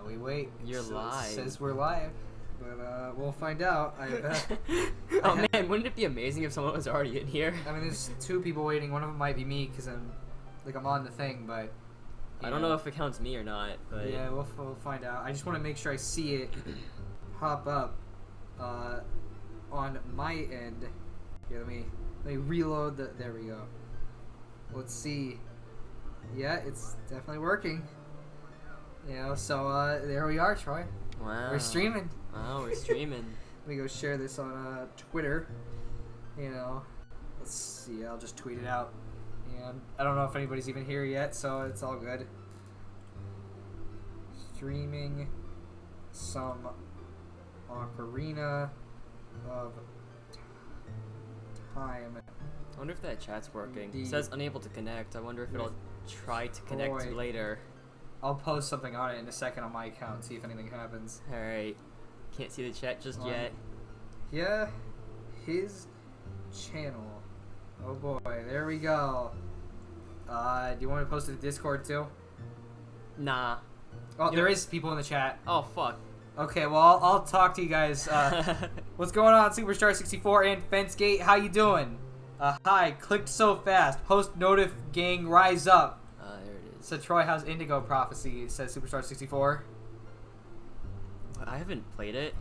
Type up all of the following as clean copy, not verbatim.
We wait. You're live. It says we're live, but we'll find out. Man, wouldn't it be amazing if someone was already in here? I mean, there's 2 people waiting. One of them might be me because I'm on the thing, but I don't know if it counts me or not. But yeah, we'll find out. I just want to make sure I see it pop up on my end. Here, let me reload the. There we go. Let's see. Yeah, it's definitely working. So there we are, Troy. Wow. We're streaming. Wow, we're streaming. Let me go share this on Twitter. Let's see. I'll just tweet it out. And I don't know if anybody's even here yet, so it's all good. Streaming some Ocarina of Time. I wonder if that chat's working. It says unable to connect. I wonder if it'll try to connect later. I'll post something on it in a second on my account, see if anything happens. Alright. Can't see the chat just yet. Yeah, his channel. Oh boy, there we go. Do you want to post it to Discord too? Nah. Oh, there is people in the chat. Oh, fuck. Okay, well, I'll talk to you guys. What's going on, Superstar64 and FenceGate? How you doing? Hi, clicked so fast. Post notif gang, rise up. There it is. So Troy, how's Indigo Prophecy? Says Superstar64. I haven't played it.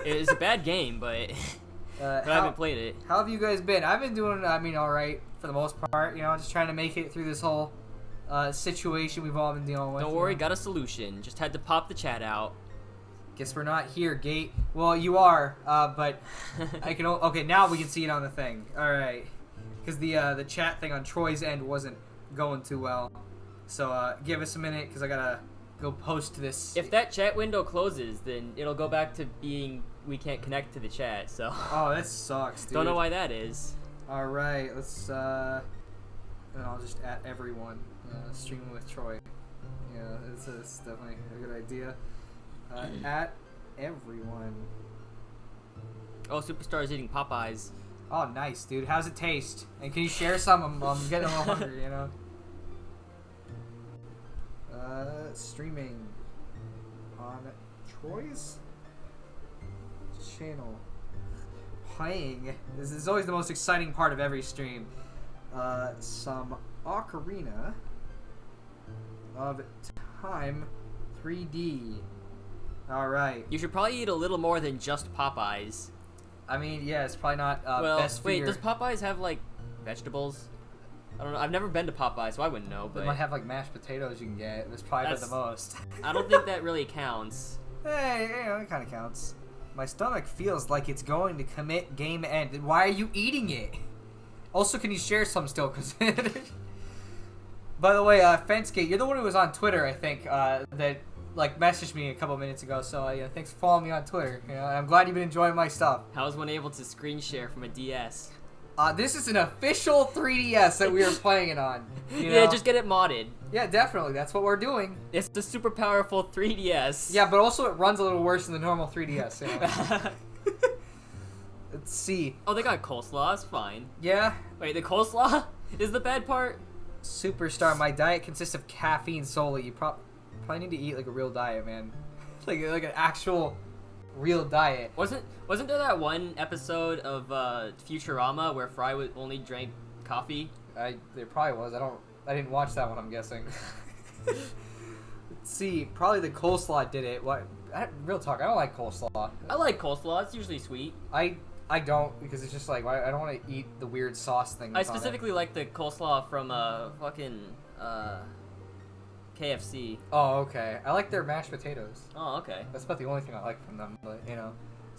It's a bad game, but I haven't played it. How have you guys been? I've been doing, alright for the most part. Just trying to make it through this whole situation we've all been dealing with. Don't worry, got a solution. Just had to pop the chat out. Guess we're not here, Gate. Well, you are, but I can. Okay, now we can see it on the thing. All right, because the chat thing on Troy's end wasn't going too well. So give us a minute, because I gotta go post this. If that chat window closes, then it'll go back to being we can't connect to the chat. So. Oh, that sucks, dude. Don't know why that is. All right, let's. And I'll just at everyone streaming with Troy. Yeah, it's definitely a good idea. At everyone. Oh, Superstar is eating Popeyes. Oh, nice, dude. How's it taste? And can you share some? I'm getting a little hungry, Streaming on Troy's channel. Playing. This is always the most exciting part of every stream. Some Ocarina of Time 3D. Alright. You should probably eat a little more than just Popeyes. I mean, yeah, it's probably not well, best for wait, your... does Popeyes have, like, vegetables? I don't know. I've never been to Popeyes, so I wouldn't know, but... They might have, like, mashed potatoes you can get. That's probably the most. I don't think that really counts. Hey, it kind of counts. My stomach feels like it's going to commit game end. Why are you eating it? Also, can you share some still? Cause by the way, FenceGate, you're the one who was on Twitter, I think, that... messaged me a couple minutes ago, so thanks for following me on Twitter. I'm glad you've been enjoying my stuff. How is one able to screen share from a DS? This is an official 3DS that we are playing it on. Yeah, just get it modded. Yeah, definitely. That's what we're doing. It's the super powerful 3DS. Yeah, but also it runs a little worse than the normal 3DS. Let's see. Oh, they got coleslaw. It's fine. Yeah. Wait, the coleslaw is the bad part? Superstar, my diet consists of caffeine solely. You probably need to eat like a real diet, man. like an actual real diet. Wasn't there that one episode of Futurama where Fry only drank coffee? There probably was. I didn't watch that one, I'm guessing. Let's see. Probably the coleslaw did it. Real talk, I don't like coleslaw. I like coleslaw. It's usually sweet. I don't, because it's just like, I don't want to eat the weird sauce thing. I specifically like the coleslaw from fucking KFC. Oh, okay. I like their mashed potatoes. Oh, okay. That's about the only thing I like from them, but,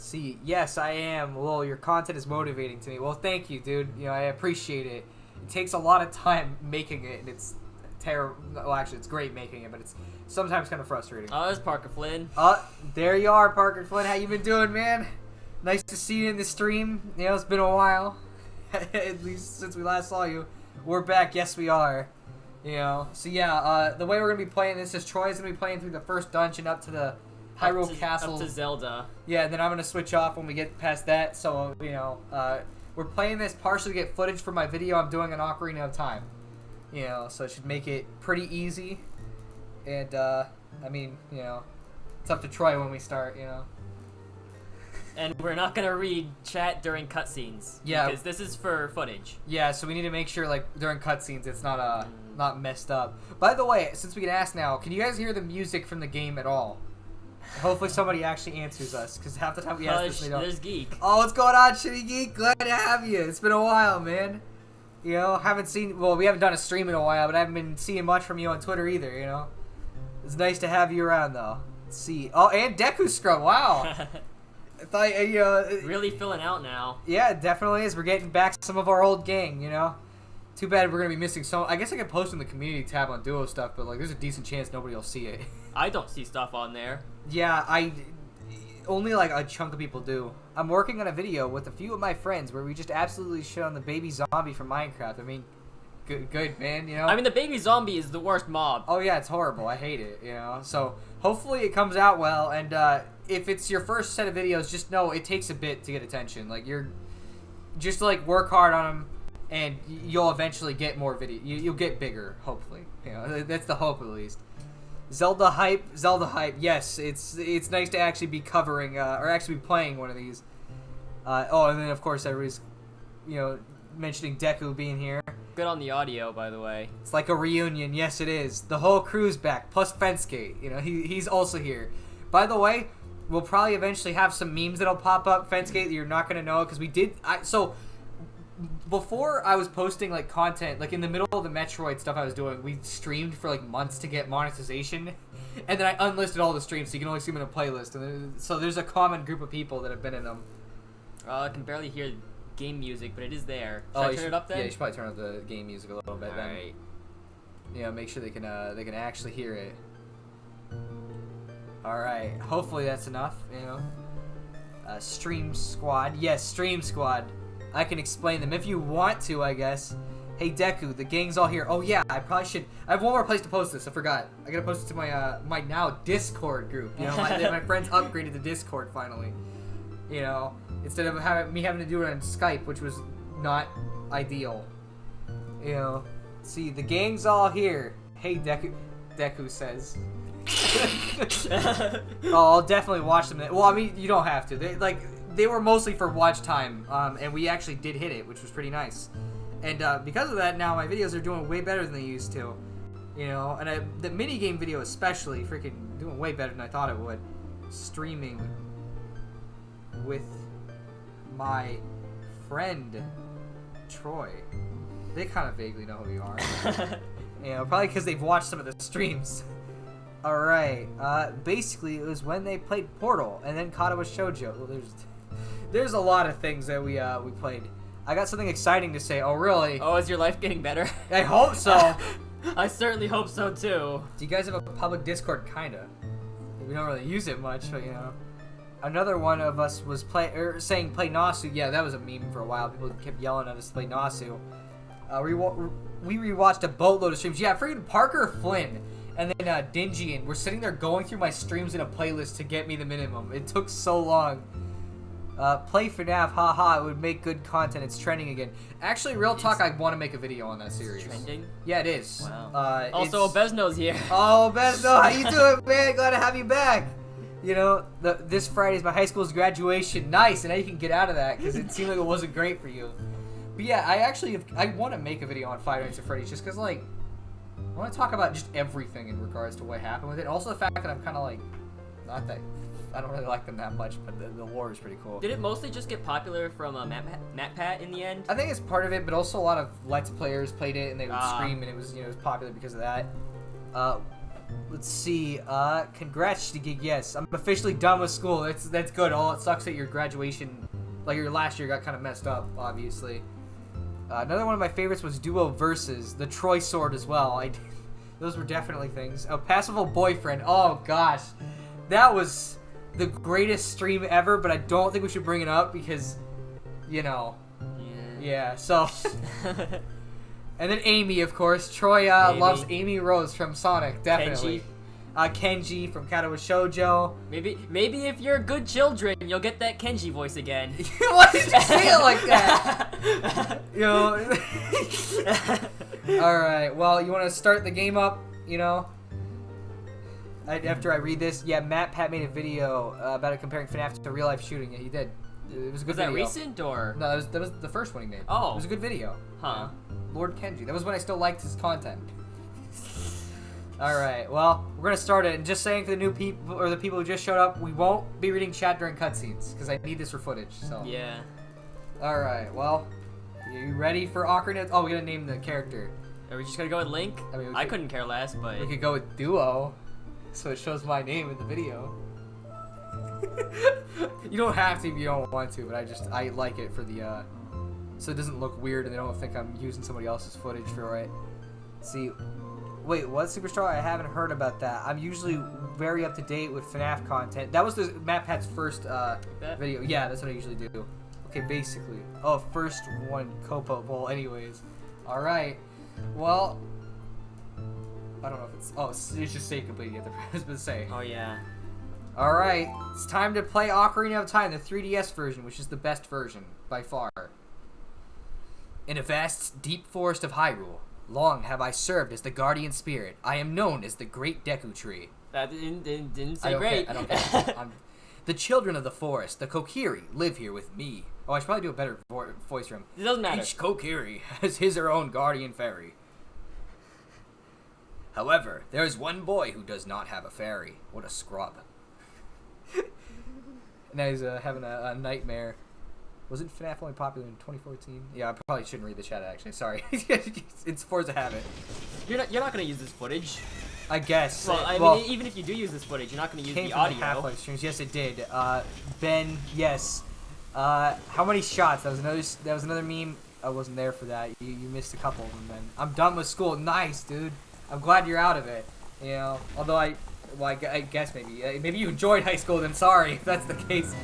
See, yes, I am. Well, your content is motivating to me. Well, thank you, dude. I appreciate it. It takes a lot of time making it, and it's terrible. Well, actually, it's great making it, but it's sometimes kind of frustrating. Oh, there's Parker Flynn. There you are, Parker Flynn. How you been doing, man? Nice to see you in the stream. It's been a while. At least since we last saw you. We're back. Yes, we are. So yeah, the way we're going to be playing this is Troy's going to be playing through the first dungeon up to the Hyrule Castle. Up to Zelda. Yeah, and then I'm going to switch off when we get past that. So, we're playing this partially to get footage for my video I'm doing on Ocarina of Time. So it should make it pretty easy. And, It's up to Troy when we start, you know. And we're not gonna read chat during cutscenes. Yeah. Because this is for footage. Yeah, so we need to make sure, like, during cutscenes it's not messed up. By the way, since we can ask now, can you guys hear the music from the game at all? Hopefully somebody actually answers us, because half the time we ask this, they don't. There's Geek. Oh, what's going on, Shitty Geek? Glad to have you. It's been a while, man. You know, we haven't done a stream in a while, but I haven't been seeing much from you on Twitter either, you know? It's nice to have you around, though. Let's see. Oh, and Deku Scrub, wow. I thought, you know... Really filling out now. Yeah, it definitely is. We're getting back some of our old gang, you know? Too bad we're going to be missing some... I guess I could post in the community tab on DuoStuff, but, like, there's a decent chance nobody will see it. I don't see stuff on there. Yeah, only, like, a chunk of people do. I'm working on a video with a few of my friends where we just absolutely shit on the baby zombie from Minecraft. I mean, good, man, you know? I mean, the baby zombie is the worst mob. Oh, yeah, it's horrible. I hate it, you know? So, hopefully it comes out well, and, if it's your first set of videos, just know it takes a bit to get attention. Like, just, like, work hard on them, and you'll eventually get more video. You'll get bigger, hopefully. You know, that's the hope, at least. Zelda hype. Yes, it's nice to actually be covering or actually be playing one of these. And then of course everybody's, you know, mentioning Deku being here. Good on the audio, by the way. It's like a reunion. Yes, it is. The whole crew's back, plus Fenskate. You know, he's also here. By the way, we'll probably eventually have some memes that'll pop up. Fenskate, that you're not gonna know because we did. Before I was posting like content, like in the middle of the Metroid stuff I was doing, we streamed for like months to get monetization, and then I unlisted all the streams so you can only see them in a playlist. And so there's a common group of people that have been in them. I can barely hear game music, but it is there. Should Oh, I turn it up then? Yeah, you should probably turn up the game music a little bit. Alright. You know, make sure they can actually hear it. All right, hopefully that's enough. You know, Stream Squad. Yes, Stream Squad. I can explain them if you want to, I guess. Hey Deku, the gang's all here. Oh yeah, I probably should. I have one more place to post this. I forgot. I gotta post it to my my now Discord group. You know, my friends upgraded to Discord finally. You know, instead of me having to do it on Skype, which was not ideal. You know, see the gang's all here. Hey Deku, Deku says. Oh, I'll definitely watch them. Well, I mean, you don't have to. They were mostly for watch time, and we actually did hit it, which was pretty nice. And because of that, now my videos are doing way better than they used to. You know, and the minigame video especially, freaking doing way better than I thought it would. Streaming with my friend Troy. They kind of vaguely know who you are. You know, probably because they've watched some of the streams. Alright, basically it was when they played Portal, and then Katawa Shoujo. Well, there's a lot of things that we played. I got something exciting to say. Oh, really? Oh, is your life getting better? I hope so. I certainly hope so, too. Do you guys have a public Discord? Kinda. We don't really use it much, but, you know. Another one of us was saying play Nasu. Yeah, that was a meme for a while. People kept yelling at us to play Nasu. We rewatched a boatload of streams. Yeah, freaking Parker Flynn. And then Dingy, and we're sitting there going through my streams in a playlist to get me the minimum. It took so long. Play FNAF, haha, it would make good content. It's trending again. Actually, real talk, I want to make a video on that series. Trending? Yeah, it is. Wow. Also, Obezno's here. Oh, Obezno, how you doing, man? Glad to have you back. You know, this Friday is my high school's graduation. Nice, and now you can get out of that, because it seemed like it wasn't great for you. But yeah, I want to make a video on Five Nights at Freddy's, just because, like, I want to talk about just everything in regards to what happened with it. Also the fact that I'm kind of like, I don't really like them that much, but the lore is pretty cool. Did it mostly just get popular from MatPat in the end? I think it's part of it, but also a lot of Let's Players played it and they would scream, and it was, you know, it was popular because of that. Let's see. Congrats to Gig. Yes, I'm officially done with school. That's good. All it sucks that your graduation, like your last year, got kind of messed up, obviously. Another one of my favorites was Duo Versus, the Troy Sword as well. Those were definitely things. Oh, Passable Boyfriend. Oh gosh, that was the greatest stream ever. But I don't think we should bring it up because, you know, yeah. So, and then Amy, of course. Troy loves Amy Rose from Sonic, definitely. Kenji from Katawa Shoujo. Maybe if you're good children, you'll get that Kenji voice again. Why did you say it like that? You know. All right. Well, you want to start the game up? You know. after I read this, yeah, Matt Pat made a video about it comparing FNAF to real life shooting. Yeah, he did. It was a good video. Was that recent or? No, that was the first one he made. Oh. It was a good video. Huh. Lord Kenji. That was when I still liked his content. Alright, well, we're going to start it. And just saying for the new people, or the people who just showed up, we won't be reading chat during cutscenes, because I need this for footage, so. Yeah. Alright, well, you ready for Ocarina? Oh, we got to name the character. Are we just going to go with Link? I mean, I couldn't care less, but... We could go with Duo, so it shows my name in the video. You don't have to if you don't want to, but I like it for the, so it doesn't look weird and they don't think I'm using somebody else's footage for it. See, wait, what Superstar? I haven't heard about that. I'm usually very up to date with FNAF content. That was the MatPat's first video. Yeah, that's what I usually do. Okay, basically. Oh, first one, Copa Bowl anyways. Alright, well, I don't know if it's, oh, it's just say completely, you have to say. Oh, yeah. Alright, it's time to play Ocarina of Time, the 3DS version, which is the best version, by far. In a vast, deep forest of Hyrule, long have I served as the guardian spirit. I am known as the Great Deku Tree. That didn't say great. I don't care. The children of the forest, the Kokiri, live here with me. Oh, I should probably do a better voice from. It doesn't matter. Each Kokiri has his or own guardian fairy. However, there is one boy who does not have a fairy. What a scrub. Now he's having a nightmare. Wasn't FNAF only popular in 2014? Yeah, I probably shouldn't read the chat, actually. Sorry. It's forced a habit. You're not gonna use this footage. I guess. Well, I mean, even if you do use this footage, you're not gonna use the audio. Half-Life streams. Yes, it did. Ben, yes. How many shots? That was another meme. I wasn't there for that. You missed a couple of them. Then I'm done with school. Nice, dude. I'm glad you're out of it. You know, although I guess maybe you enjoyed high school. Then sorry if that's the case.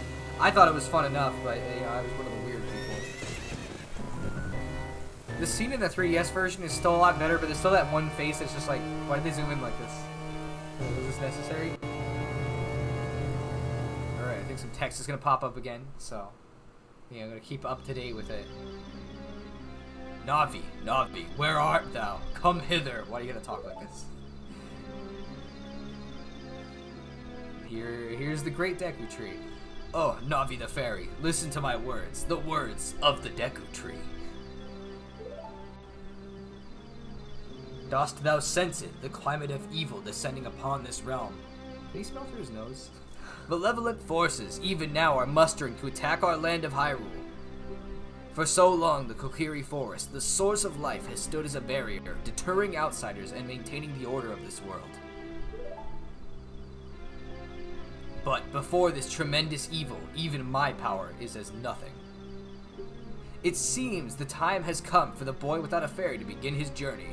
I thought it was fun enough, but you know, I was one of the weird people. The scene in the 3DS version is still a lot better, but there's still that one face that's just like, why did they zoom in like this? Was this necessary? Alright, I think some text is gonna pop up again, so yeah, I'm gonna keep up to date with it. Navi, Navi, where art thou? Come hither. Why are you gonna talk like this? Here's the Great Deku Tree. Oh, Navi the Fairy, listen to my words, the words of the Deku Tree. Dost thou sense it, the climate of evil descending upon this realm? Did he smell through his nose? Malevolent forces, even now, are mustering to attack our land of Hyrule. For so long, the Kokiri Forest, the source of life, has stood as a barrier, deterring outsiders and maintaining the order of this world. But before this tremendous evil, even my power is as nothing. It seems the time has come for the boy without a fairy to begin his journey.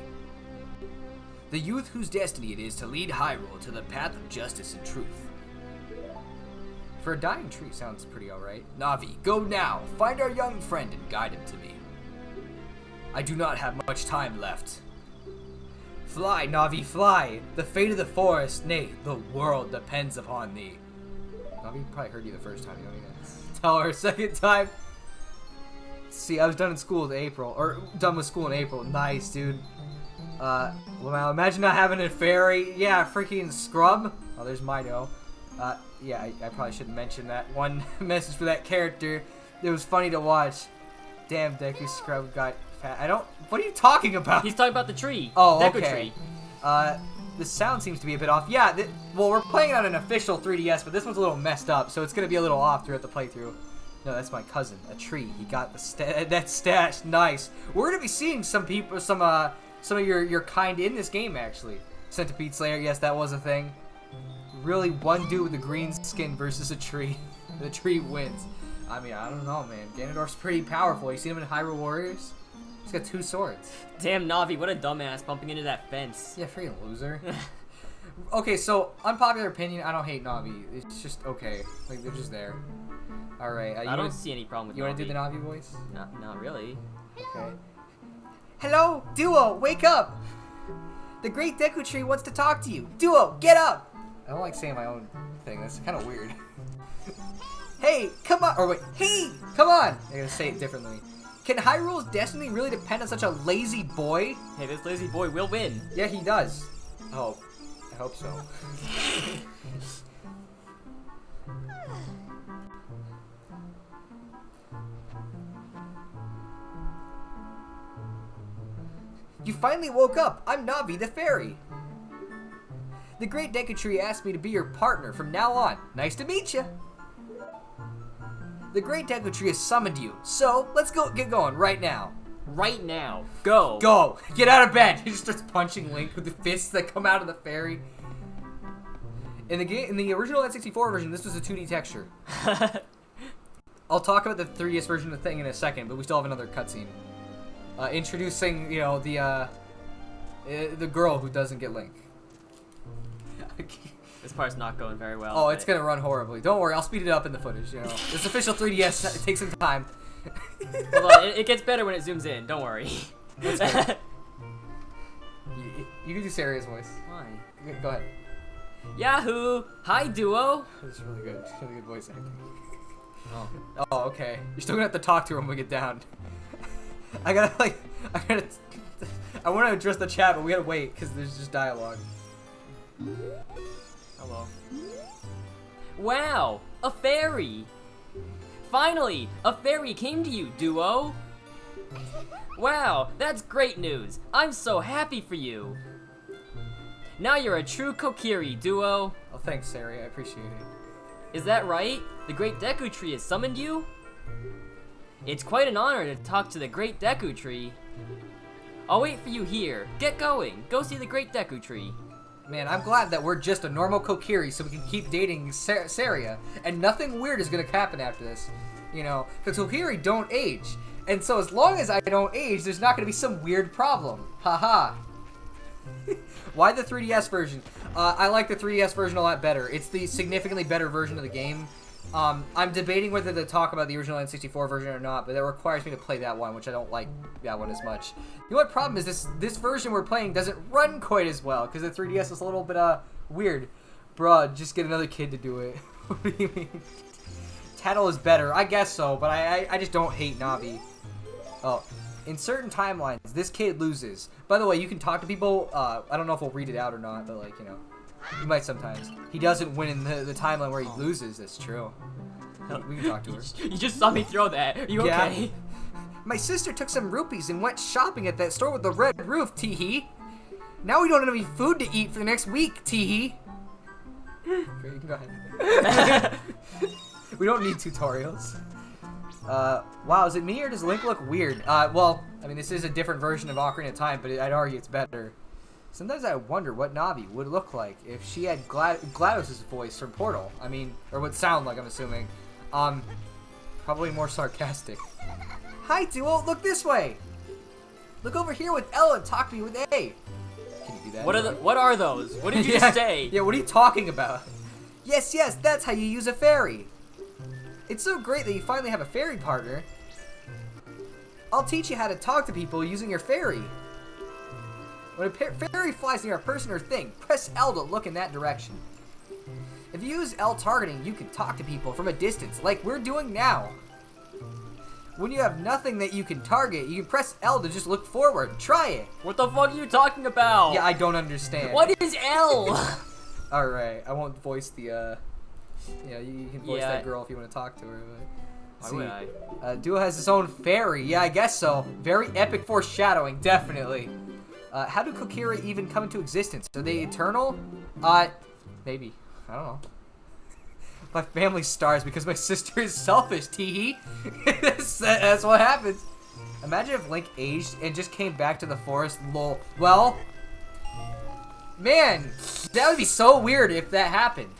The youth whose destiny it is to lead Hyrule to the path of justice and truth. For a dying tree, sounds pretty alright. Navi, go now, find our young friend and guide him to me. I do not have much time left. Fly, Navi, fly! The fate of the forest, nay, the world depends upon thee. Navi probably heard you the first time, you don't need to tell her a second time. See, I was done in school in April, or done with school in April. Nice, dude. Well, now imagine not having a fairy. Yeah, freaking scrub. Oh, there's Mido. Yeah, I probably shouldn't mention that one message for that character. It was funny to watch. Damn, Deku Scrub got fat. What are you talking about? He's talking about the tree. Oh, Deku okay. Tree. The sound seems to be a bit off. Yeah, well, we're playing on an official 3DS, but this one's a little messed up, so it's going to be a little off throughout the playthrough. No, that's my cousin, a tree. He got that stash. Nice. We're going to be seeing some people, some of your kind in this game, actually. Centipede Slayer, yes, that was a thing. Really, one dude with a green skin versus a tree. The tree wins. I mean, I don't know, man. Ganondorf's pretty powerful. You seen him in Hyrule Warriors? He's got 2 swords. Damn, Navi, what a dumbass bumping into that fence. Yeah, freaking loser. Okay, so, unpopular opinion, I don't hate Navi. It's just okay. Like, they're just there. Alright. I don't see any problem with Navi. You want to do the Navi voice? Not really. Okay. Hello, Duo, wake up! The Great Deku Tree wants to talk to you. Duo, get up! I don't like saying my own thing. That's kind of weird. Hey, come on! Or wait, hey, come on! I gotta say it differently. Can Hyrule's destiny really depend on such a lazy boy? Hey, this lazy boy will win. Yeah, he does. Oh, I hope so. You finally woke up. I'm Navi the fairy. The Great Deku Tree asked me to be your partner from now on. Nice to meet you. The Great Deku Tree has summoned you, so let's get going right now. Right now. Go. Go. Get out of bed. He just starts punching Link with the fists that come out of the fairy. In the original N64 version, this was a 2D texture. I'll talk about the 3DS version of the thing in a second, but we still have another cutscene. Introducing, you know, the girl who doesn't get Link. This part's not going very well. Oh, it's gonna run horribly. Don't worry, I'll speed it up in the footage, you know. This official 3DS, it takes some time. Hold on, it gets better when it zooms in, don't worry. You can do Saria's voice. Why? Go ahead. Yahoo! Hi, Duo! That's really good voice acting. Oh. Oh, okay. You're still gonna have to talk to her when we get down. I want to address the chat, but we gotta wait, because there's just dialogue. Hello. Wow! A fairy! Finally! A fairy came to you, Duo! Wow, that's great news! I'm so happy for you! Now you're a true Kokiri, Duo! Oh, thanks, Saria. I appreciate it. Is that right? The Great Deku Tree has summoned you? It's quite an honor to talk to the Great Deku Tree. I'll wait for you here. Get going. Go see the Great Deku Tree. Man, I'm glad that we're just a normal Kokiri so we can keep dating Saria, and nothing weird is gonna happen after this. You know, because Kokiri don't age. And so as long as I don't age, there's not gonna be some weird problem. Haha. Why the 3DS version? I like the 3DS version a lot better. It's the significantly better version of the game. I'm debating whether to talk about the original N64 version or not, but that requires me to play that one, which I don't like that one as much. You know what problem is this version we're playing doesn't run quite as well, because the 3DS is a little bit weird. Bruh, just get another kid to do it. What do you mean? Tattle is better, I guess so, but I just don't hate Navi. Oh, in certain timelines, this kid loses. By the way, you can talk to people, I don't know if we'll read it out or not, but like, you know. You might sometimes. He doesn't win in the timeline where he loses, that's true. We can talk to her. You just saw me throw that. Are you okay? My sister took some rupees and went shopping at that store with the red roof, Teehee. Now we don't have any food to eat for the next week, Teehee. Okay, you can go ahead. We don't need tutorials. Wow, is it me or does Link look weird? Well, I mean, this is a different version of Ocarina of Time, but I'd argue it's better. Sometimes I wonder what Navi would look like if she had GLaDOS' voice from Portal. I mean, or would sound like, I'm assuming. Probably more sarcastic. Hi, Duo, look this way! Look over here with L and talk to me with A! Can you do that? What are those? What did you just say? Yeah, what are you talking about? Yes, that's how you use a fairy. It's so great that you finally have a fairy partner. I'll teach you how to talk to people using your fairy. When a fairy flies near a person or thing, press L to look in that direction. If you use L targeting, you can talk to people from a distance, like we're doing now. When you have nothing that you can target, you can press L to just look forward. Try it. What the fuck are you talking about? Yeah, I don't understand. What is L? Alright, I won't voice the, yeah, you can voice that girl if you want to talk to her. But... Why would I? Duo has his own fairy. Yeah, I guess so. Very epic foreshadowing, definitely. How do Kokiri even come into existence? Are they eternal? Maybe. I don't know. My family stars because my sister is selfish, Teehee. That's what happens. Imagine if Link aged and just came back to the forest, lol. Well, man, that would be so weird if that happened.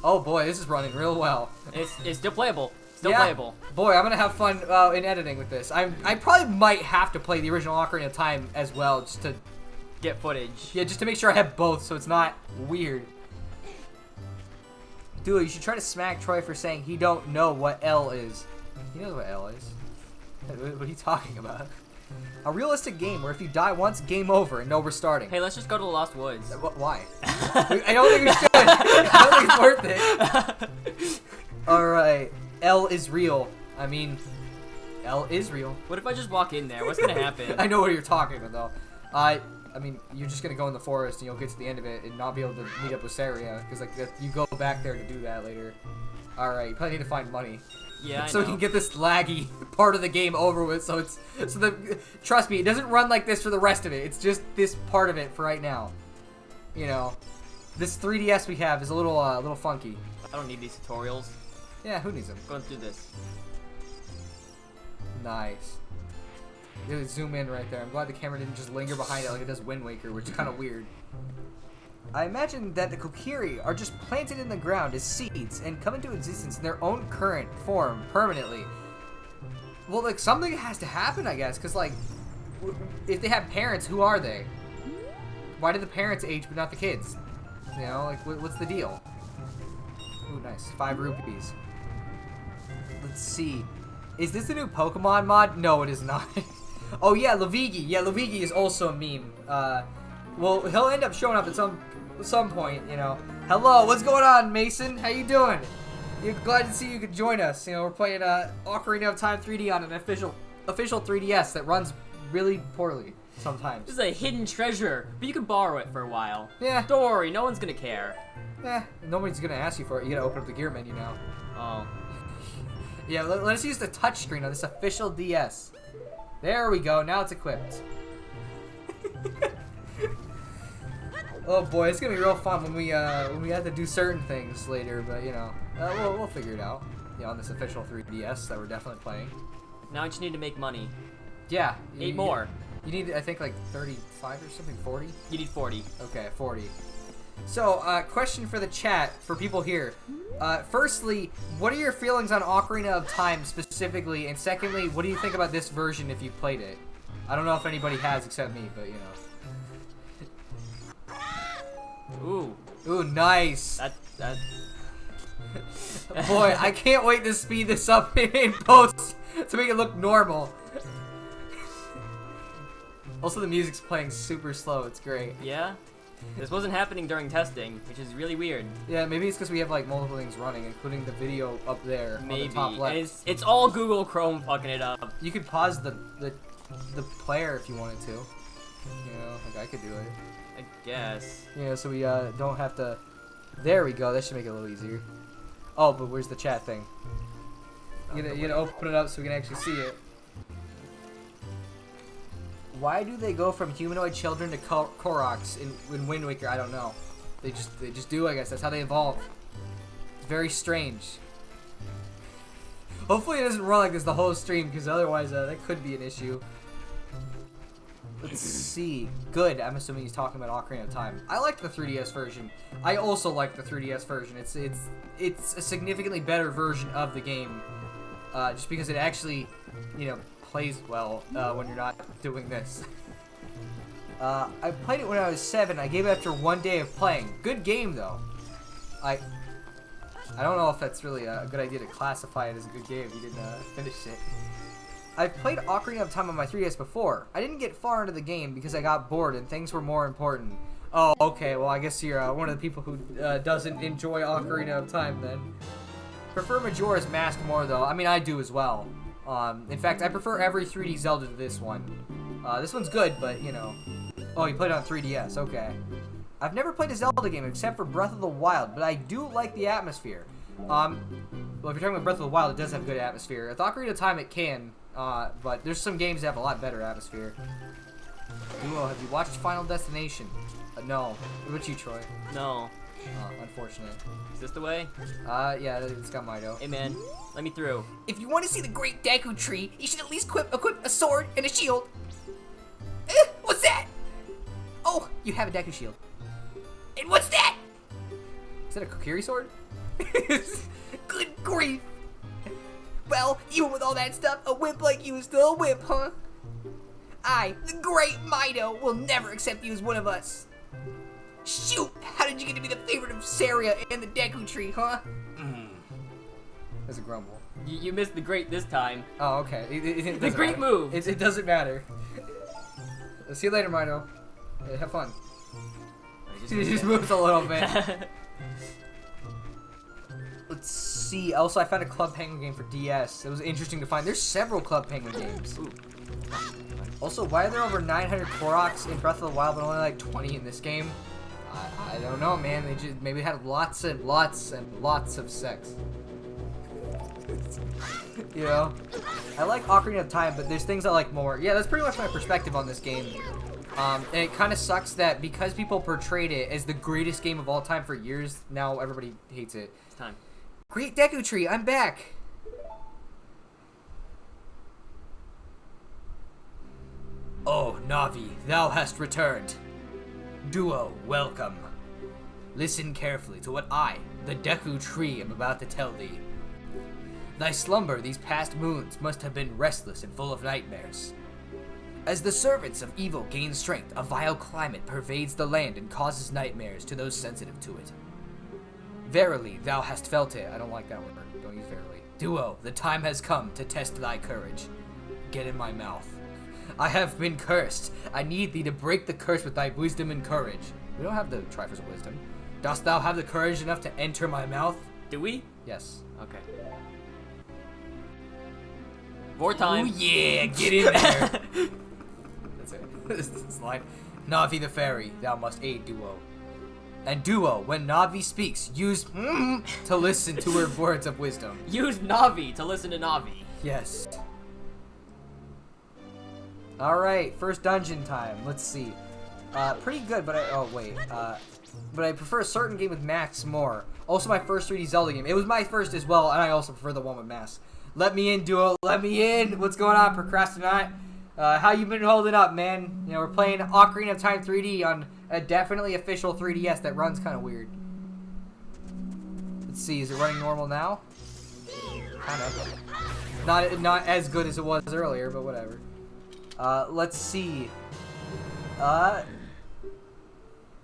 Oh boy, this is running real well. It's still playable. Still playable. Boy, I'm gonna have fun in editing with this. I probably might have to play the original Ocarina of Time as well, just to get footage. Yeah, just to make sure I have both, so it's not weird. Duo, you should try to smack Troy for saying he don't know what L is. He knows what L is. What are you talking about? A realistic game where if you die once, game over and no restarting. Hey, let's just go to the Lost Woods. Why? I don't think we should. I don't think it's worth it. Alright. L is real. I mean, L is real. What if I just walk in there? What's gonna happen? I know what you're talking about, though. I mean, you're just gonna go in the forest and you'll get to the end of it and not be able to meet up with Saria because like you go back there to do that later. All right, you probably need to find money. Yeah, I so know. we can get this laggy part of the game over with. Trust me, it doesn't run like this for the rest of it. It's just this part of it for right now. You know, this 3DS we have is a little funky. I don't need these tutorials. Yeah, who needs them? Going through this. Nice. You gotta zoom in right there. I'm glad the camera didn't just linger behind it like it does Wind Waker, which is kind of weird. I imagine that the Kokiri are just planted in the ground as seeds and come into existence in their own current form permanently. Well, like, something has to happen, I guess, because, like, if they have parents, who are they? Why do the parents age but not the kids? You know, like, what's the deal? Ooh, nice. 5 rupees. Let's see. Is this the new Pokemon mod? No, it is not. Oh, yeah, Luigi. Yeah, Luigi is also a meme. Well, he'll end up showing up at some point, you know. Hello, what's going on, Mason? How you doing? Glad to see you could join us. You know, we're playing Ocarina of Time 3D on an official 3DS that runs really poorly sometimes. This is a hidden treasure, but you can borrow it for a while. Yeah. Don't worry, no one's gonna care. Nobody's gonna ask you for it. You gotta open up the gear menu now. Oh. Yeah, let us use the touchscreen on this official DS. There we go. Now it's equipped. Oh boy, it's gonna be real fun when we have to do certain things later. But you know, we'll figure it out. You know, on this official 3DS that we're definitely playing. Now I just need to make money. Yeah. 8 more. You need, I think, like 35 or something. 40. You need 40. Okay, 40. So, question for the chat, for people here. Firstly, what are your feelings on Ocarina of Time specifically? And secondly, what do you think about this version if you've played it? I don't know if anybody has except me, but you know. Ooh. Ooh, nice. That. Boy, I can't wait to speed this up in post to make it look normal. Also, the music's playing super slow. It's great. Yeah? This wasn't happening during testing, which is really weird. Yeah, maybe it's because we have like multiple things running, including the video up there on the top left. And it's all Google Chrome fucking it up. You could pause the player if you wanted to. You know, like I could do it. I guess. You know, so we don't have to. There we go. That should make it a little easier. Oh, but where's the chat thing? You gotta open it up so we can actually see it. Why do they go from humanoid children to Koroks in Wind Waker? I don't know. They just do, I guess. That's how they evolve. It's very strange. Hopefully it doesn't run like this the whole stream, because otherwise that could be an issue. Let's see. Good. I'm assuming he's talking about Ocarina of Time. I like the 3DS version. I also like the 3DS version. It's a significantly better version of the game, just because it actually, you know, plays well when you're not doing this. I played it when I was 7. I gave it after 1 day of playing. Good game though. I don't know if that's really a good idea to classify it as a good game if you didn't finish it. I've played Ocarina of Time on my 3DS before. I didn't get far into the game because I got bored and things were more important. Oh, okay. Well, I guess you're one of the people who doesn't enjoy Ocarina of Time then. Prefer Majora's Mask more though. I mean, I do as well. In fact, I prefer every 3D Zelda to this one. This one's good, but, you know. Oh, you played it on 3DS. Okay. I've never played a Zelda game except for Breath of the Wild, but I do like the atmosphere. Well, if you're talking about Breath of the Wild, it does have good atmosphere. With Ocarina of Time, it can, but there's some games that have a lot better atmosphere. Duo, have you watched Final Destination? No. What about you, Troy? No. Unfortunate. Is this the way? Yeah, it's got Mido. Hey man, let me through. If you want to see the Great Deku Tree, you should at least equip a sword and a shield. What's that? Oh, you have a Deku shield. And what's that? Is that a Kokiri sword? Good grief. Well, even with all that stuff, a whip like you is still a whip, huh? I, the great Mido, will never accept you as one of us. Shoot! How did you get to be the favorite of Saria and the Deku Tree, huh? There's a grumble. You missed the great this time. Oh, okay. It The great move. It doesn't matter. See you later, Mido. Hey, have fun. He just moves a little bit. Let's see. Also, I found a Club Penguin game for DS. It was interesting to find. There's several Club Penguin games. Ooh. Also, why are there over 900 Koroks in Breath of the Wild, but only like 20 in this game? I don't know, man. They just maybe had lots and lots and lots of sex. You know, I like Ocarina of Time, but there's things I like more. Yeah, that's pretty much my perspective on this game. And it kind of sucks that because people portrayed it as the greatest game of all time for years, now everybody hates it. It's time. Great Deku Tree, I'm back. Oh, Navi, thou hast returned. Duo, welcome. Listen carefully to what I, the Deku Tree, am about to tell thee. Thy slumber these past moons must have been restless and full of nightmares. As the servants of evil gain strength, a vile climate pervades the land and causes nightmares to those sensitive to it. Verily, thou hast felt it. I don't like that word. Don't use verily. Duo, the time has come to test thy courage. Get in my mouth. I have been cursed. I need thee to break the curse with thy wisdom and courage. We don't have the Triforce of Wisdom. Dost thou have the courage enough to enter my mouth? Do we? Yes. Okay. More time. Oh yeah, get in there. That's it. This line. Navi the fairy, thou must aid Duo. And Duo, when Navi speaks, use to listen to her words of wisdom. Use Navi to listen to Navi. Yes. Alright, first dungeon time. Let's see. Pretty good, but but I prefer a certain game with Max more. Also my first 3D Zelda game. It was my first as well, and I also prefer the one with Max. Let me in, Duo. Let me in. What's going on, Procrastinate? How you been holding up, man? You know, we're playing Ocarina of Time 3D on a definitely official 3DS that runs kind of weird. Let's see. Is it running normal now? Kind of. Not as good as it was earlier, but whatever. Let's see.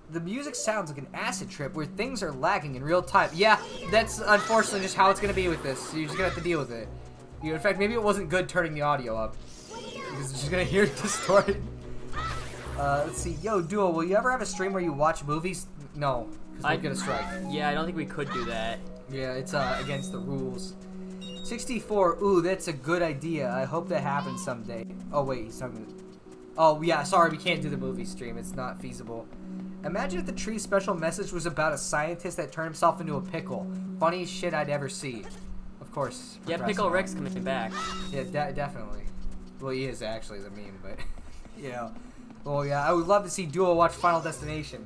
The music sounds like an acid trip where things are lagging in real time. Yeah, that's unfortunately just how it's gonna be with this. You're just gonna have to deal with it. In fact, maybe it wasn't good turning the audio up. Because you're just gonna hear it distorted. Let's see. Yo, Duo, will you ever have a stream where you watch movies? No, because we'd get a strike. Yeah, I don't think we could do that. Yeah, it's against the rules. 64. Ooh, that's a good idea. I hope that happens someday. Oh wait, he's talking. Oh yeah, sorry, we can't do the movie stream. It's not feasible. Imagine if the tree's special message was about a scientist that turned himself into a pickle. Funniest shit I'd ever see. Of course. Yeah, Pickle Rick's coming back. Yeah, definitely. Well, he is actually the meme, but you know. Well, yeah, I would love to see Duo watch Final Destination.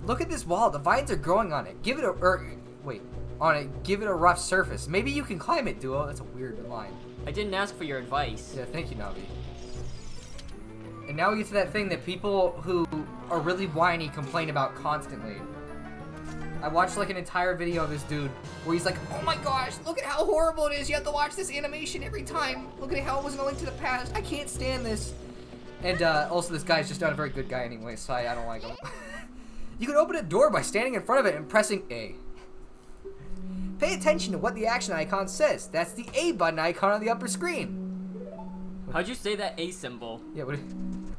Look at this wall. The vines are growing on it. Give it a rough surface. Maybe you can climb it, Duo. That's a weird line. I didn't ask for your advice. Yeah, thank you, Navi. And now we get to that thing that people who are really whiny complain about constantly. I watched like an entire video of this dude where he's like, Oh my gosh, look at how horrible it is. You have to watch this animation every time. Look at how it wasn't a Link to the Past. I can't stand this. and also this guy's just not a very good guy anyway, so I don't like him. You can open a door by standing in front of it and pressing A. Pay attention to what the action icon says. That's the A button icon on the upper screen. How'd you say that A symbol? Yeah, what?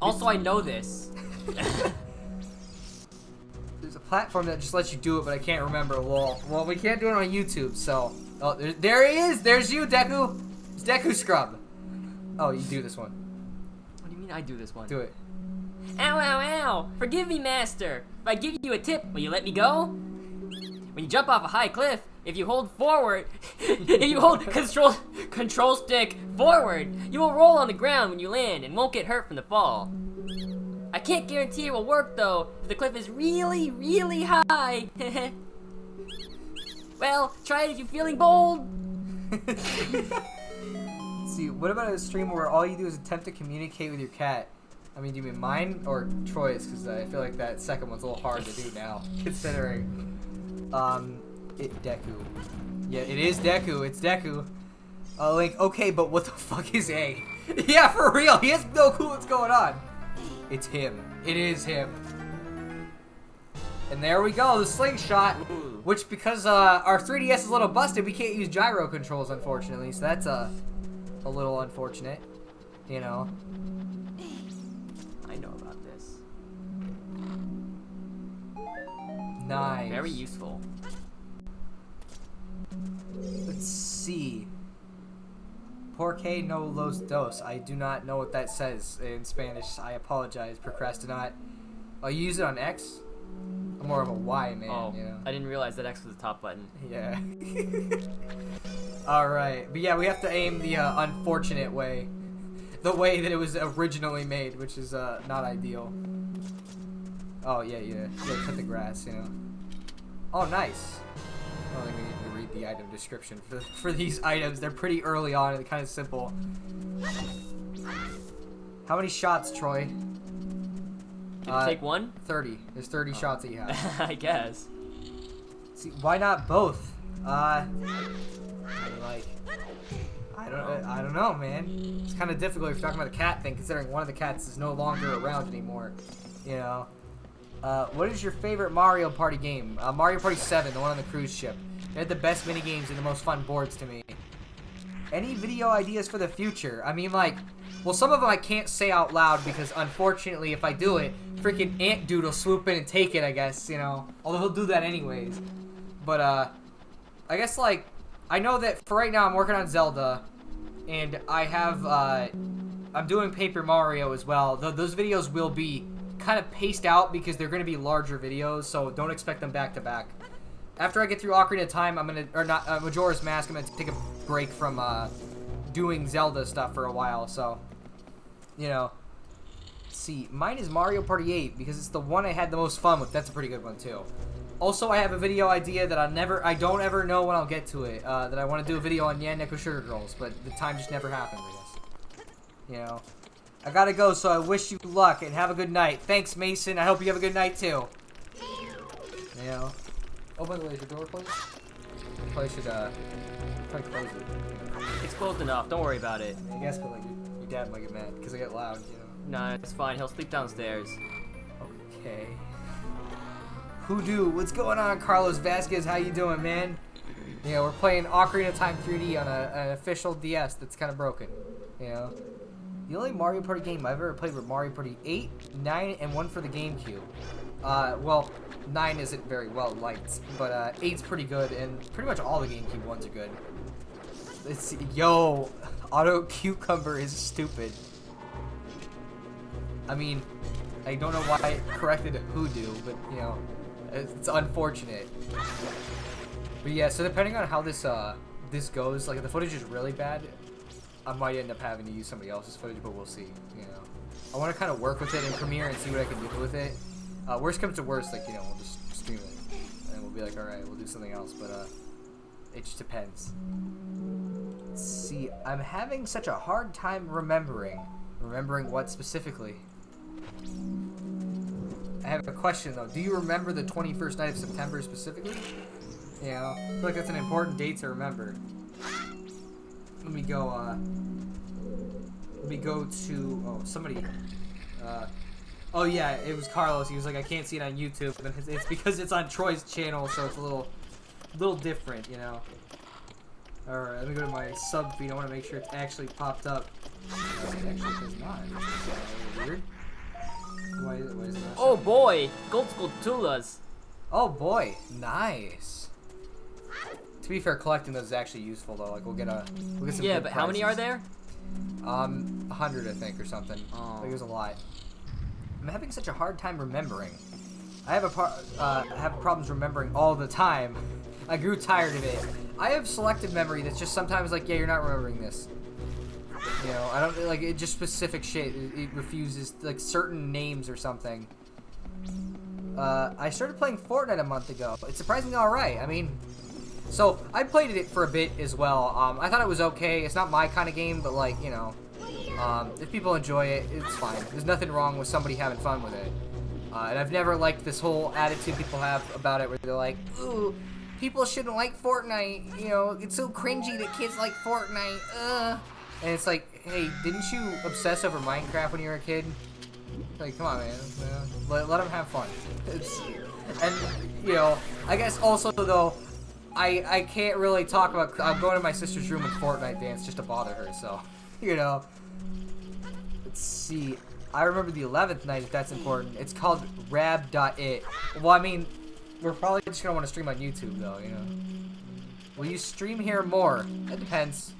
Also, I know this. There's a platform that just lets you do it, but I can't remember. Well, we can't do it on YouTube, so... Oh, there he is! There's you, Deku! It's Deku Scrub. Oh, you do this one. What do you mean I do this one? Do it. Ow, ow, ow! Forgive me, Master! If I give you a tip, will you let me go? When you jump off a high cliff, if you hold forward, if you hold control stick forward, you will roll on the ground when you land and won't get hurt from the fall. I can't guarantee it will work though, if the cliff is really, really high. Well, try it if you're feeling bold. Let's see, what about a stream where all you do is attempt to communicate with your cat? I mean, do you mean mine or Troy's? Because I feel like that second one's a little hard to do now, considering. Deku. Yeah, it is Deku. It's Deku. Link, okay, but what the fuck is A? Yeah, for real. He has no clue what's going on. It's him. It is him. And there we go, the slingshot. Ooh. Which, because our 3DS is a little busted, we can't use gyro controls, unfortunately. So that's a little unfortunate. You know. I know about this. Nice. Very useful. Let's see. Porque no los dos. I do not know what that says in Spanish. I apologize. Procrastinate. Oh, you use it on X? I'm more of a Y man. Oh, you know? I didn't realize that X was the top button. Yeah. Alright. But yeah, we have to aim the unfortunate way. The way that it was originally made, which is not ideal. Oh, yeah. Cut the grass, you know. Oh, nice. I don't think we need to read the item description for these items. They're pretty early on and kind of simple. How many shots, Troy? Did you take one? 30. There's 30 shots that you have. I guess. See, why not both? I don't know, man. It's kind of difficult if you're talking about the cat thing, considering one of the cats is no longer around anymore. You know. What is your favorite Mario Party game? Mario Party 7, the one on the cruise ship. It had the best mini games and the most fun boards to me. Any video ideas for the future? I mean, like, well, some of them I can't say out loud because, unfortunately, if I do it, freaking Ant Dude will swoop in and take it, I guess, you know. Although he'll do that anyways. But, I guess, like, I know that for right now I'm working on Zelda, and I have, I'm doing Paper Mario as well. Those videos will be kind of paced out because they're going to be larger videos, so don't expect them back to back. After I get through Ocarina of Time, I'm going to, or not, Majora's Mask, I'm going to take a break from, doing Zelda stuff for a while, so, you know. Let's see, mine is Mario Party 8 because it's the one I had the most fun with. That's a pretty good one, too. Also, I have a video idea that I don't ever know when I'll get to it, that I want to do a video on Yan Neko Sugar Girls, but the time just never happens, I guess. You know. I gotta go, so I wish you luck and have a good night. Thanks, Mason. I hope you have a good night, too. You know. Oh, by the way, is the door closed? Probably should, probably close it. It's closed enough. Don't worry about it. I guess, but, like, your dad might get mad because I get loud, you know. Nah, it's fine. He'll sleep downstairs. Okay. Hoodoo, what's going on, Carlos Vasquez? How you doing, man? You know, we're playing Ocarina of Time 3D on an official DS that's kind of broken. You know? The only Mario Party game I've ever played was Mario Party 8, 9, and 1 for the GameCube. Well, 9 isn't very well liked, but 8's pretty good, and pretty much all the GameCube ones are good. Let's see. Yo, Auto Cucumber is stupid. I mean, I don't know why I corrected Hoodoo, but, you know, it's unfortunate. But yeah, so depending on how this this goes, like if the footage is really bad, I might end up having to use somebody else's footage, but we'll see, you know. I want to kind of work with it in Premiere and see what I can do with it. Worst comes to worst, like, you know, we'll just stream it. And we'll be like, alright, we'll do something else, but it just depends. Let's see, I'm having such a hard time remembering. Remembering what specifically? I have a question, though. Do you remember the 21st night of September specifically? You know, I feel like that's an important date to remember. Let me go to, oh, somebody, oh yeah, it was Carlos. He was like, I can't see it on YouTube, and it's because it's on Troy's channel, so it's a little different, you know. Alright, let me go to my sub feed. I want to make sure it's actually popped up. It actually does not. Weird. Why is it not? Oh boy, Gold Skulltulas. Oh boy, nice. To be fair, collecting those is actually useful though. Like we'll get some. Yeah, good but prices. how many are there? 100 I think or something. Oh. I think it was a lot. I'm having such a hard time remembering. I have have problems remembering all the time. I grew tired of it. I have selective memory that's just sometimes like, yeah, you're not remembering this. You know, I don't like it. Just specific shit. It refuses like certain names or something. I started playing Fortnite a month ago. It's surprisingly all right. I mean, so I played it for a bit as well. I thought it was okay. It's not my kind of game, but like, you know, if people enjoy it, it's fine. There's nothing wrong with somebody having fun with it. And I've never liked this whole attitude people have about it, where they're like, "Ooh, people shouldn't like Fortnite. You know, it's so cringy that kids like Fortnite." And it's like, hey, didn't you obsess over Minecraft when you were a kid? Like, come on, man. Let them have fun. And, you know, I guess also, though, I can't really talk about... I'm going to my sister's room and Fortnite dance just to bother her, so, you know. Let's see. I remember the 11th night, if that's important. It's called rab.it. Well, I mean, we're probably just going to want to stream on YouTube, though, you know. Will you stream here more? That depends.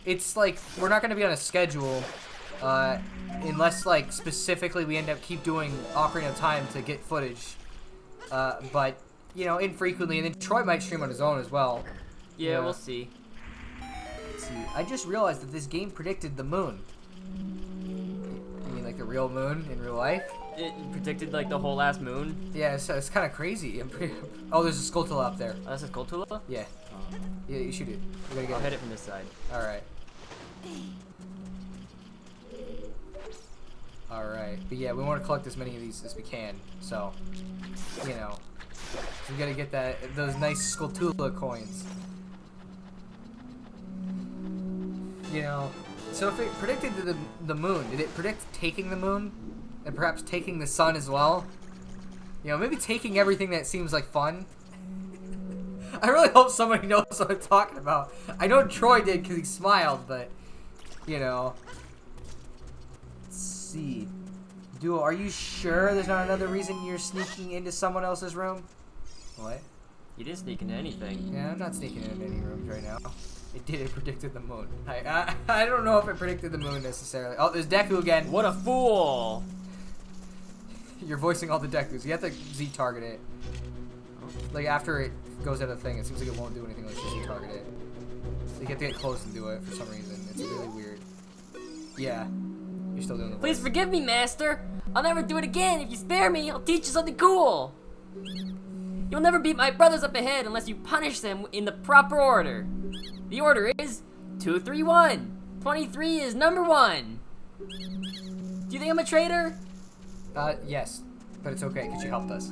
it's like we're not gonna be on a schedule, unless like specifically we end up keep doing Ocarina of Time to get footage. But you know, infrequently, and then Troy might stream on his own as well. Yeah, we'll see. Let's see. I just realized that this game predicted the moon. You mean like the real moon in real life? It predicted like the whole last moon. Yeah, so it's kind of crazy. Oh, there's a Skulltula up there. Oh, that's a Skulltula? Yeah. Yeah, you shoot it. We gotta get I'll hit it from this side. Alright. Alright. But yeah, we want to collect as many of these as we can. So, you know. We gotta get those nice Skulltula coins. You know. So if it predicted the moon, did it predict taking the moon? And perhaps taking the sun as well? You know, maybe taking everything that seems like fun. I really hope somebody knows what I'm talking about. I know Troy did because he smiled, but, you know. Let's see. Duo, are you sure there's not another reason you're sneaking into someone else's room? What? You didn't sneak into anything. Yeah, I'm not sneaking into any rooms right now. It did. It predicted the moon. I don't know if it predicted the moon necessarily. Oh, there's Deku again. What a fool! You're voicing all the Dekus. You have to Z-target it. Like, after it goes out of the thing, it seems like it won't do anything unless you Z-target it. So you have to get close and do it for some reason. It's really weird. Yeah. You're still doing the Please voice. forgive me, Master! I'll never do it again! If you spare me, I'll teach you something cool! You'll never beat my brothers up ahead unless you punish them in the proper order. The order is 2, 3, 1. 23 is number 1. Do you think I'm a traitor? Yes. But it's okay, because you helped us.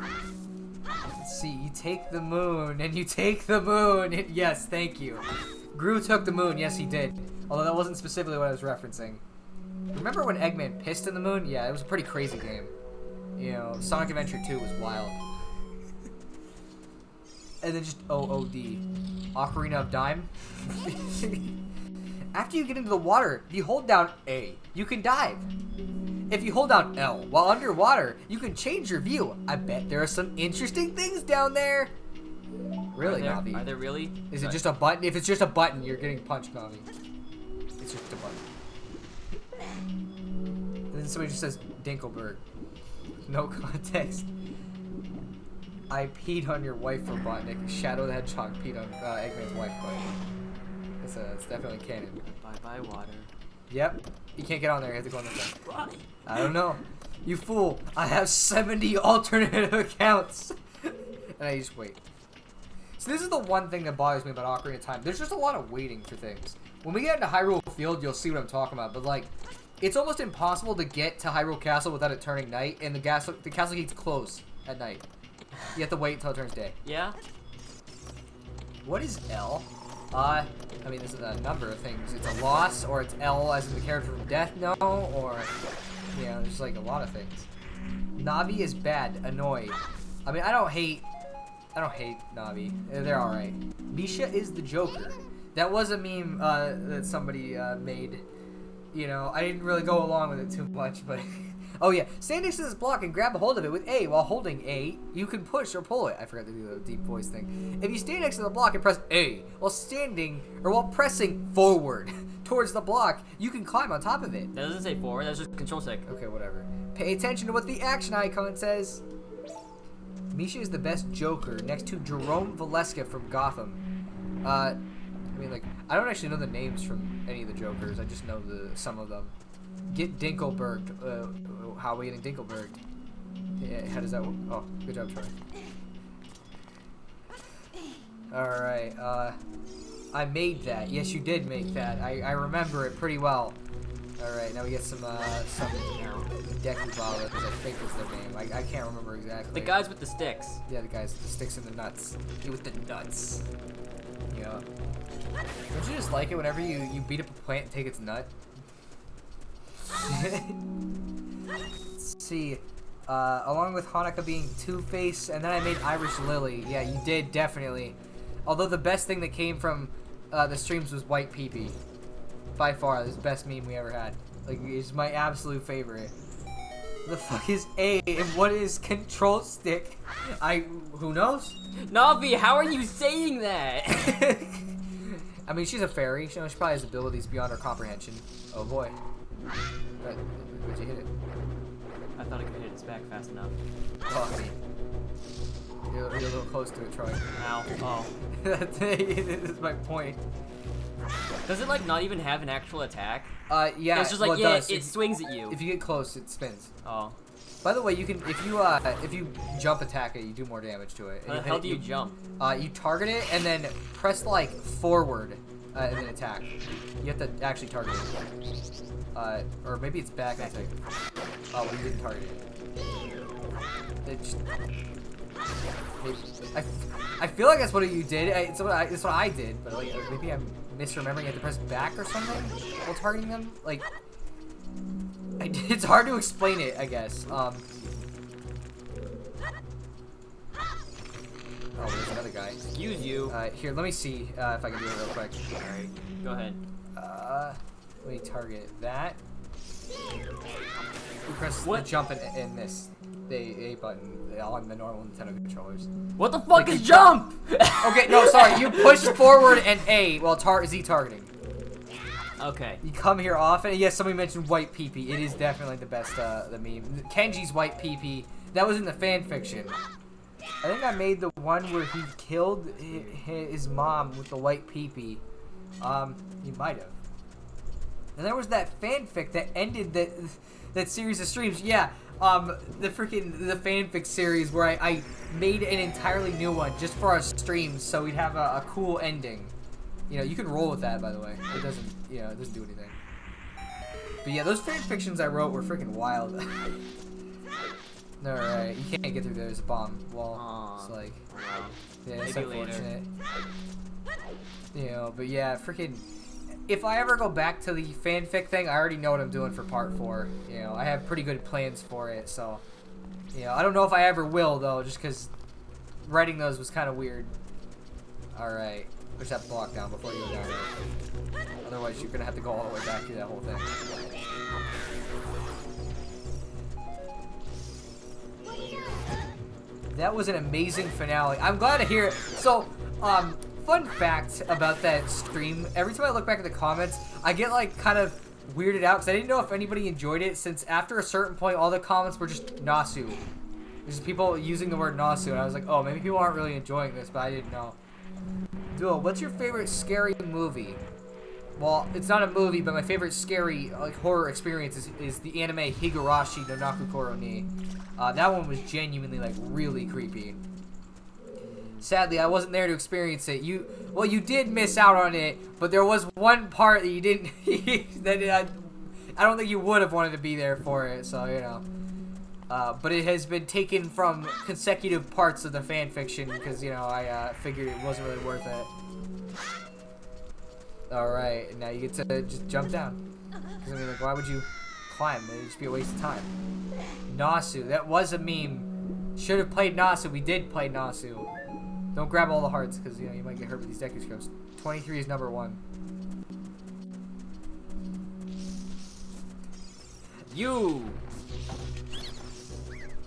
Let's see, you take the moon, and you take the moon! Yes, thank you. Gru took the moon, yes he did. Although that wasn't specifically what I was referencing. Remember when Eggman pissed in the moon? Yeah, it was a pretty crazy game. You know, Sonic Adventure 2 was wild. And then just OOD. Ocarina of Time. After you get into the water, if you hold down A, you can dive. If you hold down L while underwater, you can change your view. I bet there are some interesting things down there. Really, Navi? Are there really? Is it just a button? If it's just a button, you're getting punched, Navi. It's just a button. And then somebody just says Dinkelberg. No context. I peed on your wife for Robotnik. Shadow the Hedgehog peed on Eggman's wife, but it's definitely canon. Bye-bye, water. Yep. You can't get on there. You have to go on the thing. I don't know. You fool. I have 70 alternate accounts. And I just wait. So this is the one thing that bothers me about Ocarina of Time. There's just a lot of waiting for things. When we get into Hyrule Field, you'll see what I'm talking about. But, like, it's almost impossible to get to Hyrule Castle without it turning night. And the castle gates close at night. You have to wait until it turns day. Yeah? What is L? I mean, there's a number of things. It's a loss, or it's L as in the character from Death Note, or, you know, there's like a lot of things. Navi is bad, annoyed. I mean, I don't hate Navi. They're alright. Misha is the Joker. That was a meme that somebody made. You know, I didn't really go along with it too much, but... Oh yeah, stand next to this block and grab a hold of it with A. While holding A, you can push or pull it. I forgot to do the deep voice thing. If you stand next to the block and press A while pressing forward towards the block, you can climb on top of it. That doesn't say forward, that's just control stick. Okay, whatever. Pay attention to what the action icon says. Misha is the best Joker next to Jerome Valeska from Gotham. I mean, like, I don't actually know the names from any of the Jokers. I just know some of them. Get Dinkelberg. How are we getting Dinkelberg? Yeah, how does that work? Oh, good job, Troy. Alright, I made that. Yes, you did make that. I remember it pretty well. Alright, now we get some Dekubala, because I think is their name. I can't remember exactly. The guys with the sticks. Yeah, the guys with the sticks and the nuts. You with the nuts. Yeah. Don't you just like it whenever you beat up a plant and take its nut? Let's see. Along with Hanukkah being Two-Face, and then I made Irish Lily. Yeah, you did, definitely. Although the best thing that came from the streams was White Pee-Pee. By far, this is the best meme we ever had. Like, it's my absolute favorite. The fuck is A, and what is control stick? Who knows? Navi, how are you saying that? I mean, she's a fairy. She probably has abilities beyond her comprehension. Oh boy. Would you hit it? I thought I could hit its back fast enough. Oh, I mean, you're a little close to it, Troy. Ow. Oh. This is my point. Does it like not even have an actual attack? Yeah. It's just like, well, yeah, does. it swings at you. If you get close, it spins. Oh. By the way, you can if you jump attack it, you do more damage to it. How the hell do you jump? You target it and then press like forward and then attack. You have to actually target it. Or maybe it's back. I think. Oh, well, you didn't target it. I feel like that's what you did. It's what I did, but like maybe I'm misremembering. You have to press back or something while targeting them. Like. It's hard to explain it, I guess. Oh, there's another guy. Excuse you. Here, let me see if I can do it real quick. Alright, go ahead. Let me target that. We press What? the jump and this. The A button on the normal Nintendo controllers. What the fuck is jump? Okay, no, sorry. You push forward and A while Z targeting. Okay. You come here often. Yes, somebody mentioned white pee-pee. It is definitely the best, the meme. Kenji's white pee-pee. That was in the fan fiction. I think I made the one where he killed his mom with the white pee-pee. He might have. And there was that fanfic that ended that series of streams. Yeah, the fanfic series where I made an entirely new one just for our streams so we'd have a cool ending. You know, you can roll with that, by the way. It doesn't, it doesn't do anything. But yeah, those fan fictions I wrote were freaking wild. Alright, you can't get through there. There's a bomb wall. It's like, yeah, it's unfortunate. But yeah, freaking. If I ever go back to the fanfic thing, I already know what I'm doing for part 4. I have pretty good plans for it, so. I don't know if I ever will, though, just because writing those was kind of weird. Alright. Push that block down before you go down there. Otherwise, you're gonna have to go all the way back through that whole thing. That was an amazing finale. I'm glad to hear it. So, fun fact about that stream. Every time I look back at the comments, I get like kind of weirded out because I didn't know if anybody enjoyed it since after a certain point, all the comments were just Nasu. There's just people using the word Nasu, and I was like, oh, maybe people aren't really enjoying this, but I didn't know. Duo, what's your favorite scary movie? Well, it's not a movie, but my favorite scary horror experience is the anime Higurashi no Nakukoro ni. That one was genuinely really creepy. Sadly, I wasn't there to experience it. You did miss out on it, but there was one part that you didn't. I don't think you would have wanted to be there for it. So but it has been taken from consecutive parts of the fan fiction because I figured it wasn't really worth it. All right, now you get to just jump down. Because why would you climb? It'd just be a waste of time. Nasu, that was a meme. Should have played Nasu. We did play Nasu. Don't grab all the hearts because you might get hurt with these Deku scripts. 23 is number 1. You.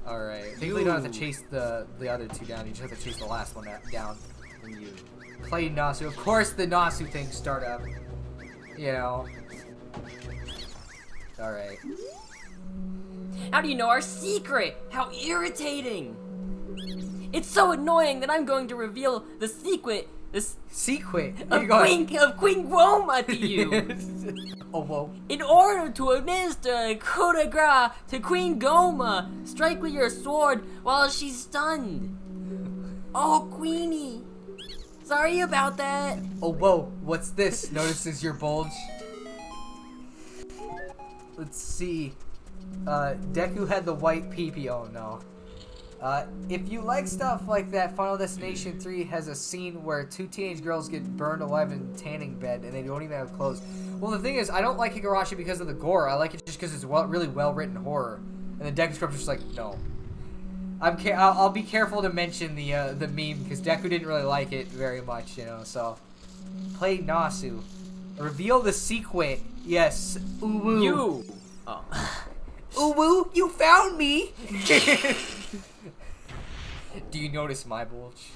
All right. I think you don't have to chase the other 2 down. You just have to chase the last one down. And you. Play Nasu. Of course, the Nasu things start up. All right. How do you know our secret? How irritating! It's so annoying that I'm going to reveal the secret. Secret of Queen Roma to you. Oh, whoa. In order to administer a coup de grace to Queen Goma, strike with your sword while she's stunned. Oh, Queenie. Sorry about that. Oh, whoa. What's this? Notices your bulge. Let's see. Deku had the white pee-pee. Oh, no. If you like stuff like that, Final Destination 3 has a scene where 2 teenage girls get burned alive in a tanning bed and they don't even have clothes. Well, the thing is, I don't like Higurashi because of the gore. I like it just because it's really well-written horror. And the Deku script is just like, no. I'll be careful to mention the meme because Deku didn't really like it very much, so. Play Nasu. Reveal the secret. Yes. Uwu. You. Oh. Uwu, you found me! Do you notice my bulge?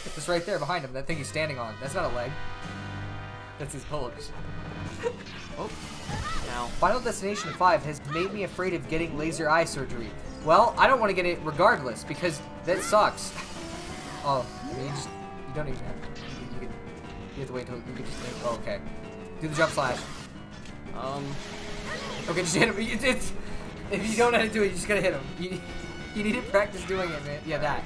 It's right there behind him. That thing he's standing on. That's not a leg. That's his bulge. Oh, now. Final Destination 5 has made me afraid of getting laser eye surgery. Well, I don't want to get it regardless because that sucks. Oh, I mean, you don't even have to. You have to wait until you can just think. Oh, okay. Do the jump slash. Okay, just hit him. If you don't know how to do it, you just gotta hit him. You need to practice doing it, man. Yeah, that.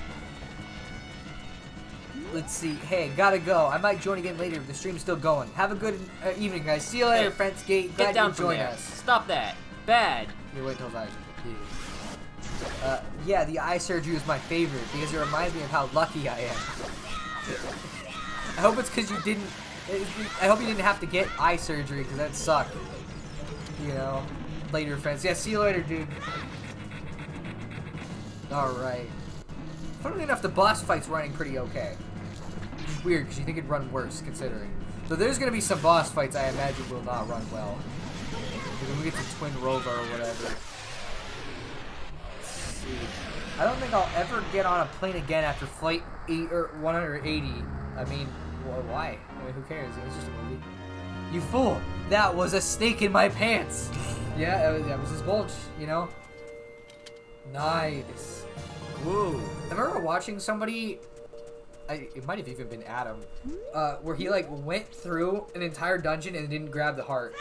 Let's see. Hey, gotta go. I might join again later if the stream's still going. Have a good evening, guys. See you later, friends. Glad Get down you from joined there. us. Stop that. Bad. You wait until I yeah, the eye surgery was my favorite because it reminds me of how lucky I am. I hope it's because you didn't. I hope you didn't have to get eye surgery because that sucked. You know, later, friends. Yeah, see you later, dude. All right. Funnily enough, the boss fight's running pretty okay. Which is weird because you think it'd run worse considering. So there's gonna be some boss fights I imagine will not run well. When we get to Twin Rova or whatever. I don't think I'll ever get on a plane again after flight 180. I mean, why? I mean, who cares? It was just a movie. You fool! That was a snake in my pants! Yeah, that was his bulge, you know? Nice. Woo. I remember watching somebody, it might have even been Adam, where he like went through an entire dungeon and didn't grab the heart.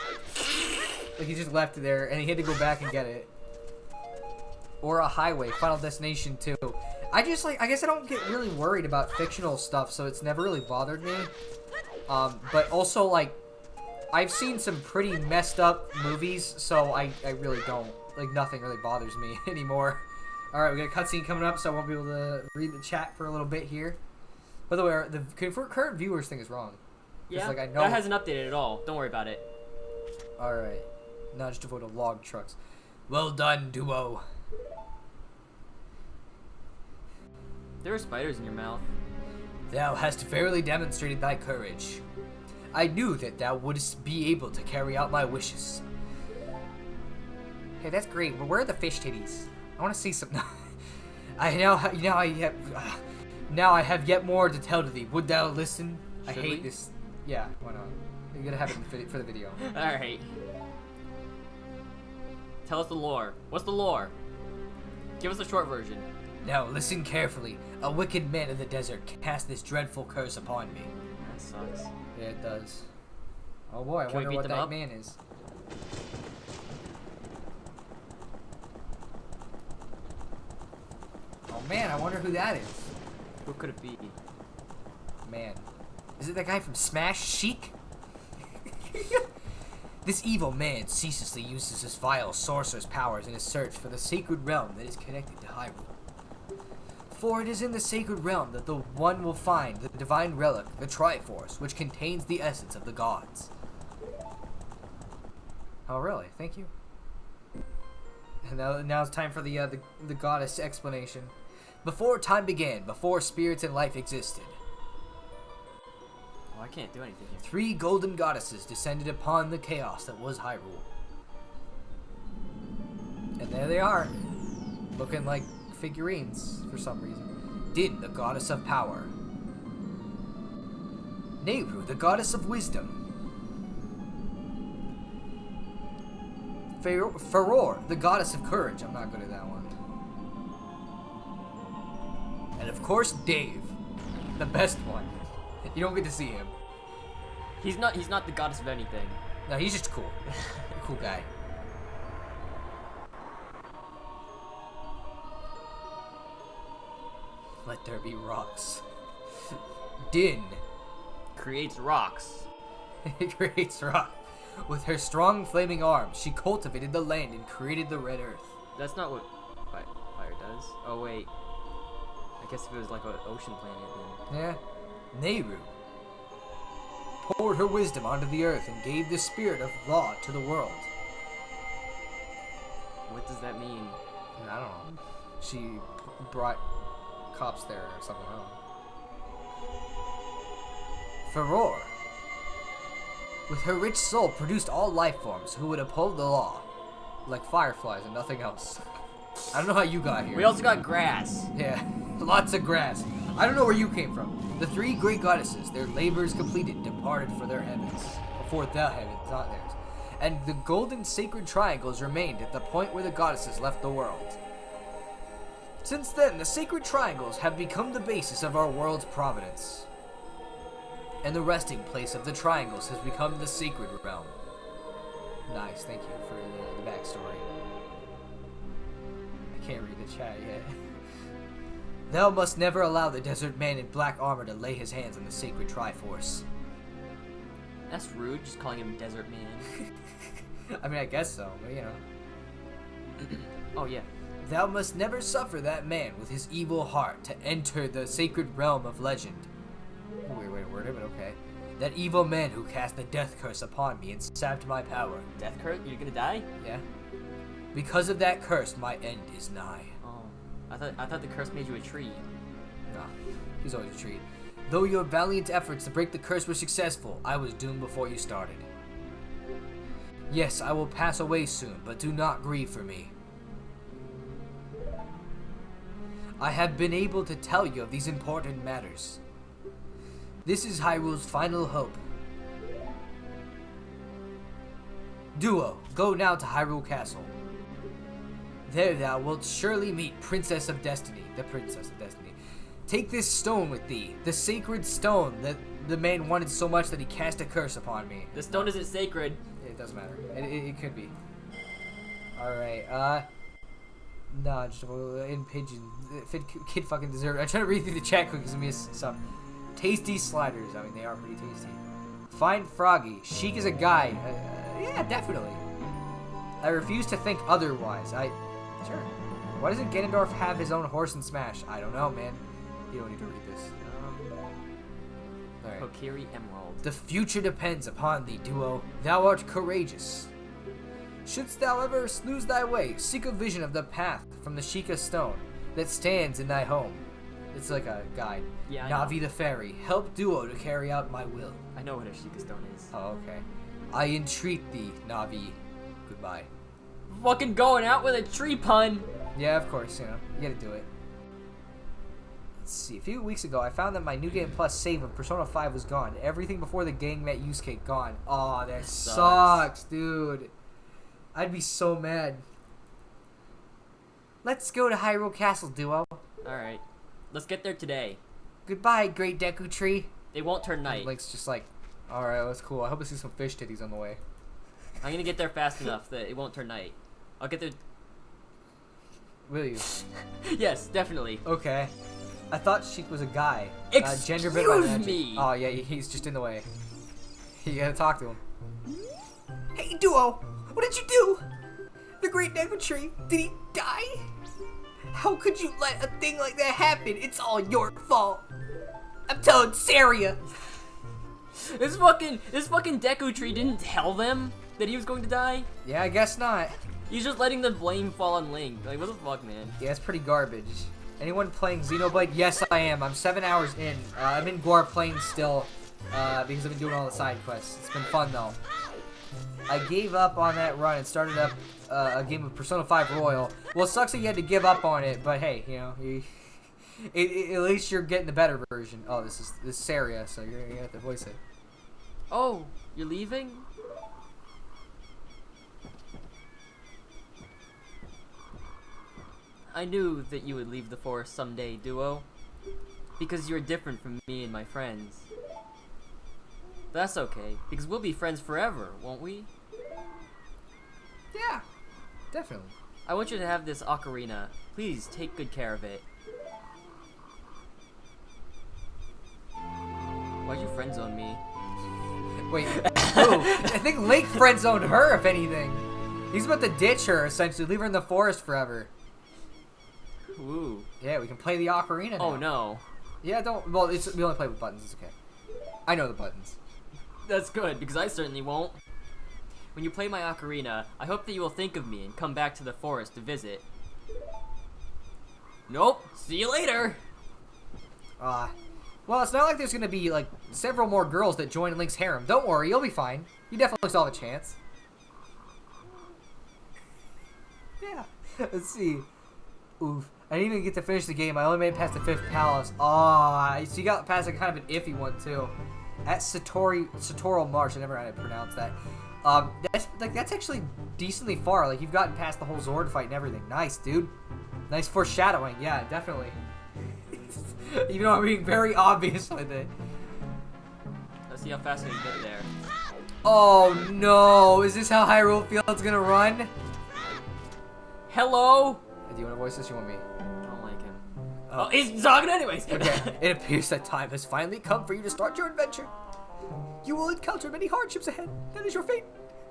Like he just left it there and he had to go back and get it. Or a highway, Final Destination 2. I guess I don't get really worried about fictional stuff, so it's never really bothered me. But also, like, I've seen some pretty messed up movies, so I really don't. Like, nothing really bothers me anymore. Alright, we got a cutscene coming up, so I won't be able to read the chat for a little bit here. By the way, the current viewers thing is wrong. Yeah, like, I know that hasn't updated at all. Don't worry about it. Alright. Now just avoid a log trucks. Well done, Duo. There are spiders in your mouth. Thou hast fairly demonstrated thy courage. I knew that thou wouldst be able to carry out my wishes. Hey, that's great. Well, where are the fish titties? I want to see some. Now I have yet more to tell to thee. Would thou listen? I hate this. Yeah, why not? You're gonna have it for the video. All right. Tell us the lore. What's the lore? Give us a short version. Now listen carefully. A wicked man in the desert cast this dreadful curse upon me. That sucks. Yeah, it does. Oh boy, I Can we wonder beat what them that up? man is. Oh man, I wonder who that is. Who could it be? Man. Is it that guy from Smash, Sheik? This evil man ceaselessly uses his vile sorcerer's powers in his search for the sacred realm that is connected to Hyrule. For it is in the sacred realm that the one will find the divine relic, the Triforce, which contains the essence of the gods. Oh really? Thank you. And now it's time for the goddess explanation. Before time began, before spirits and life existed, Oh, I can't do anything here. 3 golden goddesses descended upon the chaos that was Hyrule. And there they are, looking like figurines for some reason. Din, the goddess of power. Nehru, the goddess of wisdom. Furor, the goddess of courage. I'm not good at that one. And of course, Dave, the best one. You don't get to see him. He's not the goddess of anything. No, he's just cool. Cool guy. Let there be rocks. Din. Creates rocks. It creates rock. With her strong flaming arms, she cultivated the land and created the red earth. That's not what fire does. Oh wait. I guess if it was like an ocean planet then. Yeah. Nehru poured her wisdom onto the earth and gave the spirit of law to the world. What does that mean? I don't know. She brought cops there or something. I don't know. Furor, with her rich soul, produced all life forms who would uphold the law, like fireflies and nothing else. I don't know how you got here. We also got grass. Yeah, lots of grass. I don't know where you came from. The three great goddesses, their labors completed, departed for their heavens. For the heavens, not theirs. And the golden sacred triangles remained at the point where the goddesses left the world. Since then, the sacred triangles have become the basis of our world's providence. And the resting place of the triangles has become the sacred realm. Nice, thank you for the backstory. I can't read the chat yet. Thou must never allow the desert man in black armor to lay his hands on the sacred Triforce. That's rude, just calling him Desert Man. I mean, I guess so, but you know. Oh, yeah. Thou must never suffer that man with his evil heart to enter the sacred realm of legend. Weird way to word it, but okay. That evil man who cast the death curse upon me and sapped my power. Death curse? You're gonna die? Yeah. Because of that curse, my end is nigh. Oh, I thought the curse made you a tree. Nah, he's always a treat. Though your valiant efforts to break the curse were successful, I was doomed before you started. Yes, I will pass away soon, but do not grieve for me. I have been able to tell you of these important matters. This is Hyrule's final hope. Duo, go now to Hyrule Castle. There thou wilt surely meet Princess of Destiny, the Princess of Destiny. Take this stone with thee, the sacred stone that the man wanted so much that he cast a curse upon me. The stone isn't sacred. It doesn't matter. It could be. Alright, nah, just in pigeon. Kid fucking dessert. I try to read through the chat quick because I miss some. Tasty sliders. I mean, they are pretty tasty. Find Froggy. Sheik is a guy. Yeah, definitely. I refuse to think otherwise. Sure. Why doesn't Ganondorf have his own horse and smash? I don't know, man. You don't need to read this. Alright. Kokiri Emerald. The future depends upon thee, Duo. Thou art courageous. Shouldst thou ever lose thy way, seek a vision of the path from the Sheikah stone that stands in thy home. It's like a guide. Yeah, I Navi know. the fairy, help Duo to carry out my will. I know what a Sheikah stone is. Oh, okay. I entreat thee, Navi. Goodbye. Fucking going out with a tree pun. Yeah, of course, you know. You gotta do it. Let's see. A few weeks ago, I found that my New Game Plus save of Persona 5 was gone. Everything before the gang met Yusuke gone. Aw, that sucks, dude. I'd be so mad. Let's go to Hyrule Castle, Duo. Alright. Let's get there today. Goodbye, Great Deku Tree. It won't turn night. And Link's just like, alright, that's cool. I hope I see some fish titties on the way. I'm gonna get there fast enough that it won't turn night. I'll get there. Will you? Yes, definitely. Okay. I thought Sheik was a guy. Excuse bit by magic. me. Oh, yeah, he's just in the way. You gotta talk to him. Hey, Duo, what did you do? The Great Deku Tree, did he die? How could you let a thing like that happen? It's all your fault. I'm telling Saria. This fucking Deku Tree didn't tell them that he was going to die. Yeah, I guess not. He's just letting the blame fall on Link. Like, what the fuck, man? Yeah, it's pretty garbage. Anyone playing Xenoblade? Yes, I am. I'm 7 hours in. I'm in Gore Plains still because I've been doing all the side quests. It's been fun, though. I gave up on that run and started up a game of Persona 5 Royal. Well, it sucks that you had to give up on it, but hey, you know, at least you're getting the better version. Oh, this is Saria, so you're gonna have to voice it. Oh, you're leaving? I knew that you would leave the forest someday, Duo. Because you're different from me and my friends. That's okay, because we'll be friends forever, won't we? Yeah, definitely. I want you to have this ocarina. Please, take good care of it. Why'd you friend zone me? Wait, who? I think Link friend zoned her, if anything. He's about to ditch her, essentially, leave her in the forest forever. Ooh. Yeah, we can play the ocarina now. Oh no. Yeah, don't. Well, we only play with buttons. It's okay. I know the buttons. That's good, because I certainly won't. When you play my ocarina, I hope that you will think of me and come back to the forest to visit. Nope. See you later. Well, it's not like there's gonna be like several more girls that join Link's harem. Don't worry, you'll be fine. You definitely still have a chance. Yeah. Let's see. Oof. I didn't even get to finish the game. I only made it past the 5th palace. Aw, so you got past like kind of an iffy one too. At Satoral Marsh. I never know how to pronounce that. That's actually decently far. Like you've gotten past the whole Zord fight and everything. Nice, dude. Nice foreshadowing. Yeah, definitely. Even though I'm being very obvious with it. Let's see how fast I can get there. Oh no! Is this how Hyrule Field's gonna run? Hello? Do you want to voice this? You want me? I don't like him. Oh, he's talking anyways. Okay. It appears that time has finally come for you to start your adventure. You will encounter many hardships ahead. That is your fate.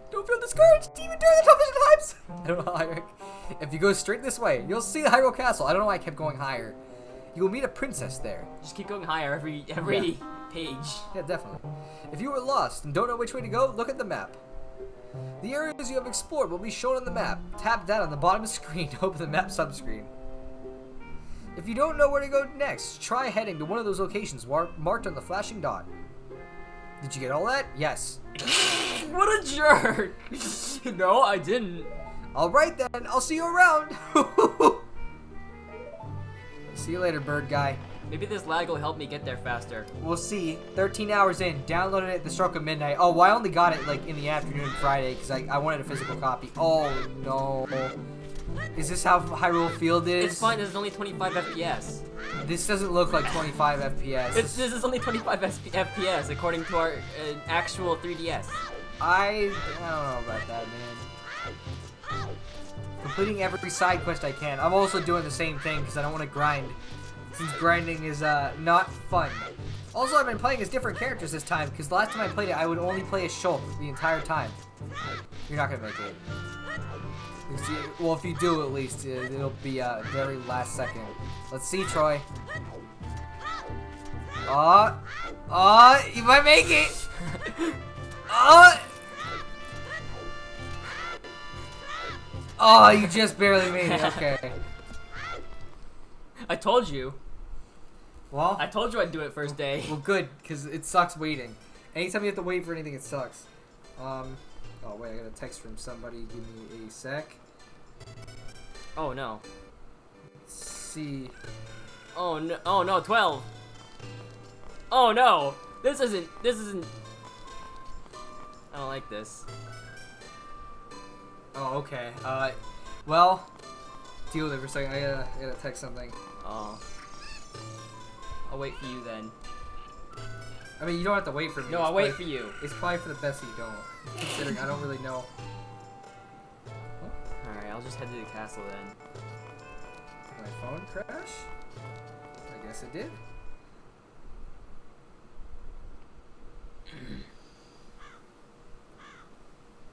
Don't feel discouraged, even during the toughest of times. I don't know how Eric. If you go straight this way, you'll see the Hyrule Castle. I don't know why I kept going higher. You will meet a princess there. Just keep going higher every page. Yeah, definitely. If you were lost and don't know which way to go, look at the map. The areas you have explored will be shown on the map. Tap that on the bottom of the screen to open the map subscreen. If you don't know where to go next, try heading to one of those locations marked on the flashing dot. Did you get all that? Yes. What a jerk! No, I didn't. Alright then, I'll see you around. See you later, bird guy. Maybe this lag will help me get there faster. We'll see. 13 hours in, downloaded it at the stroke of midnight. Oh, well, I only got it like in the afternoon Friday because I wanted a physical copy. Oh no. Is this how Hyrule Field is? It's fine, this is only 25 FPS. This doesn't look like 25 FPS. This is only 25 FPS according to our actual 3DS. I don't know about that, man. Completing every side quest I can. I'm also doing the same thing because I don't want to grind. Since grinding is not fun. Also, I've been playing as different characters this time because the last time I played it, I would only play as Shulk the entire time. You're not gonna make it. Well, if you do, at least it'll be very last second. Let's see, Troy. You might make it. Oh, you just barely made it. Okay. I told you. Well, I told you I'd do it first day. Well, good, because it sucks waiting. Anytime you have to wait for anything, it sucks. Oh wait, I got a text from somebody. Give me a sec. Oh no. Let's see. Oh no! Oh no! 12. Oh no! This isn't. I don't like this. Oh, okay. Well, deal with it for a second. I gotta text something. Oh. I'll wait for you then. I mean, you don't have to wait for me. No, I'll wait for you. It's probably for the best that you don't. Considering I don't really know. Alright, I'll just head to the castle then. My phone crash? I guess it did.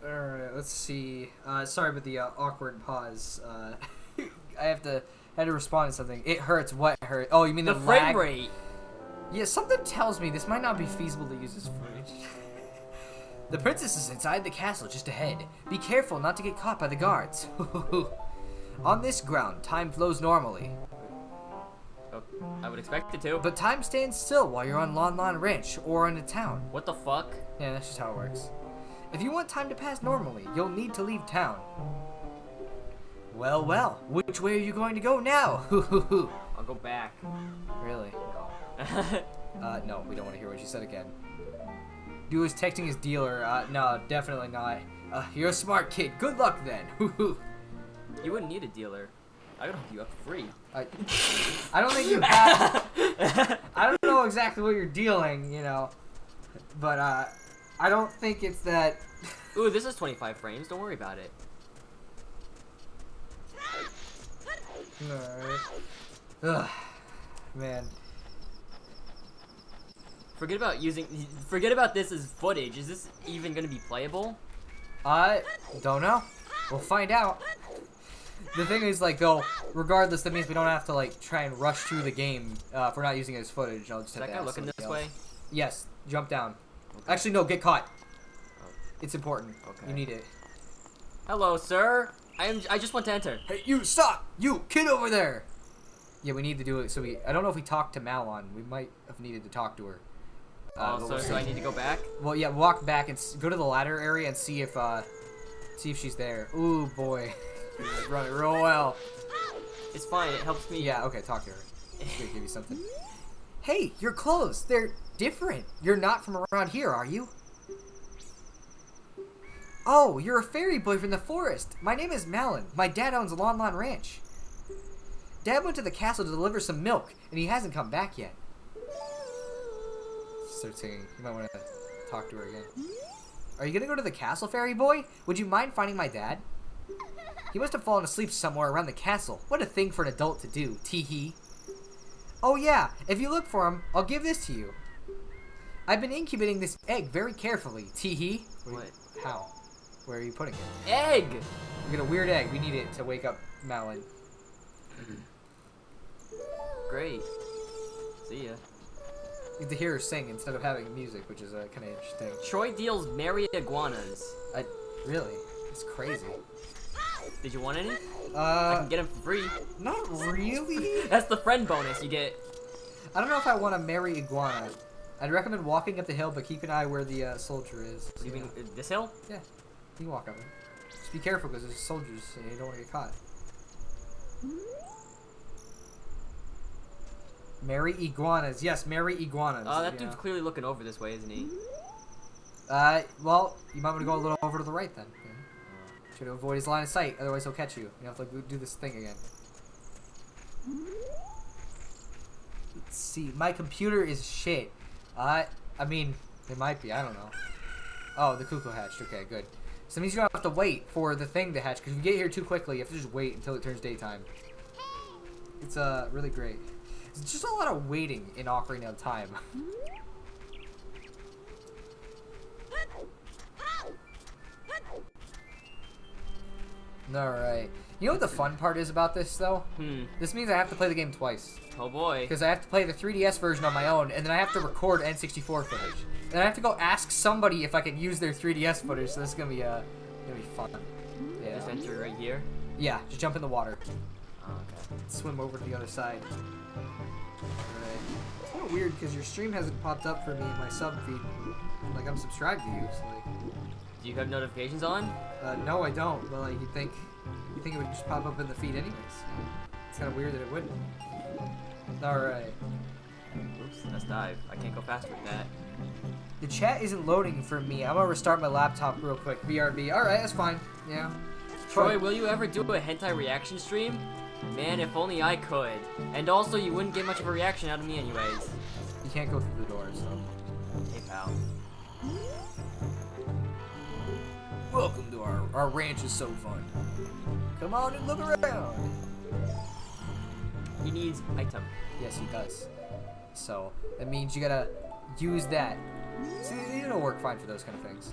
Alright, let's see. Sorry about the awkward pause. I had to respond to something. It hurts. What hurt? Oh, you mean the frame lag? rate? Yeah, something tells me this might not be feasible to use this footage. The princess is inside the castle just ahead. Be careful not to get caught by the guards. On this ground, time flows normally. Oh, I would expect it to. But time stands still while you're on Lon Lon Ranch or in a town. What the fuck? Yeah, that's just how it works. If you want time to pass normally, you'll need to leave town. Well, well, which way are you going to go now? I'll go back. Really? No, we don't want to hear what you said again. Duo is texting his dealer. No, definitely not. You're a smart kid. Good luck then. You wouldn't need a dealer. I could hook you up free. I don't think you have. I don't know exactly what you're dealing, you know, but I don't think it's that. Ooh, this is 25 frames. Don't worry about it. Alright. Ugh, man. Forget about this as footage. Is this even gonna be playable? Don't know. We'll find out. The thing is, like, though, regardless, that means we don't have to, like, try and rush through the game if we're not using it as footage. I'll just Is have that to guy ask looking this somebody way? else. Yes. Jump down. Okay. Actually, no. Get caught. Oh. It's important. Okay. You need it. Hello, sir. I just want to enter. Hey, you! Stop! You! Kid over there! Yeah, we need to do it. So I don't know if we talked to Malon. We might have needed to talk to her. So I need to go back? Well, yeah, walk back and go to the ladder area and see if she's there. Ooh, boy. He's running real well. It's fine. It helps me. Yeah, okay, talk to her. She's gonna give you something. Hey, your clothes. They're different. You're not from around here, are you? Oh, you're a fairy boy from the forest. My name is Malin. My dad owns a Lon Lon Ranch. Dad went to the castle to deliver some milk, and he hasn't come back yet. Start singing. You might want to talk to her again. Are you gonna go to the castle, fairy boy? Would you mind finding my dad? He must have fallen asleep somewhere around the castle. What a thing for an adult to do, tee-hee. Oh yeah, if you look for him, I'll give this to you. I've been incubating this egg very carefully, tee-hee. What? How? Where are you putting it? Egg! We get a weird egg. We need it to wake up Malin. Great. See ya. You get to hear her sing instead of having music, which is kind of interesting. Troy deals merry iguanas. Really? It's crazy. Did you want any? I can get them for free. Not really. That's the friend bonus you get. I don't know if I want to marry iguana. I'd recommend walking up the hill, but keep an eye where the soldier is. You mean this hill? Yeah. You can walk up it. Just be careful because there's soldiers and you don't want to get caught. Marry iguanas. Yes, marry iguanas. Oh, that dude's clearly looking over this way, isn't he? Well, you might want to go a little over to the right then. Try to avoid his line of sight, otherwise he'll catch you. You have to do this thing again. Let's see. My computer is shit. I mean, it might be. I don't know. Oh, the cuckoo hatched. Okay, good. So that means you don't have to wait for the thing to hatch, because if you get here too quickly, you have to just wait until it turns daytime. It's really great. It's just a lot of waiting in Ocarina of Time. Alright. You know what the fun part is about this, though? This means I have to play the game twice. Oh boy. Because I have to play the 3DS version on my own, and then I have to record N64 footage. And I have to go ask somebody if I can use their 3DS footage, so this is gonna be fun. Yeah. Just enter right here. Yeah, just jump in the water. Oh, okay. Swim over to the other side. Alright. It's kind of weird because your stream hasn't popped up for me in my sub feed. Like, I'm subscribed to you, so like... Do you have notifications on? No, I don't. But like, you think it would just pop up in the feed anyways? It's kind of weird that it wouldn't. All right. Oops, let's dive. I can't go faster with that. The chat isn't loading for me. I'm gonna restart my laptop real quick. BRB. All right, that's fine. Yeah. Troy, will you ever do a hentai reaction stream? Man, if only I could. And also, you wouldn't get much of a reaction out of me anyways. You can't go through the door, so. Hey, pal. Welcome to our ranch is so fun. Come on and look around. He needs item. Yes, he does. So that means you gotta use that. See, it'll work fine for those kind of things.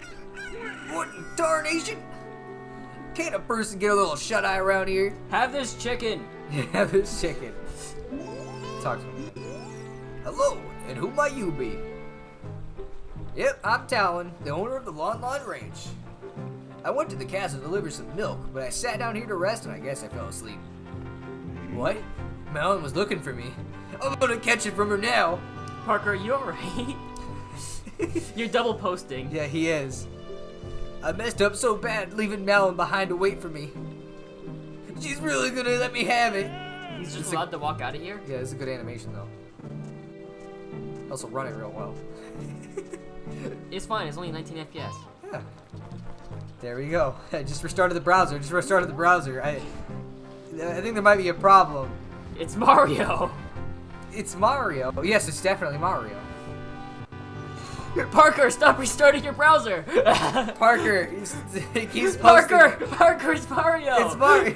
What in tarnation? Can't a person get a little shut eye around here? Have this chicken. Yeah, this chicken. Talk to him. Hello, and who might you be? Yep, I'm Talon, the owner of the Lon Lon Ranch. I went to the castle to deliver some milk, but I sat down here to rest and I guess I fell asleep. What? Malin was looking for me. I'm gonna catch it from her now. Parker, are you alright? You're double posting. Yeah, he is. I messed up so bad leaving Malin behind to wait for me. She's really gonna let me have it. He's just allowed to walk out of here? Yeah, it's a good animation though. Also run it real well. It's fine, it's only 19 FPS. Yeah. There we go. I just restarted the browser. I think there might be a problem. It's Mario! It's Mario. Yes, it's definitely Mario. Parker, stop restarting your browser! Parker, he's Parker! Parker, it's Mario! It's Mario.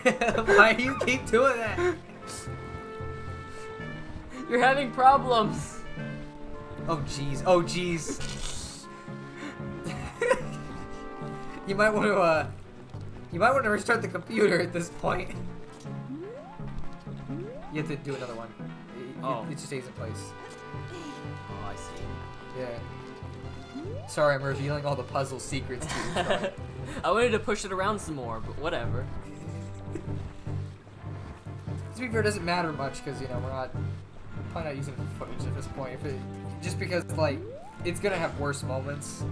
Why do you keep doing that? You're having problems. Oh jeez. Oh jeez. You might want to restart the computer at this point. You have to do another one. It just stays in place. Oh, I see. Yeah. Sorry, I'm revealing all the puzzle secrets to you. Troy. I wanted to push it around some more, but whatever. To be fair, it doesn't matter much because we're probably not using footage at this point. Just because like it's gonna have worse moments.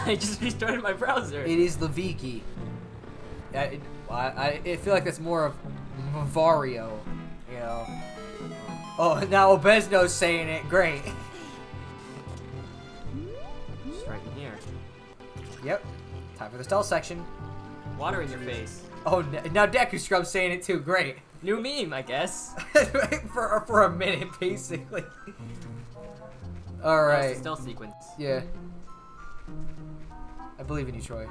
I just restarted my browser. It is the Viki. I feel like that's more of Vario, you know. Oh, now Obezno's saying it. Great. Just right in here. Yep. Time for the stealth section. Water in your face. Oh, now Deku Scrub's saying it too. Great. New meme, I guess. for a minute, basically. All That was right. the stealth sequence. Yeah. I believe in you, Troy.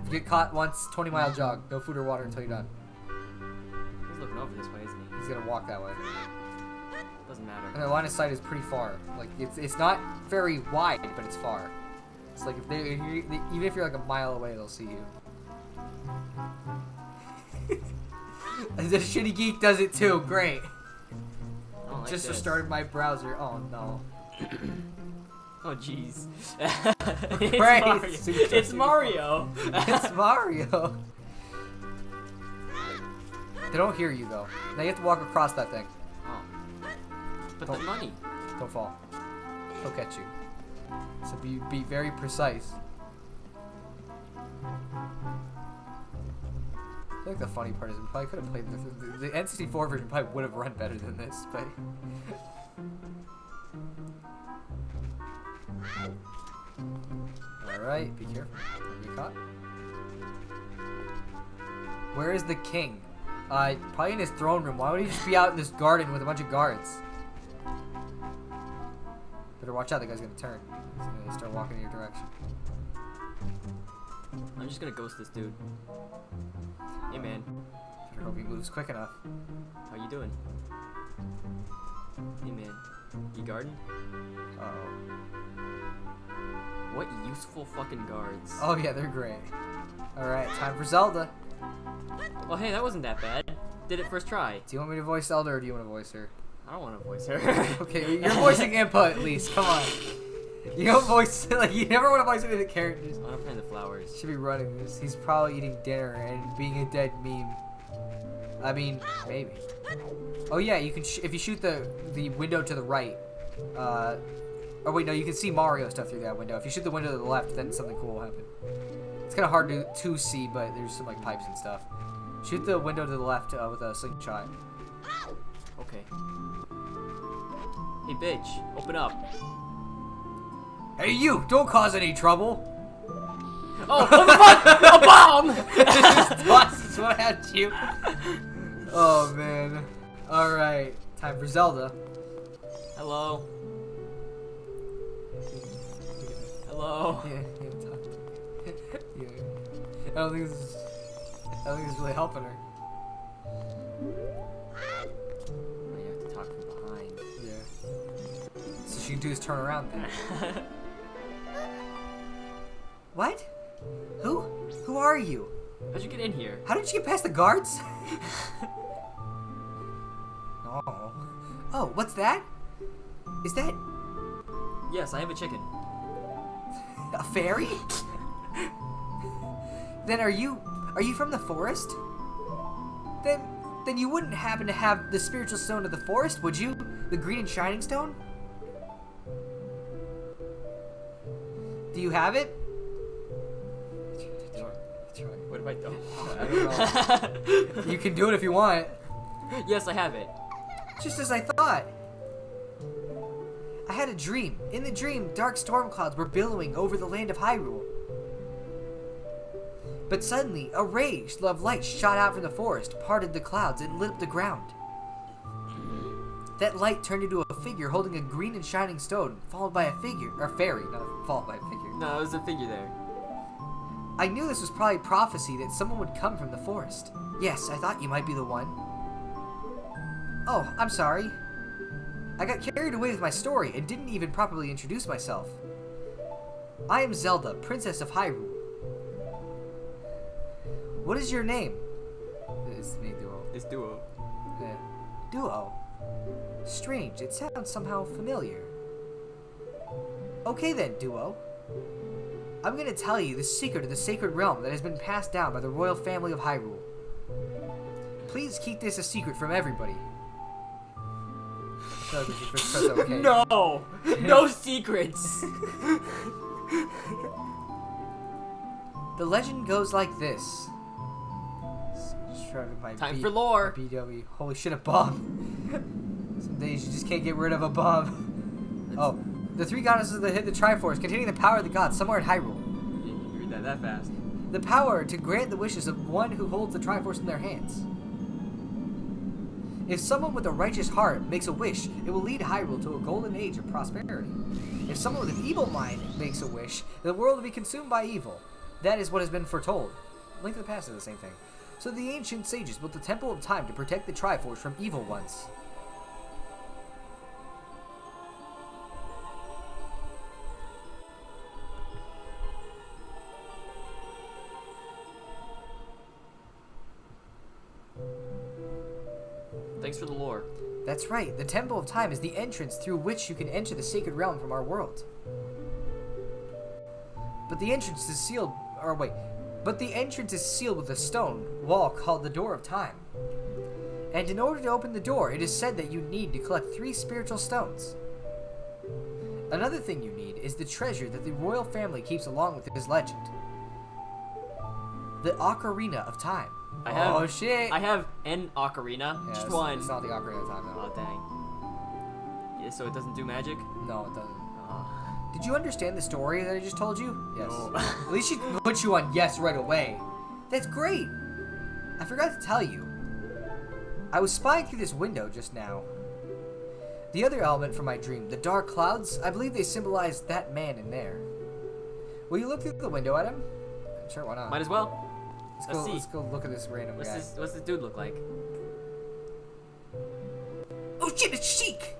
If you get caught once, 20-mile jog. No food or water until you're done. He's looking over this way, isn't he? He's gonna walk that way. Doesn't matter. And the line of sight is pretty far. Like it's not very wide, but it's far. It's like even if you're like a mile away, they'll see you. The shitty geek does it too. Great. I don't like Just this. restarted my browser. Oh no. Oh jeez. Great. It's Mario. It's Mario. They don't hear you though. Now you have to walk across that thing. Oh. But Don't- the money. Don't fall. He'll catch you. So be very precise. I think the funny part is we probably could have played the N64 version probably would have run better than this, but alright, be careful. Don't get caught. Where is the king? Probably in his throne room. Why would he just be out in this garden with a bunch of guards? Better watch out, the guy's gonna turn. He's gonna start walking in your direction. I'm just gonna ghost this dude. Hey man, Better hope he moves quick enough. how you doing? Hey man, you guarding? Uh-oh. What useful fucking guards. Oh yeah, they're great. Alright, time for Zelda. Well hey, that wasn't that bad. Did it first try. Do you want me to voice Zelda or do you want to voice her? I don't want to voice her. Okay, you're voicing input at least, come on. You don't voice, like, you never want to voice any of the characters. I want to plant the flowers. Should be running this. He's probably eating dinner and being a dead meme. I mean, maybe. Oh yeah, you can if you shoot the window to the right. Oh wait, no, you can see Mario stuff through that window. If you shoot the window to the left, then something cool will happen. It's kind of hard to see, but there's some like pipes and stuff. Shoot the window to the left with a slingshot. Okay. Hey bitch, open up. Hey you! Don't cause any trouble. Oh, what the fuck? A bomb! Tosses one at you. Oh man. All right, time for Zelda. Hello. Hello. Yeah, yeah. I don't think this is really helping her. You have to talk from behind. Yeah. So she can do is turn around then. What? Who are you? How'd you get in here? How did you get past the guards? Oh. Oh, what's that? Is that Yes, I have a chicken. a fairy? Then are you from the forest? Then you wouldn't happen to have the spiritual stone of the forest, would you? The green and shining stone? Do you have it? What if I don't? I don't know. You can do it if you want. Yes, I have it. Just as I thought. I had a dream. In the dream, dark storm clouds were billowing over the land of Hyrule. But suddenly, a ray of light shot out from the forest, parted the clouds, and lit up the ground. That light turned into a figure holding a green and shining stone, followed by a fairy, not followed by a figure. No, there's a figure there. I knew this was probably prophecy that someone would come from the forest. Yes, I thought you might be the one. Oh, I'm sorry. I got carried away with my story and didn't even properly introduce myself. I am Zelda, Princess of Hyrule. What is your name? It's me, Duo. It's Duo. Yeah. Duo. Strange, it sounds somehow familiar. Okay then, Duo. I'm gonna tell you the secret of the sacred realm that has been passed down by the royal family of Hyrule. Please keep this a secret from everybody. I feel like we should press okay. No! No secrets! The legend goes like this. Just trying to my Time for lore. my BW. Holy shit, a bomb. Some days you just can't get rid of a bomb. Oh, the three goddesses that hit the Triforce, containing the power of the gods somewhere in Hyrule. You read that fast. The power to grant the wishes of one who holds the Triforce in their hands. If someone with a righteous heart makes a wish, it will lead Hyrule to a golden age of prosperity. If someone with an evil mind makes a wish, the world will be consumed by evil. That is what has been foretold. Link to the Past is the same thing. So the ancient sages built the Temple of Time to protect the Triforce from evil ones. Thanks for the lore. That's right, the Temple of Time is the entrance through which you can enter the sacred realm from our world. But the entrance is sealed, but the entrance is sealed with a stone wall called the Door of Time. And in order to open the door, it is said that you need to collect 3 spiritual stones. Another thing you need is the treasure that the royal family keeps along with his legend. The Ocarina of Time. Oh shit! I have an ocarina. Yeah, Just it's, one. It's not the Ocarina of Time though. Oh dang. Yeah, so it doesn't do magic? No, it doesn't. Oh. Did you understand the story that I just told you? Yes. No. At least she put you on yes right away. That's great. I forgot to tell you. I was spying through this window just now. The other element from my dream, the dark clouds, I believe they symbolize that man in there. Will you look through the window at him? Sure, why not? Might as well. Let's see. Let's go look at this random guy. What's this dude look like? Oh shit, it's Sheik!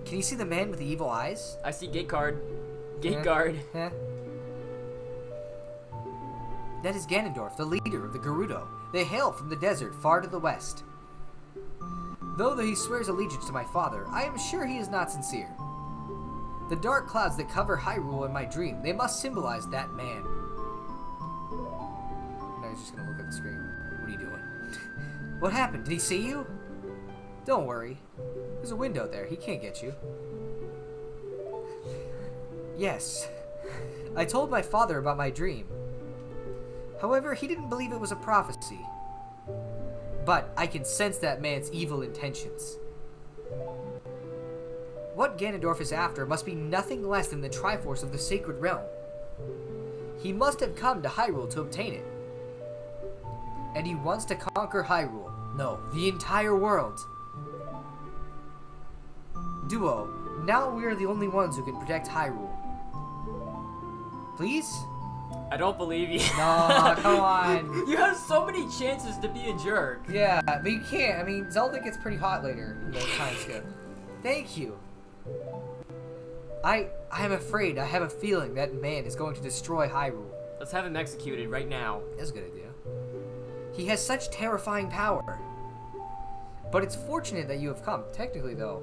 Can you see the man with the evil eyes? I see gate card. Gate Yeah. guard. Huh? That is Ganondorf, the leader of the Gerudo. They hail from the desert far to the west. Though he swears allegiance to my father, I am sure he is not sincere. The dark clouds that cover Hyrule in my dream, they must symbolize that man. Now he's just gonna look at the screen. What are you doing? What happened? Did he see you? Don't worry. There's a window there. He can't get you. Yes. I told my father about my dream. However, he didn't believe it was a prophecy. But I can sense that man's evil intentions. What Ganondorf is after must be nothing less than the Triforce of the Sacred Realm. He must have come to Hyrule to obtain it. And he wants to conquer Hyrule. No, the entire world. Duo, now we are the only ones who can protect Hyrule. Please? I don't believe you. No, come on. You have so many chances to be a jerk. Yeah, but you can't. I mean, Zelda gets pretty hot later in the time skip. Thank you. I am afraid, I have a feeling that man is going to destroy Hyrule. Let's have him executed right now. That's a good idea. He has such terrifying power. But it's fortunate that you have come. Technically, though,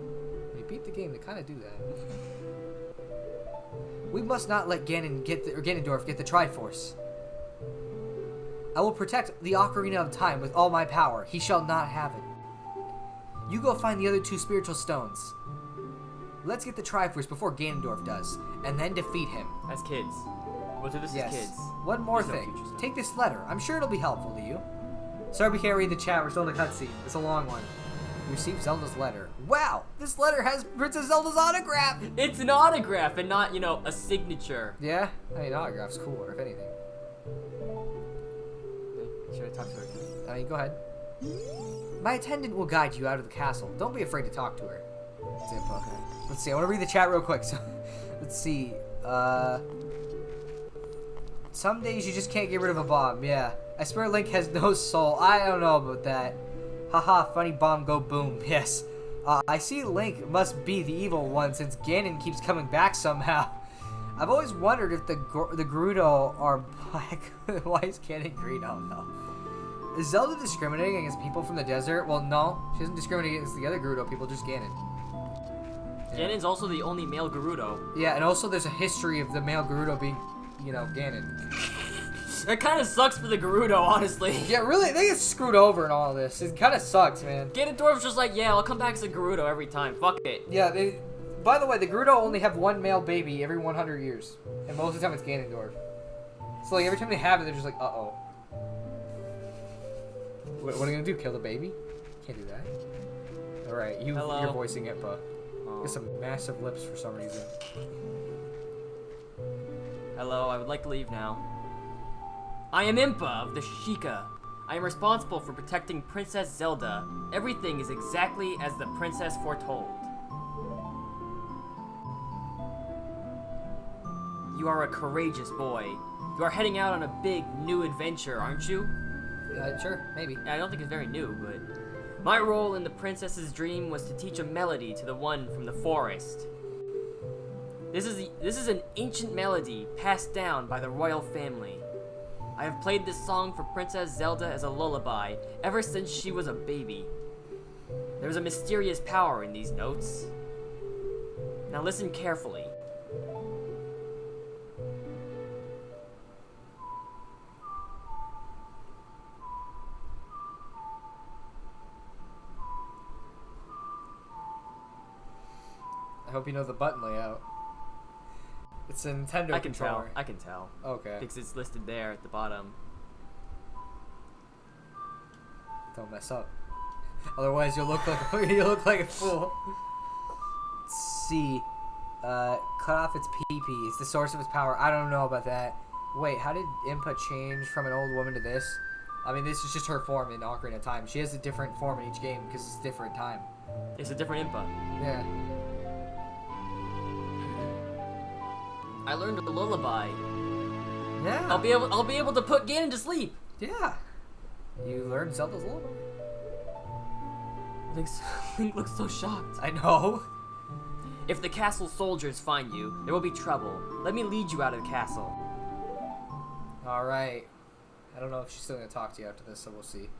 when you beat the game, they kind of do that. We must not let Ganondorf get the Triforce. I will protect the Ocarina of Time with all my power. He shall not have it. You go find the other 2 spiritual stones. Let's get the Triforce before Ganondorf does, and then defeat him. As kids. We'll do this Yes. as kids. One more There's no thing. future stuff. Take this letter. I'm sure it'll be helpful to you. Sorry we can't read the chat. We're still in the cutscene. It's a long one. You received Zelda's letter. Wow! This letter has Princess Zelda's autograph! It's an autograph and not, a signature. Yeah? I mean, autograph's cooler, if anything. Should I talk to her again? I mean, go ahead. My attendant will guide you out of the castle. Don't be afraid to talk to her. Zimpa. Let's see. I want to read the chat real quick. So, let's see. Some days you just can't get rid of a bomb. Yeah. I swear Link has no soul. I don't know about that. Haha, funny bomb go boom. Yes. I see Link must be the evil one since Ganon keeps coming back somehow. I've always wondered if the Gerudo are black. Why is Ganon green? Oh no. Is Zelda discriminating against people from the desert? Well, no. She doesn't discriminate against the other Gerudo people, just Ganon. Ganon's also the only male Gerudo. Yeah, and also there's a history of the male Gerudo being, Ganon. It kind of sucks for the Gerudo, honestly. Yeah, really, they get screwed over in all of this. It kind of sucks, man. Ganondorf's just like, yeah, I'll come back as a Gerudo every time. Fuck it. Yeah, by the way, the Gerudo only have one male baby every 100 years. And most of the time it's Ganondorf. So, like, every time they have it, they're just like, uh-oh. What are you gonna do? Kill the baby? Can't do that. All right, Hello. you're voicing Impa. Oh. Get some massive lips for some reason. Hello, I would like to leave now. I am Impa of the Sheikah. I am responsible for protecting Princess Zelda. Everything is exactly as the princess foretold. You are a courageous boy. You are heading out on a big, new adventure, aren't you? Sure, maybe. I don't think it's very new, but... My role in the princess's dream was to teach a melody to the one from the forest. This is an ancient melody passed down by the royal family. I have played this song for Princess Zelda as a lullaby ever since she was a baby. There's a mysterious power in these notes. Now listen carefully. I hope you know the button layout. It's a Nintendo I can tell. controller. I can tell. Okay. Because it's listed there at the bottom. Don't mess up. Otherwise, you'll look like a fool. C. Cut off its pee-pee. It's the source of its power. I don't know about that. Wait, how did Impa change from an old woman to this? I mean, this is just her form in Ocarina of Time. She has a different form in each game because it's a different time. It's a different Impa. Yeah. I learned a lullaby. Yeah. I'll be able to put Ganon to sleep. Yeah. You learned Zelda's lullaby. Link looks so shocked. I know. If the castle soldiers find you, there will be trouble. Let me lead you out of the castle. All right. I don't know if she's still gonna talk to you after this, so we'll see.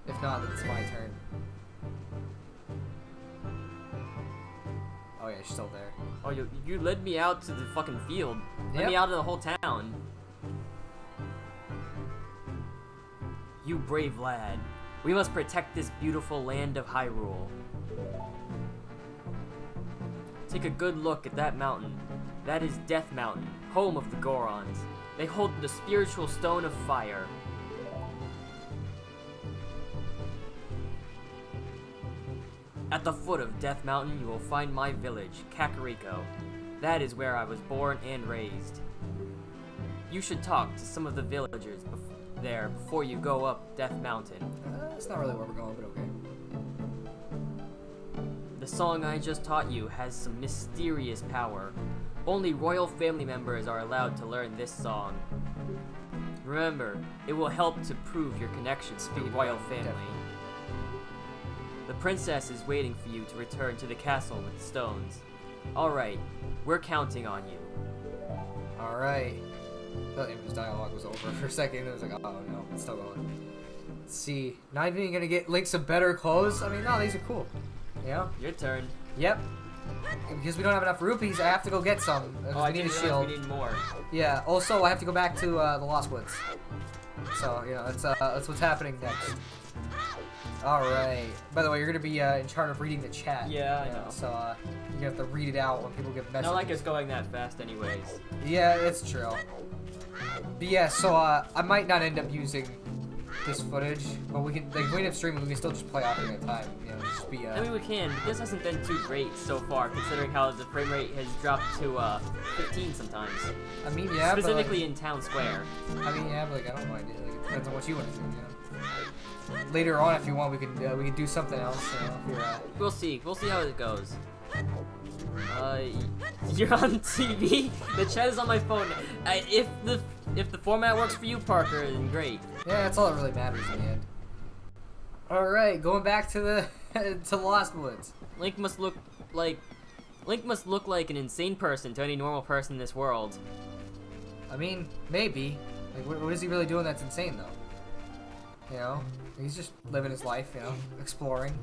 If not, then it's my turn. Oh yeah, she's still there. Oh, you led me out to the fucking field. Led me out of the whole town. You brave lad. We must protect this beautiful land of Hyrule. Take a good look at that mountain. That is Death Mountain, home of the Gorons. They hold the spiritual stone of fire. At the foot of Death Mountain, you will find my village, Kakariko. That is where I was born and raised. You should talk to some of the villagers there before you go up Death Mountain. That's not really where we're going, but okay. The song I just taught you has some mysterious power. Only royal family members are allowed to learn this song. Remember, it will help to prove your connection to the royal family. Definitely. The princess is waiting for you to return to the castle with the stones. Alright, we're counting on you. Alright. I thought Impa's dialogue was over for a second. It was like, oh no, it's still going. Let's see. Not even gonna get Link some better clothes? I mean, no, these are cool. Yeah? Your turn. Yep. Because we don't have enough rupees, I have to go get some. Oh, I we need a didn't realize shield. we need more. Yeah, also I have to go back to the Lost Woods. So, you know, that's what's happening next. Alright. By the way, you're gonna be in charge of reading the chat. Yeah, I know. So, you have to read it out when people give messages. Not like it's going that fast anyways. Yeah, it's true. But yeah, so I might not end up using this footage, but we can, like, when we end up streaming, we can still just play Ocarina of Time. You know, just be I mean, we can, but this hasn't been too great so far, considering how the frame rate has dropped to 15 sometimes. I mean, yeah, Specifically but, in Town Square. like, I mean, yeah, but like, I don't mind it. Like, it depends on what you want to do. You know. Later on, if you want, we can do something else. You know, if you're, We'll see. We'll see how it goes. You're on TV. The chat is on my phone. If the format works for you, Parker, then great. yeah, that's all that really matters in the end. All right, going back to the to Lost Woods. Link must look like an insane person to any normal person in this world. I mean, maybe. Like, what is he really doing that's insane, though? You know, he's just living his life, you know, exploring.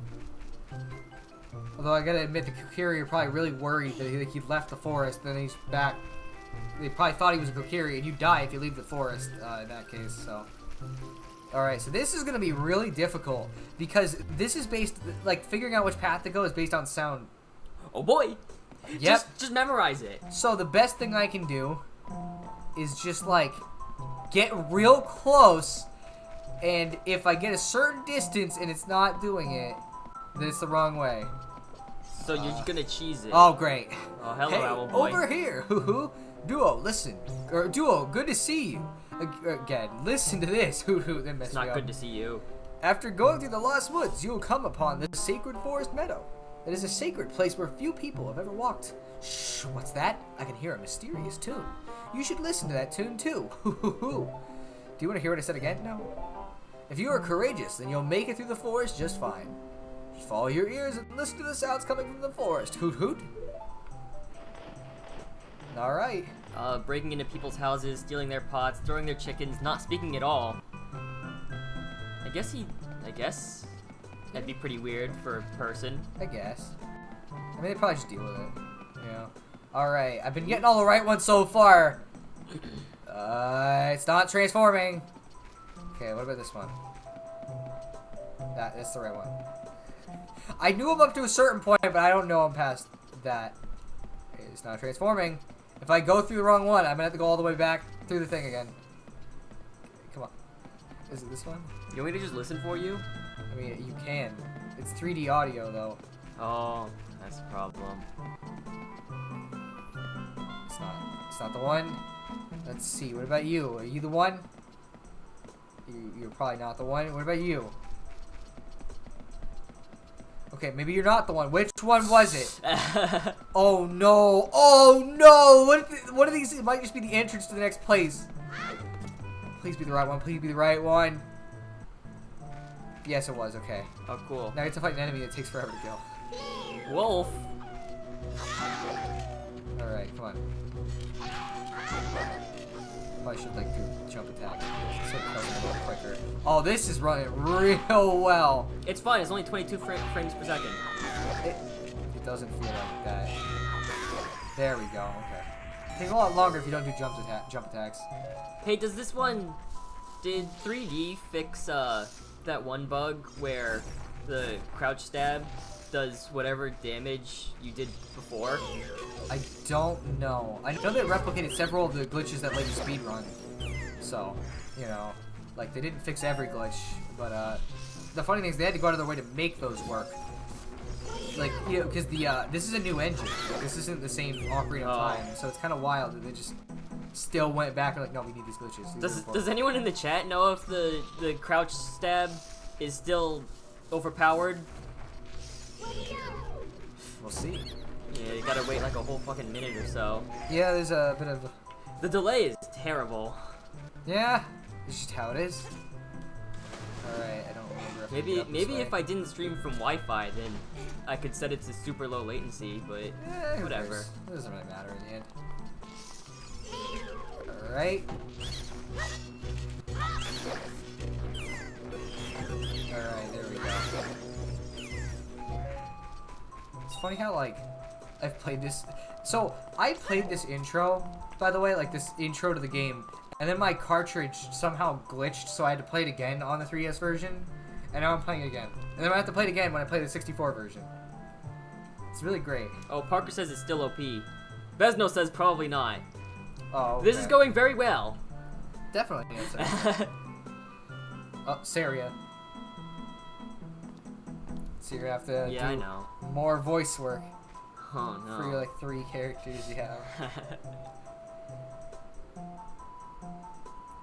Although I gotta admit, the Kokiri are probably really worried that he left the forest, then he's back. They probably thought he was a Kokiri, and you die if you leave the forest in that case, so. Alright, so this is gonna be really difficult, because this is based, like, figuring out which path to go is based on sound. Oh boy! Yep. Just memorize it. So the best thing I can do is just, like, get real close And if I get a certain distance and it's not doing it, then it's the wrong way. So you're gonna cheese it. Oh, great. Oh, hello, Hey, Owl Boy. over here. Duo, listen. Or, Duo, good to see you. Again, listen to this. It's not good to see you. After going through the Lost Woods, you will come upon the Sacred Forest Meadow. It is a sacred place where few people have ever walked. Shh, what's that? I can hear a mysterious tune. You should listen to that tune too. Do you want to hear what I said again? No. If you are courageous, then you'll make it through the forest just fine. Just follow your ears and listen to the sounds coming from the forest. Hoot hoot. Alright. Breaking into people's houses, stealing their pots, throwing their chickens, not speaking at all. I guess that'd be pretty weird for a person. I guess. I mean, they probably just deal with it. You know? Alright, I've been getting all the right ones so far. It's not transforming. Okay, what about this one? That's the right one. I knew I'm up to a certain point, but I don't know I'm past that. It's not transforming. If I go through the wrong one, I'm gonna have to go all the way back through the thing again. Come on. Is it this one? You want me to just listen for you? I mean, you can. It's 3D audio, though. Oh, that's a problem. It's not the one. Let's see. What about you? Are you the one? You're probably not the one. What about you? Okay, maybe you're not the one. Which one was it? Oh no! Oh no! What are these? It might just be the entrance to the next place. Please be the right one. Please be the right one. Yes, it was. Okay. Oh, cool. Now you have to fight an enemy that takes forever to kill. Wolf. All right, come on. Probably should like do jump attack so it comes a little quicker. Oh, this is running real well. It's fine. It's only 22 frames per second. It doesn't feel like that. There we go. Okay. It takes a lot longer if you don't do jump attacks. Hey, did 3D fix that one bug where the crouch stab does whatever damage you did before? I don't know. I know they replicated several of the glitches that let you speedrun. So, you know, like they didn't fix every glitch, but the funny thing is they had to go out of their way to make those work. Like, you know, because this is a new engine. Like, this isn't the same Ocarina of Time, so it's kind of wild that they just still went back and like, no, we need these glitches. Does anyone in the chat know if the crouch stab is still overpowered? We'll see. Yeah, you gotta wait like a whole fucking minute or so. Yeah, there's a bit of... The delay is terrible. Yeah, it's just how it is. Alright, I don't remember. Maybe if I didn't stream from Wi-Fi, then I could set it to super low latency, but whatever. It doesn't really matter in the end. Alright. Alright, there we go. It's funny how, like, I've played this. So, I played this intro, by the way, like this intro to the game, and then my cartridge somehow glitched, so I had to play it again on the 3DS version, and now I'm playing it again. And then I have to play it again when I play the 64 version. It's really great. Oh, Parker says it's still OP. Vesno says probably not. Oh, okay. This is going very well. Definitely. Oh, Saria. So you have to yeah, do I know. more voice work Oh no. for your like 3 characters you have.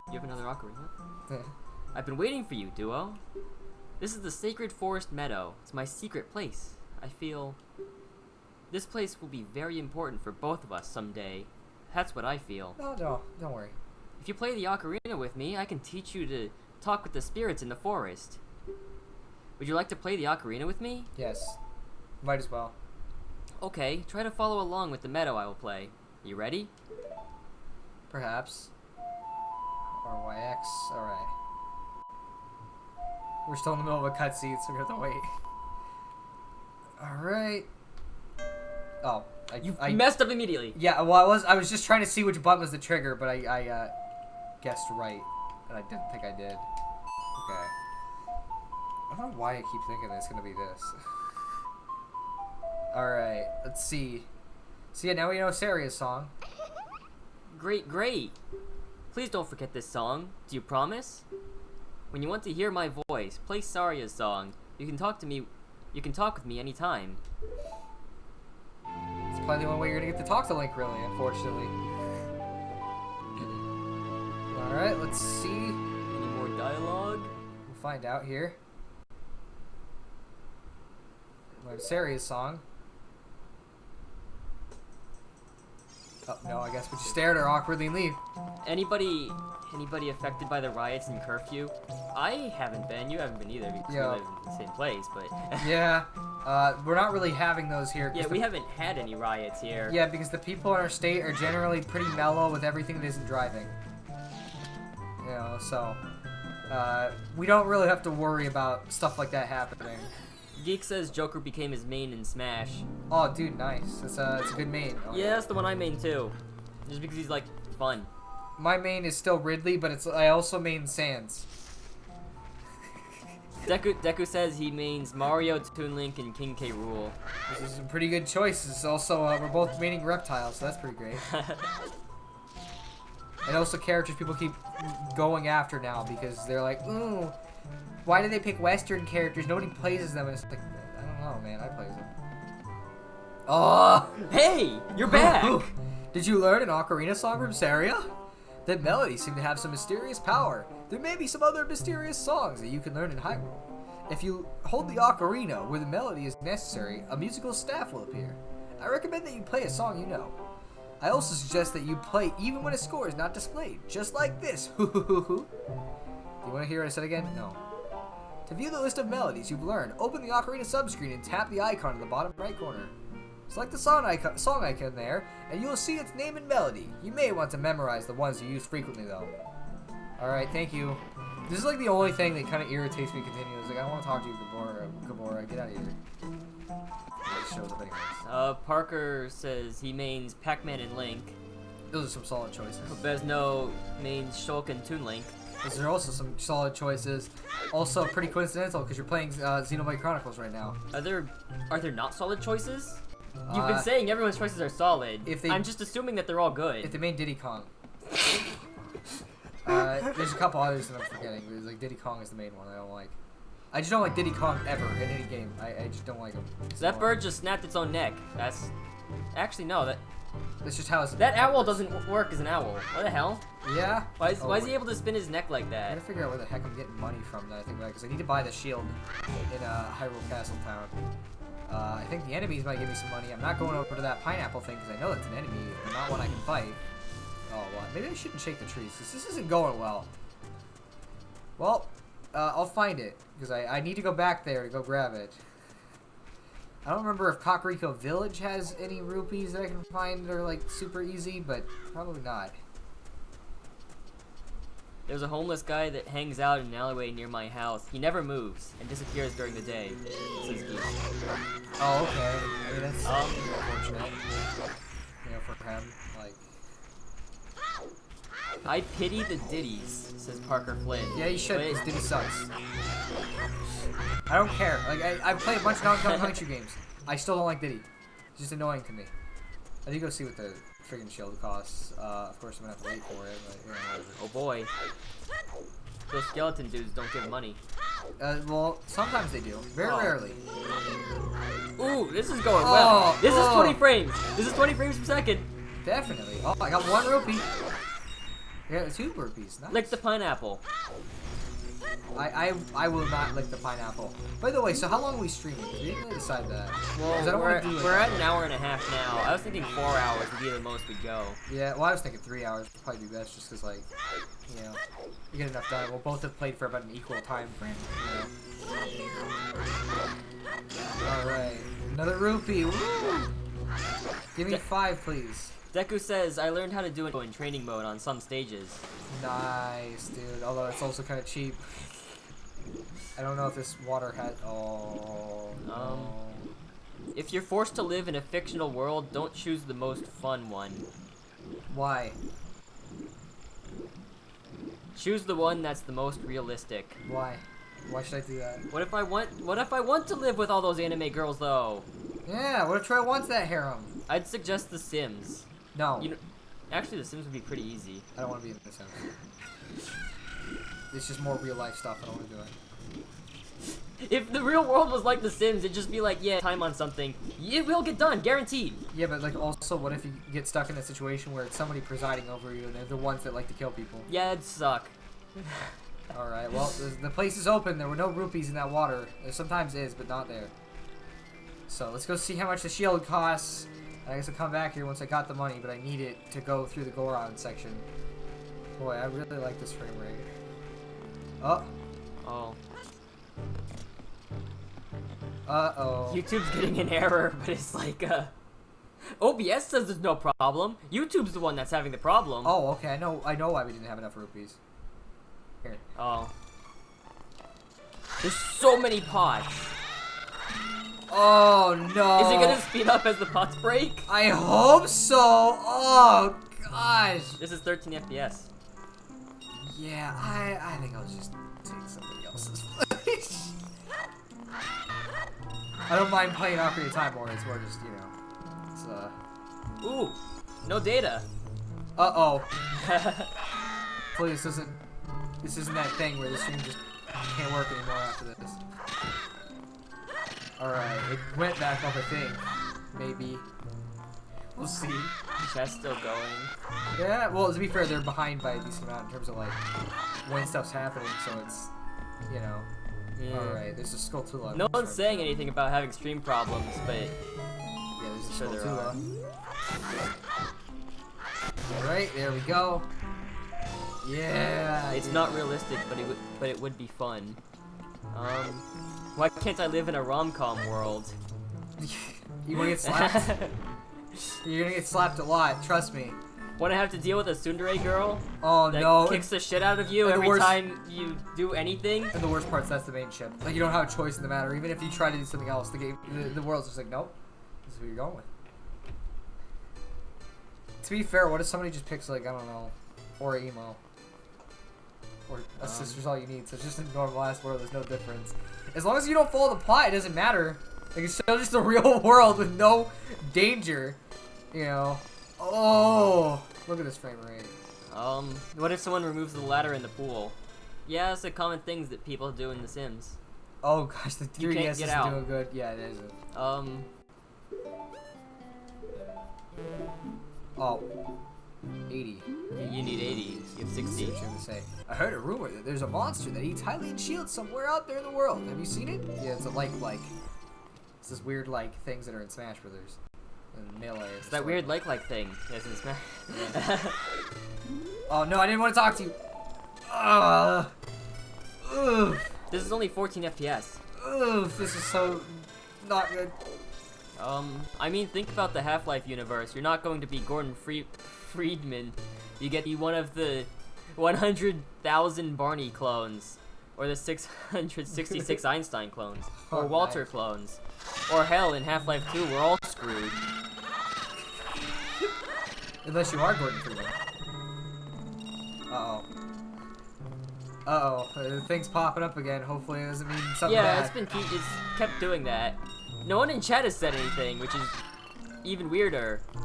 You have another ocarina? I've been waiting for you, Duo. This is the Sacred Forest Meadow. It's my secret place. I feel this place will be very important for both of us someday. That's what I feel. No, don't worry. If you play the ocarina with me, I can teach you to talk with the spirits in the forest. Would you like to play the ocarina with me? Yes. Might as well. Okay, try to follow along with the meadow I will play. You ready? Perhaps. Or YX. Alright. We're still in the middle of a cutscene, so we have to wait. Alright. Oh. I messed up immediately. Yeah, well, I was just trying to see which button was the trigger, but I guessed right. And I didn't think I did. Okay. I don't know why I keep thinking it's gonna be this. Alright, let's see. So yeah, now we know Saria's song. Great, great. Please don't forget this song. Do you promise? When you want to hear my voice, play Saria's song. You can talk with me anytime. It's probably the only way you're gonna get to talk to Link, really, unfortunately. Alright, let's see. Any more dialogue? We'll find out here. Learn Saria's song. Oh, no, I guess we just stare at her awkwardly and leave. Anybody affected by the riots and curfew? I haven't been. You haven't been either because we live in the same place, but... Yeah, we're not really having those here. Yeah, we haven't had any riots here. Yeah, because the people in our state are generally pretty mellow with everything that isn't driving. You know, so... we don't really have to worry about stuff like that happening. Geek says Joker became his main in Smash. Oh, dude, nice. It's a good main. Oh, yeah, that's the one I main too. Just because he's, like, fun. My main is still Ridley, but I also main Sans. Deku says he mains Mario, Toon Link, and King K. Rool. This is some pretty good choices. Also, we're both maining Reptiles, so that's pretty great. And also characters people keep going after now because they're like, ooh, why do they pick Western characters? Nobody plays as them. And it's like, I don't know, man. I play as them. Oh! Hey! You're back! Did you learn an Ocarina song from Saria? That melodies seem to have some mysterious power. There may be some other mysterious songs that you can learn in Hyrule. If you hold the ocarina where the melody is necessary, a musical staff will appear. I recommend that you play a song you know. I also suggest that you play even when a score is not displayed, just like this. Do you want to hear what I said again? No. To view the list of melodies you've learned, open the ocarina subscreen and tap the icon in the bottom right corner. Select the song icon there, and you'll see its name and melody. You may want to memorize the ones you use frequently, though. Alright, thank you. This is like the only thing that kind of irritates me continuously. Like, I don't want to talk to you, Gabora. Get out of here. It shows up anyways. Parker says he mains Pac-Man and Link. Those are some solid choices. Bezno mains Shulk and Toon Link. Those are also some solid choices. Also pretty coincidental because you're playing Xenoblade Chronicles right now. Are there not solid choices? You've been saying everyone's choices are solid. I'm just assuming that they're all good. If they made Diddy Kong. There's a couple others that I'm forgetting. There's like Diddy Kong is the main one I don't like. I just don't like Diddy Kong ever in any game. I just don't like him. That bird just snapped its own neck. That's... Actually, no. That's just how that owl doesn't work as an owl. What the hell? Yeah? Why is he able to spin his neck like that? I gotta figure out where the heck I'm getting money from that I think about, because I need to buy the shield in Hyrule Castle Town. I think the enemies might give me some money. I'm not going over to that pineapple thing because I know that's an enemy, but not one I can fight. Oh, well, maybe I shouldn't shake the trees because this isn't going well. Well, I'll find it because I need to go back there to go grab it. I don't remember if Kakariko Village has any rupees that I can find that are like super easy, but probably not. There's a homeless guy that hangs out in an alleyway near my house. He never moves and disappears during the day. Says Geek. Oh, okay. I mean, that's unfortunate. You know, for him, like... I pity the Diddies, says Parker Flynn. Yeah, you should, because Diddy sucks. I don't care. Like, I've played a bunch of Donkey Kong Country games. I still don't like Diddy. It's just annoying to me. I need to go see what the friggin' shield costs. Of course, I'm gonna have to wait for it, but, you know, whatever. Oh boy. Those skeleton dudes don't give money. Well, sometimes they do. Very rarely. Ooh, this is going well. This is 20 frames. This is 20 frames per second. Definitely. Oh, I got 1 rupee. Yeah, 2 rupees. Nice. Lick the pineapple. I will not lick the pineapple. By the way, so how long are we streaming? We didn't really decide that. Well, we're at an hour and a half now. I was thinking 4 hours would be the most we'd go. Yeah, well, I was thinking 3 hours would probably be best, just because, like, you know, you get enough done. We'll both have played for about an equal time frame, you know. Alright, another rupee. Woo! Give me 5, please. Deku says, I learned how to do it in training mode on some stages. Nice, dude. Although it's also kind of cheap. I don't know if this water had... Oh, no. If you're forced to live in a fictional world, don't choose the most fun one. Why? Choose the one that's the most realistic. Why? Why should I do that? What if I want to live with all those anime girls though? Yeah, what if Troy wants that harem? I'd suggest The Sims. No. You know, actually, The Sims would be pretty easy. I don't want to be in The Sims. it's just more real life stuff. I don't want to do it. If the real world was like The Sims, it'd just be like, yeah, time on something. It will get done, guaranteed. Yeah, but like also, what if you get stuck in a situation where it's somebody presiding over you and they're the ones that like to kill people? Yeah, it'd suck. All right, well, the place is open. There were no rupees in that water. There sometimes is, but not there. So let's go see how much the shield costs. I guess I'll come back here once I got the money, but I need it to go through the Goron section. Boy, I really like this frame rate. Oh. Oh. Uh-oh. YouTube's getting an error, but it's like, OBS says there's no problem. YouTube's the one that's having the problem. Oh, okay. I know why we didn't have enough rupees. Here. Oh. There's so many pots. Oh, no. Is it gonna speed up as the pots break? I hope so. Oh, gosh. This is 13 FPS. Yeah, I think I'll just take somebody else's place. I don't mind playing Ocarina of Time more. It's more just, you know, it's, Ooh, no data. Uh-oh. Please, this isn't that thing where the stream just can't work anymore after this. Alright, it went back up, I think. Maybe. We'll see. Chat's still going. Yeah, well, to be fair, they're behind by a decent amount in terms of, like, when stuff's happening, so it's, you know. Yeah. Alright, there's a Skulltula. No one's saying anything about having stream problems, but Yeah, there's a sure there are. Skulltula. Alright, there we go. Yeah. It's not realistic, but it would be fun. Why can't I live in a rom-com world? You wanna get slapped? You're gonna get slapped a lot, trust me. Want to have to deal with a tsundere girl Oh that no. kicks the shit out of you and the every worst- time you do anything? And the worst part's that's the main ship. Like, you don't have a choice in the matter. Even if you try to do something else, the world's just like, nope. This is who you're going with. To be fair, what if somebody just picks, like, I don't know, or emo? Or a sister's all you need, so it's just a normal ass world, there's no difference. As long as you don't follow the plot, it doesn't matter. Like, it's still just a real world with no danger, you know. Oh, look at this frame rate. What if someone removes the ladder in the pool? Yeah, it's a common things that people do in The Sims. Oh gosh, the You can't 3DS get isn't out. doing good. Yeah, it isn't. Oh, 80. You need 80. You have 60. What you gonna say? I heard a rumor that there's a monster that eats Hylian shields somewhere out there in the world. Have you seen it? Yeah, it's a like. It's this weird like things that are in Smash Brothers. And Melee. It's that weird like thing. Yes, in Smash. Yeah. Oh no, I didn't want to talk to you. Ugh. This is only 14 FPS. Ugh. This is so not good. I mean, think about the Half-Life universe. You're not going to be Gordon Friedman. You get to be one of the 100,000 Barney clones, or the 666 Einstein clones, or Oh, Walter nice. clones, or hell, in Half-Life 2, we're all screwed. Unless you are Gordon Freeman. Uh-oh. Uh-oh. The thing's popping up again. Hopefully it doesn't mean something Yeah, bad. it's kept doing that. No one in chat has said anything, which is even weirder. Okay,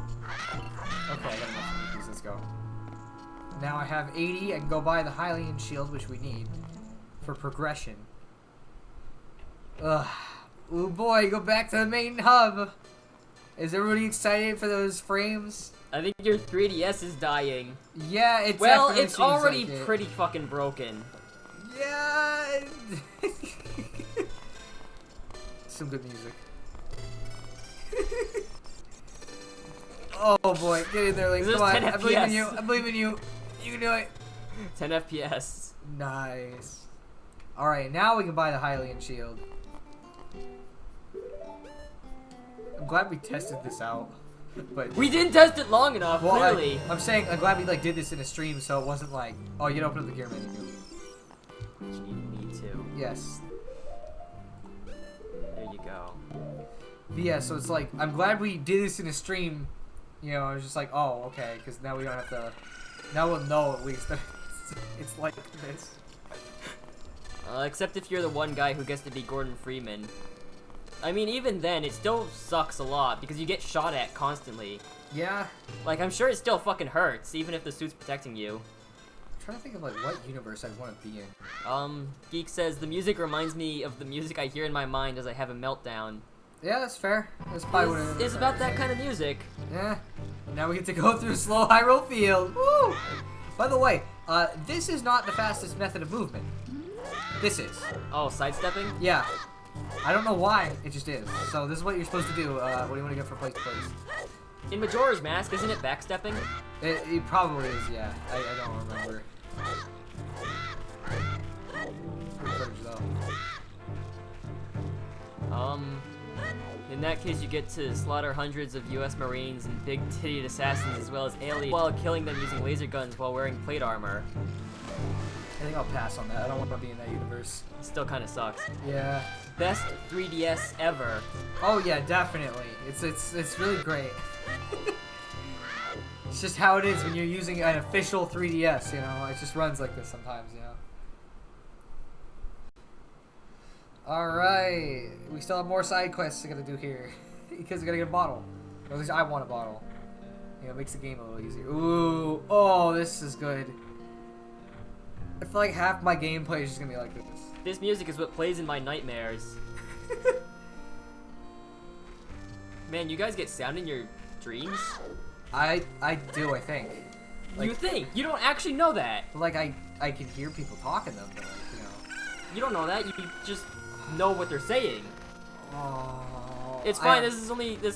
I got enough rupees. Let's go. Now I have 80. I can go buy the Hylian shield, which we need for progression. Ugh. Ooh boy, go back to the main hub. Is everybody excited for those frames? I think your 3DS is dying. Yeah, it's Well, definitely it's seems already like it. pretty fucking broken. Yeah. Some good music. Oh boy, get in there, Link. This is Come on, 10 I believe in FPS. you. I believe in you. You can do it. 10 FPS. Nice. Alright, now we can buy the Hylian shield. I'm glad we tested this out. But We didn't test it long enough, well, clearly. I'm saying I'm glad we like did this in a stream so it wasn't like, oh, you can open up the gear menu. You need to. Yes. There you go. But yeah, so it's like, I'm glad we did this in a stream. You know, I was just like, oh, okay, because now we don't have to, now we'll know at least that it's like this. Except if you're the one guy who gets to be Gordon Freeman. I mean, even then, it still sucks a lot because you get shot at constantly. Yeah, Like, I'm sure it still fucking hurts, even if the suit's protecting you. trying to think of like what universe I'd want to be in. Geek says the music reminds me of the music I hear in my mind as I have a meltdown. Yeah, that's fair. That's probably what It's about that kind of music. Yeah. Now we get to go through slow Hyrule Field. Woo! By the way, this is not the fastest method of movement. This is. Oh, sidestepping? Yeah. I don't know why, it just is. So this is what you're supposed to do. What do you want to get from place to place? In Majora's Mask, isn't it backstepping? It probably is, yeah. I don't remember. Good footage, though. In that case, you get to slaughter hundreds of U.S. Marines and big-titted assassins as well as aliens while killing them using laser guns while wearing plate armor. I think I'll pass on that. I don't want to be in that universe. It still kind of sucks. Yeah. Best 3DS ever. Oh yeah, definitely. It's really great. It's just how it is when you're using an official 3DS, you know? It just runs like this sometimes, you know? Alright. We still have more side quests I gotta do here. Because we gotta get a bottle. Or at least I want a bottle. You know, it makes the game a little easier. Ooh. Oh, this is good. I feel like half my gameplay is just gonna be like this. This music is what plays in my nightmares. Man, you guys get sound in your dreams? I do, I think. Like, You think? You don't actually know that. like I can hear people talking them, but like, you know. You don't know that. You just know what they're saying. Oh, It's fine. This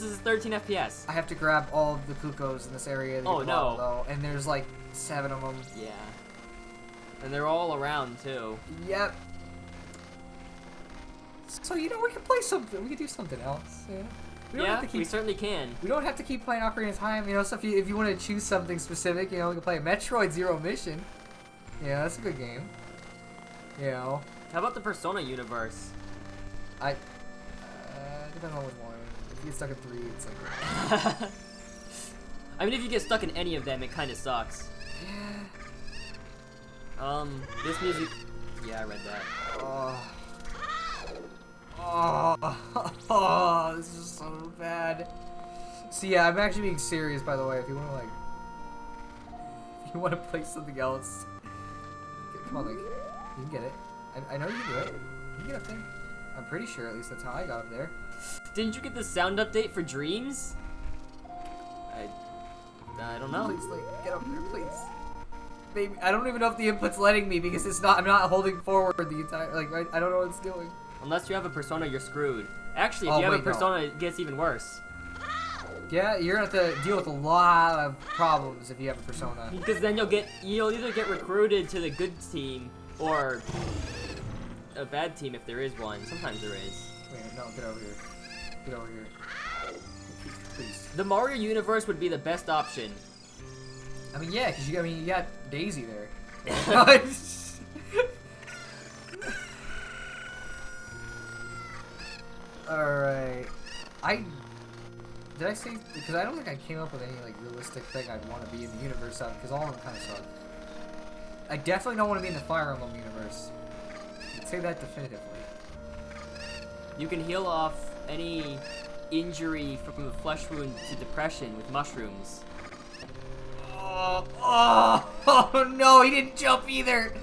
is 13 FPS. I have to grab all of the Cuckoos in this area. To get Oh, the no. bottle, though, and there's like 7 of them. Yeah. And they're all around too. Yep. So you know we can play something. We can do something else. Yeah. We don't have to We keep. certainly can. We don't have to keep playing Ocarina of Time. You know, so if you want to choose something specific, you know, we can play Metroid Zero Mission. Yeah, that's a good game. You know. How about the Persona universe? Depends on which one. If you get stuck at 3, it's like. I mean, if you get stuck in any of them, it kind of sucks. Yeah. This music. Yeah, I read that. Oh, this is so bad. So yeah, I'm actually being serious, by the way. If you want to if you want to play something else, come on, like, you can get it. I know you can do it. You can get up there. I'm pretty sure, at least that's how I got up there. Didn't you get the sound update for Dreams? I don't know. Please, like, get up there, please. Baby, I don't even know if the input's letting me because it's not. I'm not holding forward the entire. Like, I don't know what it's doing. Unless you have a Persona, you're screwed. Actually, if Oh, you have wait, a Persona, it gets even worse. Yeah, you're gonna have to deal with a lot of problems if you have a Persona. Because then you'll either get recruited to the good team or a bad team if there is one. Sometimes there is. Wait, no, get over here. Get over here. Please. The Mario universe would be the best option. I mean, yeah, because you got Daisy there. Alright. Did I say, because I don't think I came up with any like realistic thing I'd want to be in the universe of, because all of them kind of suck. I definitely don't want to be in the Fire Emblem universe. I'd say that definitively. You can heal off any injury from a flesh wound to depression with mushrooms. Oh no, he didn't jump either!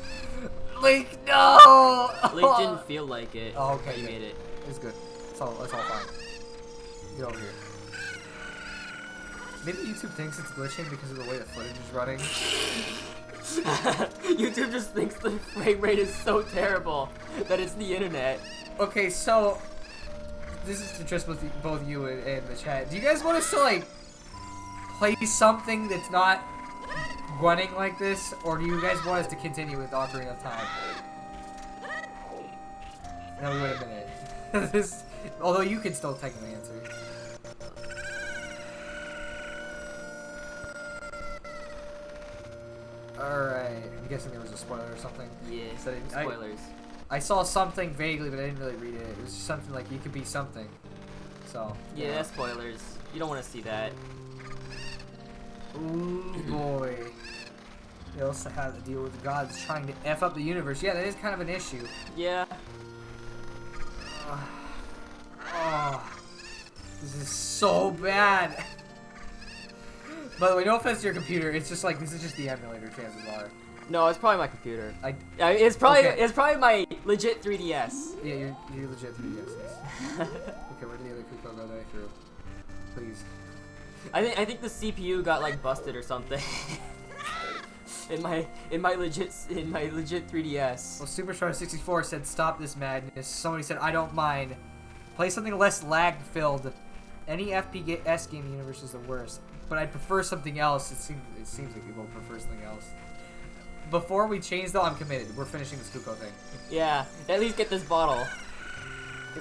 Link, no! Link didn't feel like it. Oh, okay, but he good. made it. It's good. That's all fine. Get over here. Maybe YouTube thinks it's glitching because of the way the footage is running. YouTube just thinks the frame rate is so terrible that it's the internet. Okay, so this is to address both you and the chat. Do you guys want us to like play something that's not running like this, or do you guys want us to continue with Ocarina of Time? No, wait a minute. Although you can still technically answer. Alright, I'm guessing there was a spoiler or something. Yeah, So spoilers. I saw something vaguely, but I didn't really read it. It was just something like you could be something. So. Yeah, spoilers. You don't want to see that. Ooh boy. They also have to deal with the gods trying to F up the universe. Yeah, that is kind of an issue. Yeah. Oh, this is so bad. By the way, no offense to your computer, it's just like, this is just the emulator, chances are. No, it's probably my computer. I It's probably Okay. it's probably my legit 3DS. Yeah, you're legit 3DSs. Okay, where did the other Kuko go that I threw? Please. I think the CPU got like busted or something. in my legit 3DS. Well, Superstar64 said stop this madness. Somebody said I don't mind. Play something less lag-filled. Any FPS game universe is the worst, but I'd prefer something else. It seems like people prefer something else. Before we change, though, I'm committed. We're finishing this Kuko thing. Yeah, at least get this bottle.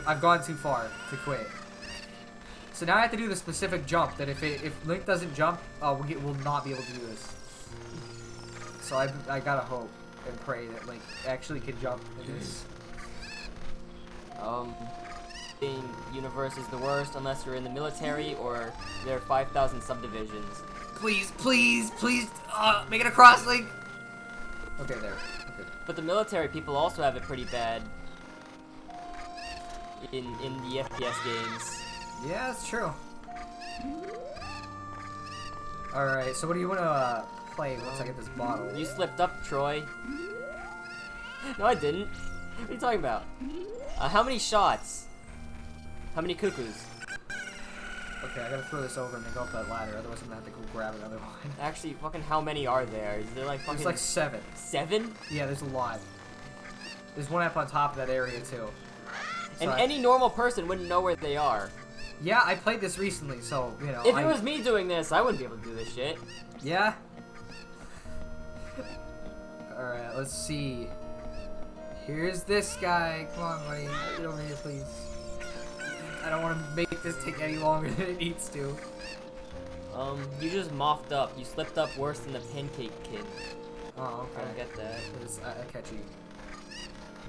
I've gone too far to quit. So now I have to do the specific jump. That if Link doesn't jump, we'll not be able to do this. So I gotta hope and pray that Link actually can jump in this. Being universe is the worst unless you're in the military or there are 5,000 subdivisions. Please, please, please, make it across, Link. Okay, there. Okay. But the military people also have it pretty bad in the FPS games. Yeah, that's true. Alright, so what do you want to play once I get this bottle? You slipped up, Troy. No, I didn't. What are you talking about? How many shots? How many cuckoos? Okay, I gotta throw this over and then go up that ladder, otherwise I'm gonna have to go grab another one. Actually, fucking how many are there? Is there like fucking... There's like 7. 7? Yeah, there's a lot. There's one up on top of that area too. And So any normal person wouldn't know where they are. Yeah, I played this recently, so, you know. If it was me doing this, I wouldn't be able to do this shit. Yeah? Alright, let's see. Here's this guy. Come on, buddy. Get over here, please. I don't want to make this take any longer than it needs to. You just mouthed up. You slipped up worse than the pancake kid. Oh, I don't okay. get that. I catch you.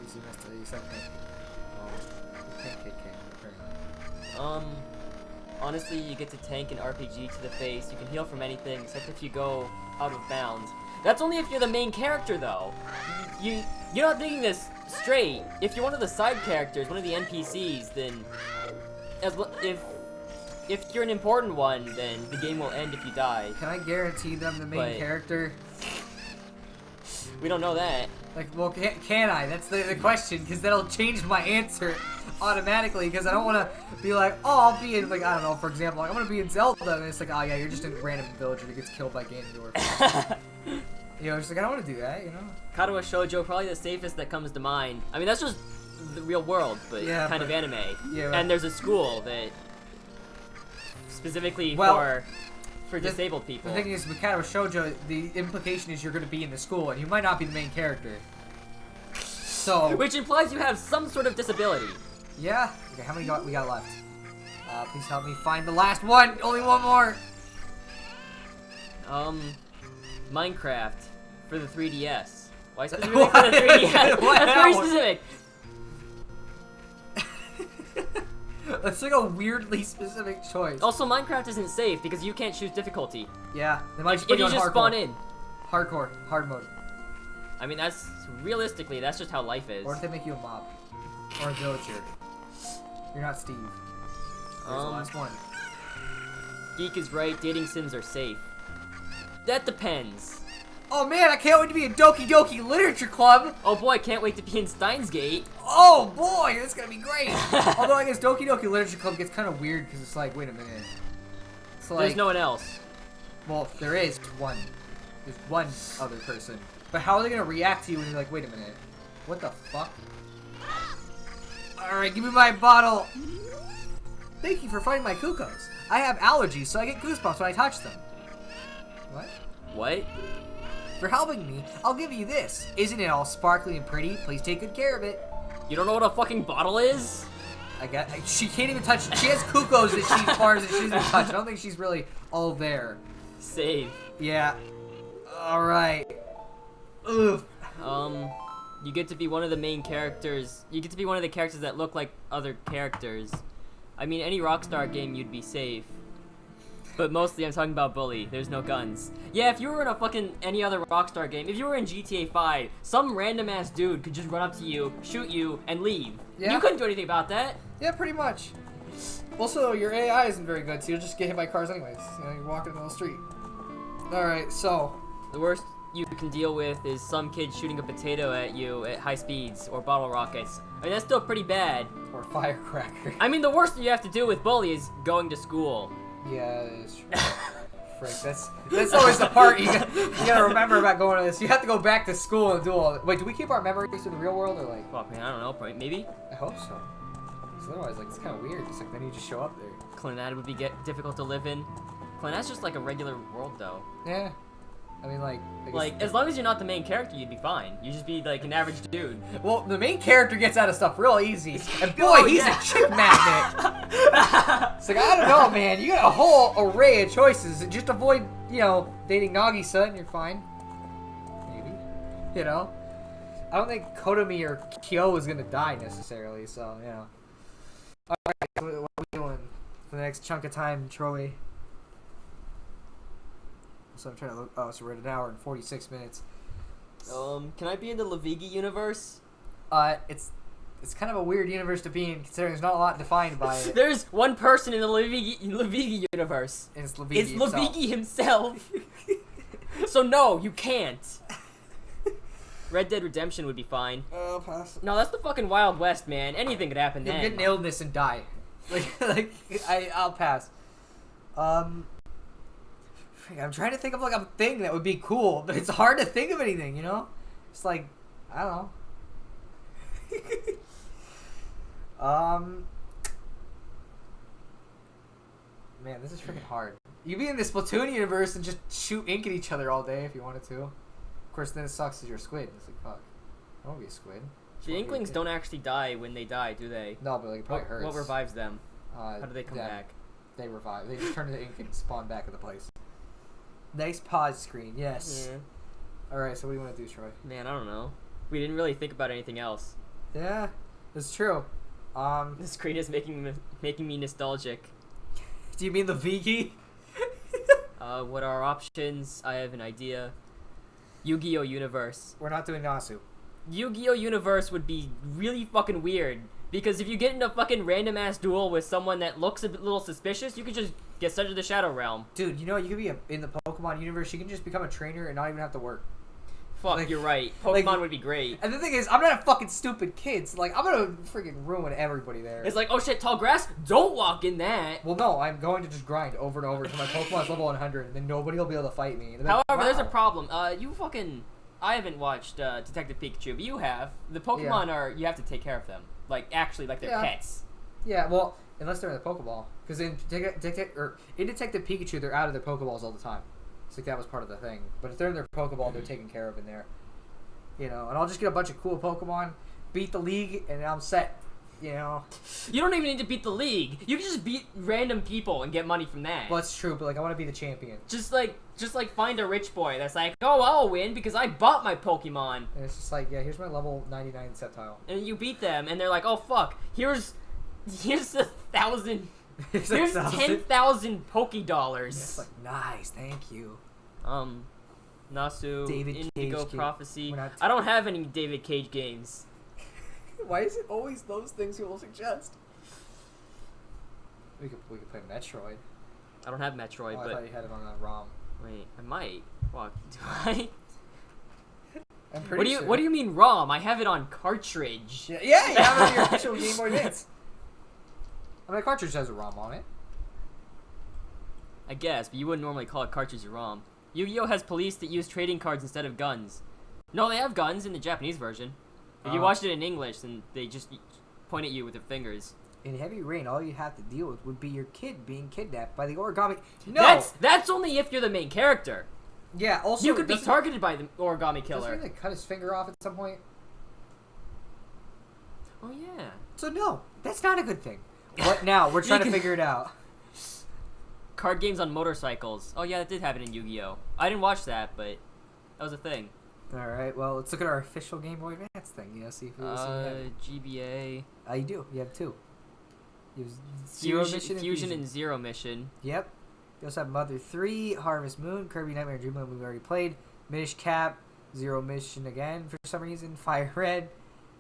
You said pancake. Oh, pancake king, apparently. Honestly, you get to tank an RPG to the face. You can heal from anything except if you go out of bounds. That's only if you're the main character, though. You're not thinking this straight. If you're one of the side characters, one of the NPCs, then if you're an important one, then the game will end if you die. Can I guarantee that I'm the main But- character? We don't know that. Like, well, can I? That's the question, because that'll change my answer automatically, because I don't want to be like, oh, I'll be in, like, I don't know, for example, like, I'm going to be in Zelda, and it's like, oh, yeah, you're just a random villager that gets killed by Ganondorf. You know, it's like, I don't want to do that, you know? Kadoa Shoujo, probably the safest that comes to mind. I mean, that's just the real world, but Yeah, kind but- of anime. Yeah, but- And there's a school that specifically Well, for disabled people. The thing is, with Kadoa Shoujo, the implication is you're going to be in the school, and you might not be the main character. So, Which implies you have some sort of disability. yeah. Okay, how many we got left? Please help me find the last one. Only one more. Minecraft for the 3DS. Why specifically for the 3DS? What? That's very specific. That's like a weirdly specific choice. Also, Minecraft isn't safe because you can't choose difficulty. Yeah, they might If put you on just hardcore. spawn in. Hardcore, hard mode. I mean, that's realistically, that's just how life is. Or if they make you a mob. Or a villager. You're not Steve. There's the last one. Geek is right, dating sims are safe. That depends. Oh man, I can't wait to be in Doki Doki Literature Club! Oh boy, can't wait to be in Steins Gate. Oh boy, that's gonna be great! Although I guess Doki Doki Literature Club gets kind of weird because it's like, wait a minute. It's like, There's no one else. well, there is one. There's one other person. But how are they gonna react to you when you're like, wait a minute. What the fuck? Alright, give me my bottle! Thank you for finding my Kukos. I have allergies, so I get goosebumps when I touch them. What? What? For helping me, I'll give you this. Isn't it all sparkly and pretty? Please take good care of it. You don't know what a fucking bottle is? She can't even touch it. She has Kukos that she farms that she doesn't even touch. I don't think she's really all there. Save. Yeah. Alright. Ugh. You get to be one of the main characters. You get to be one of the characters that look like other characters. I mean, any Rockstar game, you'd be safe. But mostly, I'm talking about Bully. There's no guns. Yeah, if you were in a fucking any other Rockstar game, if you were in GTA 5, some random ass dude could just run up to you, shoot you, and leave. Yeah. You couldn't do anything about that. Yeah, pretty much. Also, your AI isn't very good, so you'll just get hit by cars anyways. You know, you're walking in the middle of the street. Alright, so. The worst you can deal with is some kid shooting a potato at you at high speeds or bottle rockets. I mean, that's still pretty bad. Or firecracker. I mean, the worst you have to do with bully is going to school. Yeah, that is true. Frick, that's always the part you gotta remember about going to this. You have to go back to school and do all. Wait, do we keep our memories in the real world or like? Well, man, I don't know, probably, maybe. I hope so. Because otherwise, like, it's kind of weird. It's like then you just show up there. Clannad would be difficult to live in. Clannad's just like a regular world, though. Yeah. I mean, like. I guess Like, as long as you're not the main character, you'd be fine. You'd just be like an average dude. Well, the main character gets out of stuff real easy, and boy, Oh, he's yeah. a chick magnet. It's like, I don't know, man. You got a whole array of choices. And just avoid, dating Nagi-san, and you're fine. Maybe. You know? I don't think Kotomi or Kyo is gonna die necessarily, so, Alright, what are we doing for the next chunk of time, Troy? So I'm trying to look. Oh, so we're at 1 hour and 46 minutes. Can I be in the Levigi universe? It's kind of a weird universe to be in, considering there's not a lot defined by it. There's one person in the Levigi universe. And it's Levigi It's himself. Levigi himself. So no, you can't. Red Dead Redemption would be fine. Oh, pass. No, that's the fucking Wild West, man. Anything could happen You'll then. get an illness and die. I'll pass. I'm trying to think of like a thing that would be cool, but it's hard to think of anything, It's like, I don't know. Man, this is freaking hard. You be in this Splatoon universe and just shoot ink at each other all day if you wanted to. Of course, then it sucks because you're a squid. It's like, fuck. I don't want to be a squid. The Inklings don't actually die when they die, do they? No, but like, it probably hurts. What revives them? How How do they come back? They revive. They just turn into ink and spawn back at the place. Nice pause screen, yes. Yeah. Alright, so what do you want to do, Troy? Man, I don't know. We didn't really think about anything else. Yeah, that's true. This screen is making me nostalgic. Do you mean the Vigi? What are our options? I have an idea. Yu-Gi-Oh! Universe. We're not doing Nasu. Yu-Gi-Oh! Universe would be really fucking weird. Because if you get in a fucking random-ass duel with someone that looks a little suspicious, you could just get sent to the Shadow Realm. Dude, you could be in the Pokemon universe, you can just become a trainer and not even have to work. Fuck, Like- you're right. like- Pokemon would be great. And the thing is, I'm not a fucking stupid kid, so like, I'm gonna freaking ruin everybody there. It's like, oh shit, tall grass? Don't walk in that. Well, no, I'm going to just grind over and over until my Pokemon's level 100, and then nobody will be able to fight me. And they'll be However, like, there's a "Wow." problem. I haven't watched Detective Pikachu, but you have. The Pokemon you have to take care of them. Like, actually, like they're Yeah. pets. Yeah, well, unless they're in the Pokeball. Because in Detective Pikachu, they're out of their Pokeballs all the time. It's like that was part of the thing. But if they're in their Pokeball, they're taken care of in there. And I'll just get a bunch of cool Pokemon, beat the league, and I'm set. You don't even need to beat the league. You can just beat random people and get money from that. Well, it's true, but like I want to be the champion. Just like find a rich boy that's like, oh, I'll win because I bought my Pokemon. And it's just like, yeah, here's my level 99 Sceptile. And you beat them, and they're like, oh fuck, here's 1,000. Here's 10,000 Pokédollars. It's like, nice, thank you. Nasu, David Indigo Cage game. Prophecy. We're not- I don't have any David Cage games. Why is it always those things people suggest? We could play Metroid. I don't have Metroid, Oh, I but thought you had it on a ROM. wait, I might. Fuck, do I? I'm pretty sure. What do you mean ROM? I have it on cartridge. Yeah, you have it on your actual Game Boy Advance. I mean, the cartridge has a ROM on it. I guess, but you wouldn't normally call it cartridge a ROM. Yu-Gi-Oh! Has police that use trading cards instead of guns. No, they have guns in the Japanese version. If you watched it in English, then they just point at you with their fingers. In Heavy Rain, all you'd have to deal with would be your kid being kidnapped by the origami. No! That's only if you're the main character. Yeah, also... You could be targeted by the origami killer. Doesn't he like cut his finger off at some point? Oh, yeah. So no, that's not a good thing. What now? We're trying to figure it out. Card games on motorcycles. Oh, yeah, that did happen in Yu-Gi-Oh! I didn't watch that, but that was a thing. Alright, well, let's look at our official Game Boy Advance thing, see if we have it. GBA. You do. You have two. You have Fusion and Zero Mission. Yep. You also have Mother 3, Harvest Moon, Kirby Nightmare Dreamland we've already played, Minish Cap, Zero Mission again for some reason, Fire Red.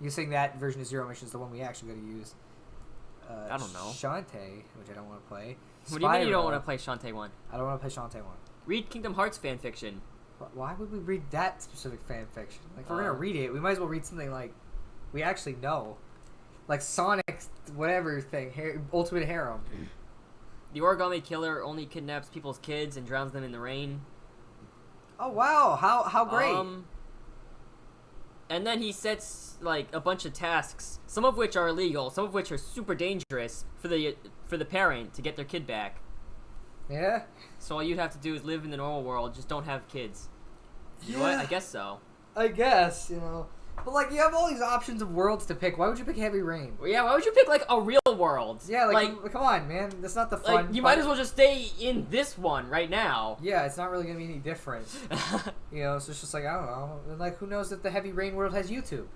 You're saying that version of Zero Mission is the one we actually got to use. I don't know. Shantae, which I don't want to play. What do you mean you don't Spyro. want to play Shantae 1? I don't want to play Shantae 1. Read Kingdom Hearts fanfiction. Why would we read that specific fan fiction? Like, if we're gonna Um, read it, we might as well read something like we actually know, like Sonic's whatever thing, Ultimate Harem. The origami killer only kidnaps people's kids and drowns them in the rain. Oh wow, how great! And then he sets like a bunch of tasks, some of which are illegal, some of which are super dangerous for the parent to get their kid back. Yeah. So all you'd have to do is live in the normal world, just don't have kids. You know Yeah. what? I guess so. I guess, but like you have all these options of worlds to pick. Why would you pick Heavy Rain? Well, yeah, why would you pick like a real world? Yeah, like come on, man, that's not the fun. Like you might as well just stay in this one right now. Yeah, it's not really gonna be any different. So it's just like I don't know. And like who knows if the Heavy Rain world has YouTube?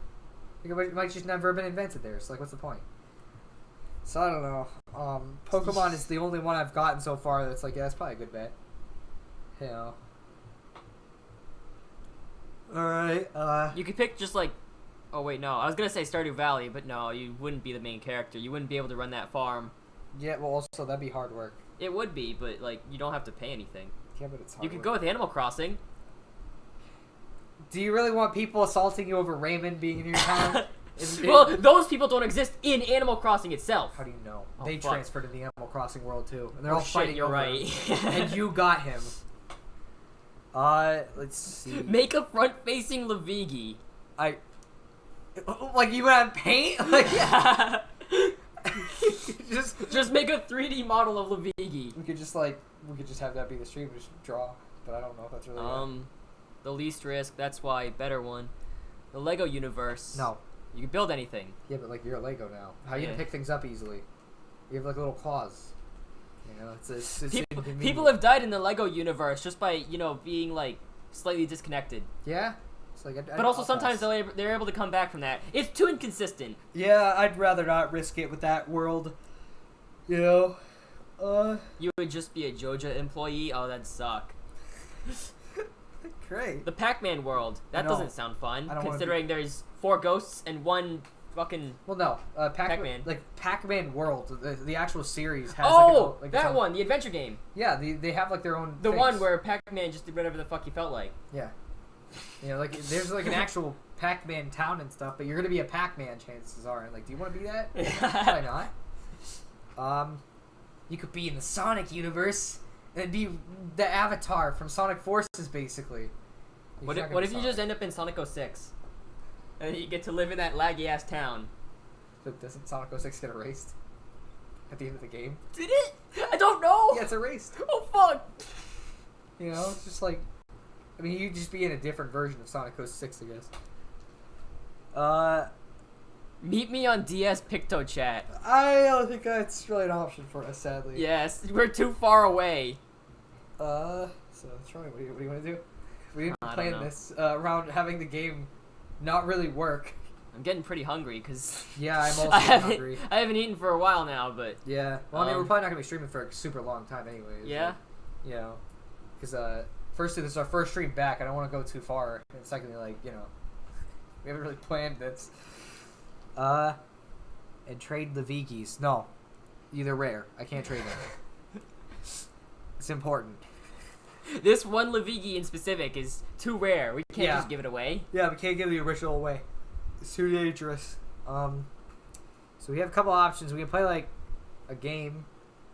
Like, it might just never have been invented there. So like, what's the point? So I don't know. Pokemon is the only one I've gotten so far that's like, yeah, that's probably a good bet. Alright, You could pick just like, oh wait, no, I was gonna say Stardew Valley, but no, you wouldn't be the main character. You wouldn't be able to run that farm. yeah, well also that'd be hard work. It would be, but like you don't have to pay anything. Yeah, but it's hard You could work. go with Animal Crossing. Do you really want people assaulting you over Raymond being in your town? Well, those people don't exist in Animal Crossing itself. How do you know? Oh, They fuck. transferred to the Animal Crossing world too, and they're Oh, all shit, fighting you're over right. him. And you got him. Let's see. Make a front-facing Levigi. Like you have paint? Like Just make a 3D model of Levigi. we could just have that be the stream, just draw. But I don't know if that's really good. The least risk. That's why better one. The Lego universe. No. You can build anything. Yeah, but like you're a Lego now. How are you Yeah. gonna pick things up easily? You have like little claws. It's People have died in the Lego universe just by being like slightly disconnected. Yeah. It's like But also sometimes they're able to come back from that. It's too inconsistent. Yeah, I'd rather not risk it with that world. You would just be a Joja employee. Oh, that'd suck. Great. The Pac-Man world. That know. doesn't sound fun, I don't wanna considering there's 4 ghosts and 1 fucking... Well, no. Pac-Man. Like Pac-Man World, the actual series has. Oh, like that its own- one, the adventure game. Yeah, they have like their own. The things. one where Pac-Man just did whatever the fuck he felt like. Yeah. Like there's like an actual Pac-Man town and stuff, but you're gonna be a Pac-Man. Chances are, and like, do you want to be that? Why not? You could be in the Sonic universe and be the Avatar from Sonic Forces, basically. What if you just end up in Sonic 06? And you get to live in that laggy-ass town. But doesn't Sonic 06 get erased at the end of the game? Did it? I don't know! Yeah, it's erased. Oh, fuck! It's just like... I mean, you'd just be in a different version of Sonic 06, I guess. Meet me on DS PictoChat. I don't think that's really an option for us, sadly. Yes, we're too far away. So, Charlie, what do you want to do? We didn't I don't plan know. this around having the game not really work. I'm getting pretty hungry, because... Yeah, I'm also I haven't hungry. eaten for a while now, but... Yeah. Well, I mean, we're probably not going to be streaming for a super long time anyways. Yeah? Because, firstly, this is our first stream back. I don't want to go too far. And secondly, we haven't really planned this. And trade the Vigis. No. They're rare. I can't trade them. It's important. This one Levigi in specific is too rare. We can't just give it away. Yeah, we can't give the original away. It's too dangerous. So we have a couple options. We can play a game.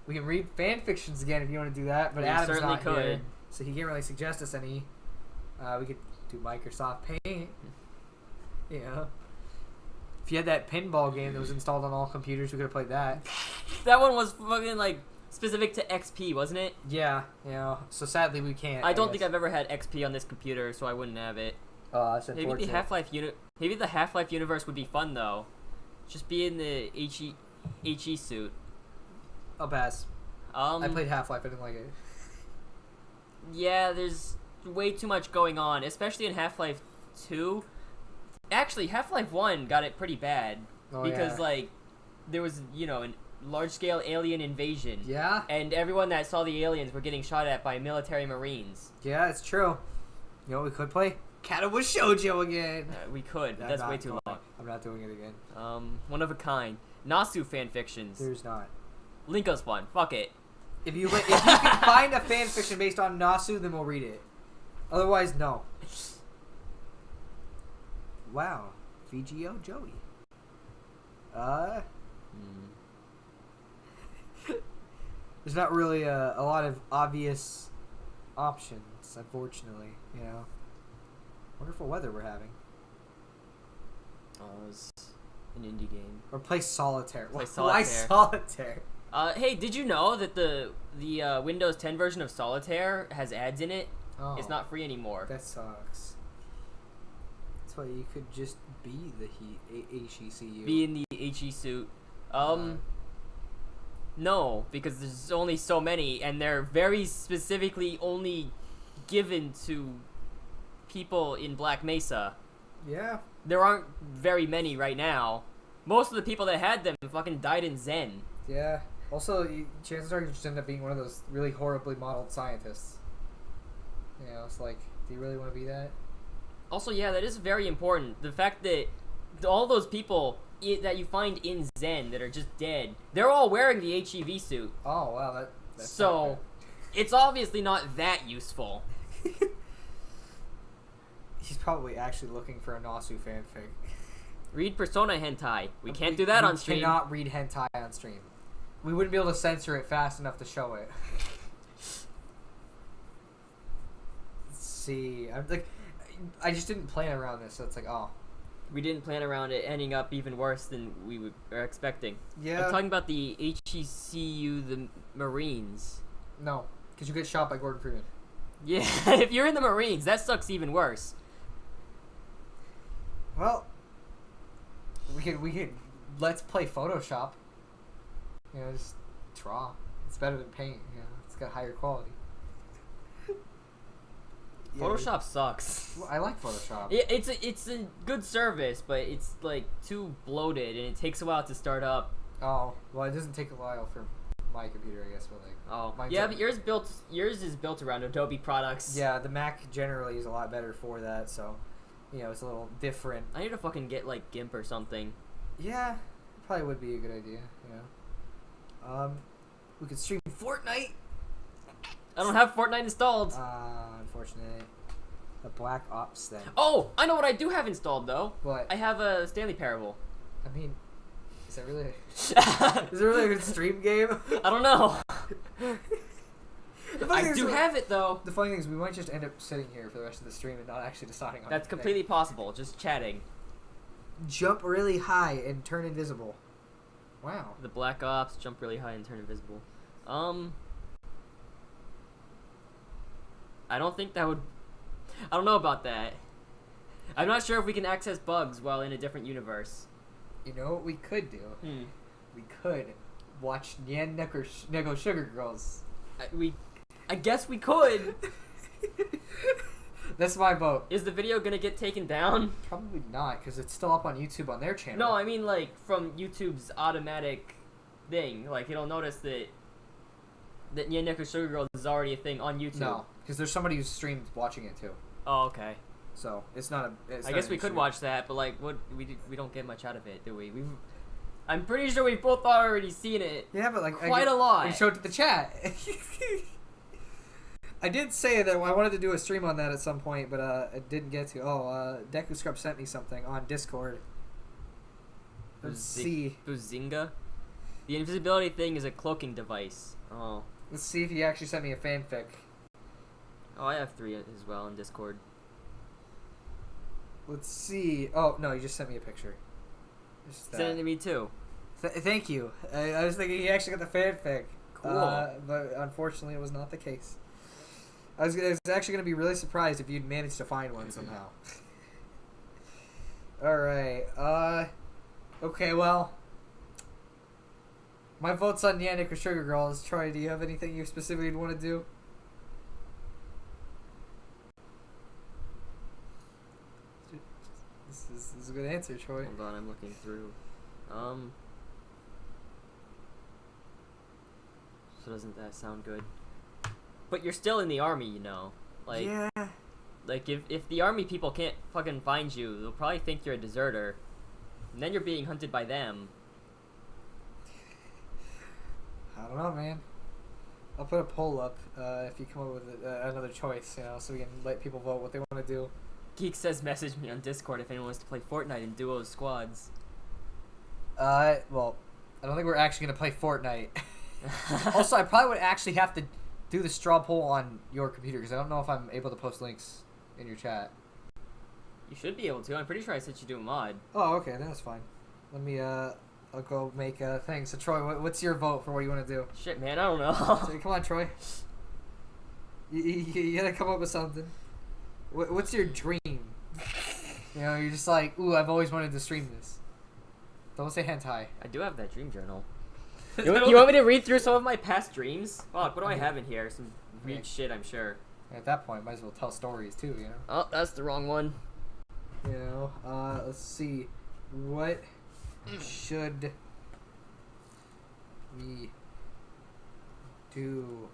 We can read fan fictions again if you want to do that. But We Adam's certainly not could. here, so he can't really suggest us any. We could do Microsoft Paint. If you had that pinball game that was installed on all computers, we could have played that. That one was fucking specific to XP, wasn't it? Yeah, so sadly we can't. I don't think I've ever had XP on this computer, so I wouldn't have it. That's Maybe unfortunate. the Half-Life universe would be fun though. Just be in the HE suit. I'll pass. I played Half-Life. I didn't like it. Yeah, there's way too much going on, especially in Half-Life 2. Actually, Half-Life 1 got it pretty bad because there was a large-scale alien invasion. Yeah. And everyone that saw the aliens were getting shot at by military marines. Yeah, it's true. You know what we could play? Katawa Shoujo again. We could, but I'm that's not way too going- long. I'm not doing it again. One of a kind. Nasu fanfictions. There's not. Link us one. Fuck it. If you can find a fan fiction based on Nasu, then we'll read it. Otherwise, no. Wow. VGO Joey. There's not really a lot of obvious options, unfortunately, you know. Wonderful weather we're having. Oh, it's an indie game. Or play solitaire. Play Why solitaire? Hey, did you know that the Windows 10 version of Solitaire has ads in it? Oh, It's not free anymore. that sucks. That's why you could just be the HECU. Be in the HE suit. No, because there's only so many, and they're very specifically only given to people in Black Mesa. Yeah. There aren't very many right now. Most of the people that had them fucking died in Zen. Yeah. Also, chances are you just end up being one of those really horribly modeled scientists. You know, it's like, do you really want to be that? Also, yeah, that is very important. The fact that all those people that you find in Zen that are just dead, they're all wearing the HEV suit. Oh, wow, that's So, it's obviously not that useful. He's probably actually looking for a Nasu fanfic. Read Persona hentai. We can't do that on stream. We cannot read hentai on stream. We wouldn't be able to censor it fast enough to show it. Let's see. I just didn't plan around this, so it's like, oh. We didn't plan around it ending up even worse than we were expecting. Yeah. I'm talking about the HECU, the Marines. No, because you get shot by Gordon Freeman. Yeah, if you're in the Marines, that sucks even worse. Well, we could let's play Photoshop. You know, just draw. It's better than paint. You know, it's got higher quality. Photoshop sucks. I like Photoshop. It's a good service, but it's like too bloated and it takes a while to start up. Oh, well, it doesn't take a while for my computer, I guess, but like. Yeah, but yours is built around Adobe products. Yeah, the Mac generally is a lot better for that, so you know, it's a little different. I need to fucking get like GIMP or something. Yeah, probably would be a good idea. Yeah. We could stream Fortnite. I don't have Fortnite installed. Unfortunate. The Black Ops then. Oh, I know what I do have installed though. What? I have a Stanley Parable. I mean, is that really? Is it really a good stream game? I don't know. The funny I thing do is, have it though. The funny thing is, we might just end up sitting here for the rest of the stream and not actually deciding on. That's anything. completely possible. Just chatting. Jump really high and turn invisible. Wow. The Black Ops jump really high and turn invisible. I don't think that would. I don't know about that. I'm not sure if we can access bugs while in a different universe. You know what we could do? We could watch Nyan Nego Sugar Girls. I guess we could. That's my vote. Is the video gonna get taken down? Probably not, because it's still up on YouTube on their channel. No, I mean like from YouTube's automatic thing. Like it'll notice that Nyan Nego Sugar Girls is already a thing on YouTube. No, because there's somebody who's streamed watching it too. Oh, okay. So it's not a. I guess we could watch that, but like, what we don't get much out of it, do we? I'm pretty sure we've both already seen it. Yeah, but like quite a lot. We showed it to the chat. I did say that I wanted to do a stream on that at some point, but I didn't get to. Deku Scrub sent me something on Discord. Let's see. Bazinga? The invisibility thing is a cloaking device. Oh. Let's see if he actually sent me a fanfic. Oh, I have 3 as well in Discord. Let's see. Oh, no, he just sent me a picture. Send it to me too. Thank you. I was thinking he actually got the fanfic. Cool. But unfortunately, it was not the case. I was actually going to be really surprised if you'd managed to find one somehow. Alright. Okay, well. My vote's on Yannick or Sugar Girls. Troy, do you have anything you specifically want to do? This is a good answer, Troy. Hold on, I'm looking through. So doesn't that sound good? But you're still in the army, you know. Like, yeah. Like, if the army people can't fucking find you, they'll probably think you're a deserter. And then you're being hunted by them. I don't know, man. I'll put a poll up if you come up with another choice, so we can let people vote what they want to do. Geek says message me on Discord if anyone wants to play Fortnite in duo squads. Well, I don't think we're actually gonna play Fortnite. Also, I probably would actually have to do the straw poll on your computer because I don't know if I'm able to post links in your chat. You should be able to. I'm pretty sure I said you do a mod. Oh, okay, then that's fine. Let me I'll go make a thing. So Troy, what's your vote for what you want to do? Shit, man, I don't know. So, come on, Troy. You gotta come up with something. What's your dream? You're just like, ooh, I've always wanted to stream this. Don't say hentai. I do have that dream journal. You want me to read through some of my past dreams? Fuck, what do I have in here? Some weird shit, I'm sure. At that point, might as well tell stories too, Oh, that's the wrong one. Let's see. What should we do?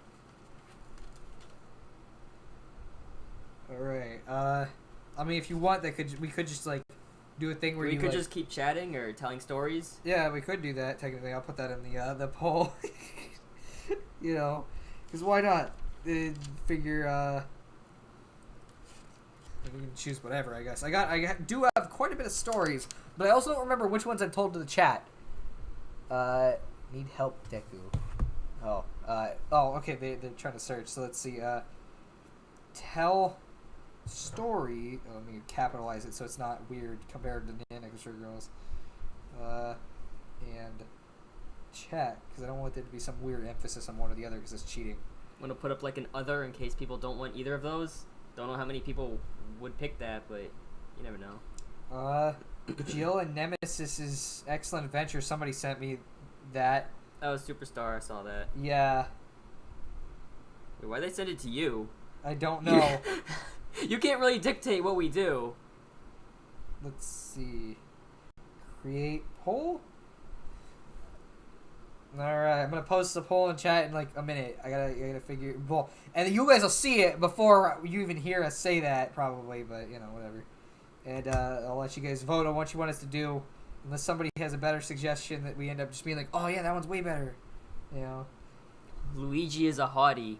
Alright, I mean, if you want, we could just, like, do a thing where we could just keep chatting or telling stories. Yeah, we could do that, technically. I'll put that in the poll. Because why not? Figure, we can choose whatever, I guess. I do have quite a bit of stories, but I also don't remember which ones I've told to the chat. Need help, Deku. Okay, they're trying to search, so let's see, tell story. Let me capitalize it so it's not weird compared to Nanakushir Girls. And chat, because I don't want there to be some weird emphasis on one or the other because it's cheating. I'm gonna put up like an other in case people don't want either of those. Don't know how many people would pick that, but you never know. Jill and Nemesis's Excellent Adventure. Somebody sent me that. That was Superstar. I saw that. Yeah. Wait, why'd they send it to you? I don't know. You can't really dictate what we do. Let's see. Create poll? Alright, I'm gonna post the poll in chat in like a minute. I gotta figure well, and you guys will see it before you even hear us say that probably, but whatever. And I'll let you guys vote on what you want us to do. Unless somebody has a better suggestion that we end up just being like, oh yeah, that one's way better. Luigi is a hottie,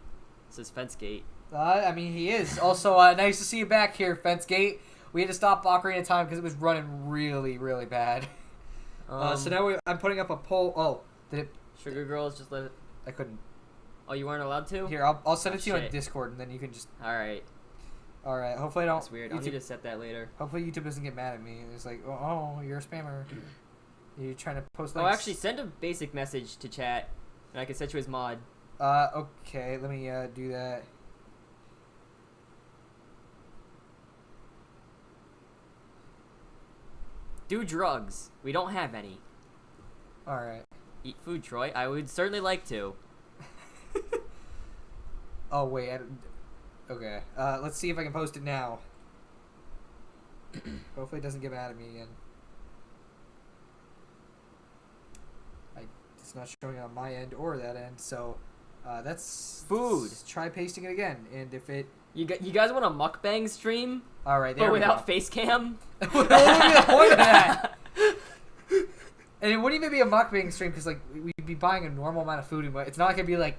says Fencegate. I mean, he is. Also, nice to see you back here, Fencegate. We had to stop Ocarina of Time because it was running really, really bad. So now I'm putting up a poll. Oh, did it? Sugar Girls, just let it. I couldn't. Oh, you weren't allowed to? Here, I'll send it to you on Discord, and then you can just. All right. Hopefully I don't. That's weird. I'll need to set that later. Hopefully YouTube doesn't get mad at me. It's like, oh, you're a spammer. You're trying to post links. Oh, actually, send a basic message to chat, and I can set you as mod. Okay. Let me do that. Do drugs. We don't have any. Alright. Eat food, Troy. I would certainly like to. Oh, wait. Okay. Let's see if I can post it now. Hopefully it doesn't get mad at me again. It's not showing on my end or that end, so that's food. Let's try pasting it again, and if it... You guys want a mukbang stream? Alright, there but we go. without face cam? What would be the point of that? And it wouldn't even be a mukbang stream because we'd be buying a normal amount of food, but it's not going to be like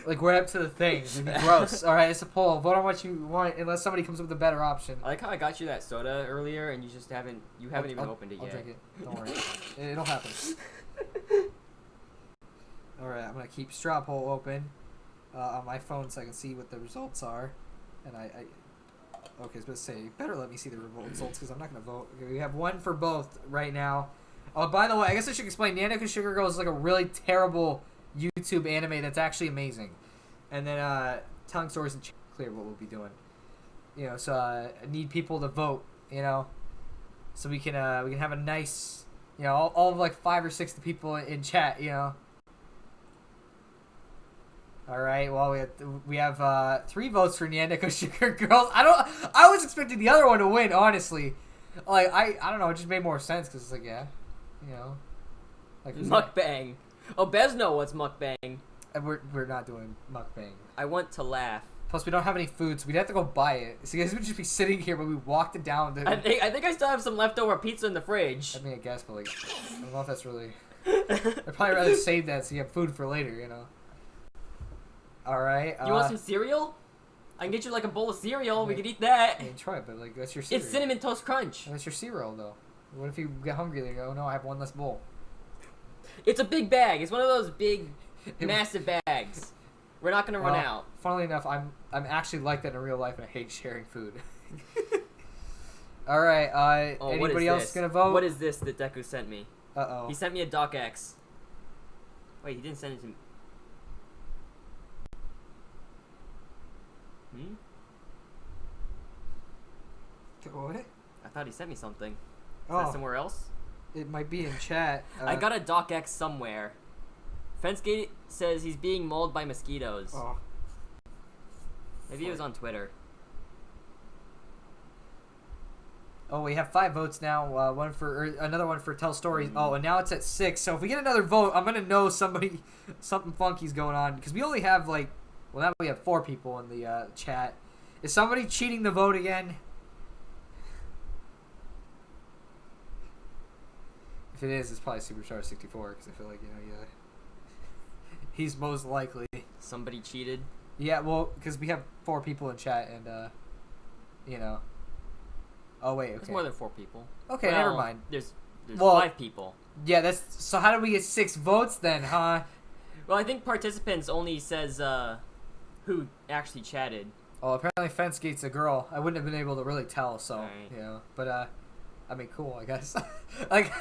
right up to the thing. It'd be gross. All right, it's a poll. Vote on what you want, unless somebody comes up with a better option. I like how I got you that soda earlier, and you just haven't even opened it yet. I'll drink it. Don't worry, it'll happen. All right, I'm gonna keep straw poll open on my phone so I can see what the results are, and okay, I was gonna say you better let me see the results because I'm not gonna vote. Okay, we have one for both right now. Oh, by the way, I guess I should explain. Nanaku Sugar Girl is like a really terrible YouTube anime that's actually amazing. And then telling stories and clear what we'll be doing. So I need people to vote. So we can have a nice, all of like 5 or 6 people in chat. All right. Well, we have 3 votes for Nyaneko Sugar Girls. I was expecting the other one to win, honestly. Like I don't know. It just made more sense because it's like like mukbang. Oh, Bezno wants mukbang. And we're not doing mukbang. I want to laugh. Plus, we don't have any food, so we'd have to go buy it. So you guys would just be sitting here, but we walked it down. I think I still have some leftover pizza in the fridge. I mean, I guess, but I don't know if that's really. I'd probably rather save that so you have food for later. All right. You want some cereal? I can get you like a bowl of cereal. We could eat that. I mean, try it, but like that's your cereal. It's Cinnamon Toast Crunch. That's your cereal, though. What if you get hungry? They go, no, I have one less bowl. It's a big bag. It's one of those big, massive bags. We're not gonna run out. Funnily enough, I'm actually like that in real life, and I hate sharing food. All right. Anybody else gonna vote? What is this that Deku sent me? Uh-oh. He sent me a Doc X. Wait, he didn't send it to me. What? I thought he sent me something. Is Oh, that somewhere else? it might be in chat. I got a Doc X somewhere. Fencegate says he's being mauled by mosquitoes. Oh. Maybe it was on Twitter. Oh, we have 5 votes now. Another one for Tell Stories. Oh, and now it's at 6. So if we get another vote, I'm gonna know something funky's going on because we only have now we have 4 people in the chat. Is somebody cheating the vote again? If it is, it's probably Superstar 64 because I feel like he's most likely. Somebody cheated. Yeah, well, because we have 4 people in chat and Oh wait, okay. There's more than 4 people. Okay, never mind. There's 5 people. Yeah, so how did we get 6 votes then, huh? Well, I think participants only says who actually chatted. Oh, apparently Fencegate's a girl. I wouldn't have been able to really tell, so Right. But I mean, cool, I guess. Like,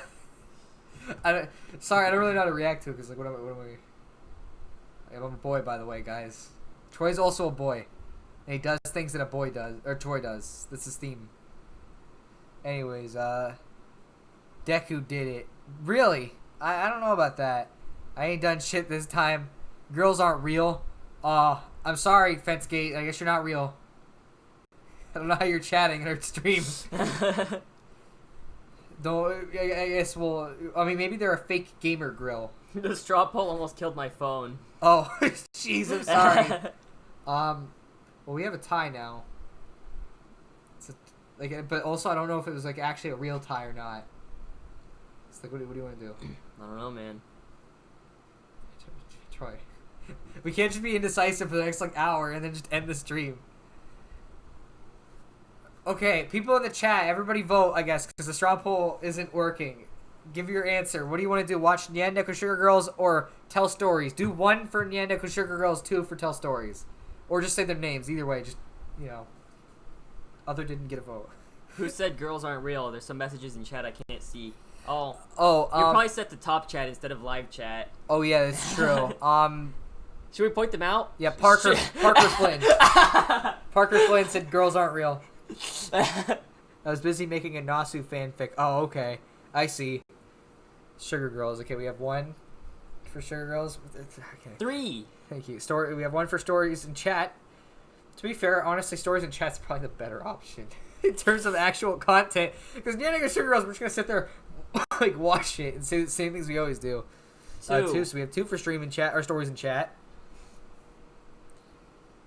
sorry, I don't really know how to react to it because what am I? I'm a boy, by the way, guys. Troy's also a boy, and he does things that a boy does, or Troy does. That's his theme. Anyways, Deku did it. Really? I don't know about that. I ain't done shit this time. Girls aren't real. I'm sorry, Fencegate. I guess you're not real. I don't know how you're chatting in our stream. Though, I guess maybe they're a fake gamer grill. The straw poll almost killed my phone. Oh, jeez, I'm sorry. Well, we have a tie now. But also I don't know if it was actually a real tie or not. It's what do you want to do? I don't know, man. Troy, we can't just be indecisive for the next hour and then just end the stream. Okay, people in the chat, everybody vote, I guess, because the straw poll isn't working. Give your answer. What do you want to do? Watch Nyan Neko Sugar Girls or Tell Stories? Do 1 for Nyan Neko Sugar Girls, 2 for Tell Stories. Or just say their names. Either way, just, Other didn't get a vote. Who said girls aren't real? There's some messages in chat I can't see. Oh, you're probably set to top chat instead of live chat. Oh, yeah, that's true. Should we point them out? Yeah, Parker Flynn. Parker Flynn said girls aren't real. I was busy making a Nasu fanfic. Oh, okay. I see. Sugar Girls. Okay, we have 1 for Sugar Girls. Okay. 3. Thank you. We have 1 for Stories in chat. To be fair, honestly, Stories in chat's probably the better option in terms of actual content. Because Nyan Neko Sugar Girls, we're just gonna sit there, watch it and say the same things we always do. 2. So we have 2 for stream in chat or Stories in chat.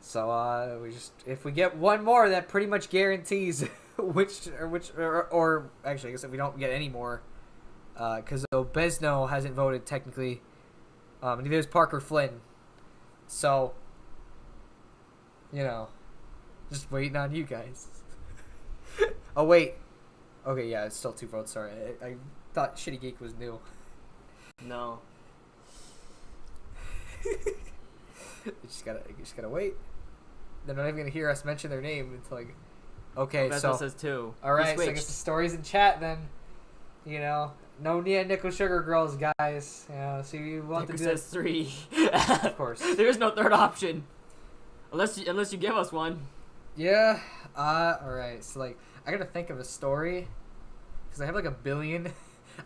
So if we get 1 more, that pretty much guarantees or actually, I guess if we don't get any more, because Besno hasn't voted technically, neither is Parker Flynn. So, just waiting on you guys. Oh wait, okay, yeah, it's still 2 votes. Sorry, I thought Shitty Geek was new. No. You just gotta wait. They're not even gonna hear us mention their name until okay. Well, so says 2. All right, so I guess the Stories in chat then. No Nyan Neko Sugar Girls, guys. So you want Deku to do says 3. Of course. There is no third option, unless you give us one. Yeah. All right. So I gotta think of a story because I have a billion.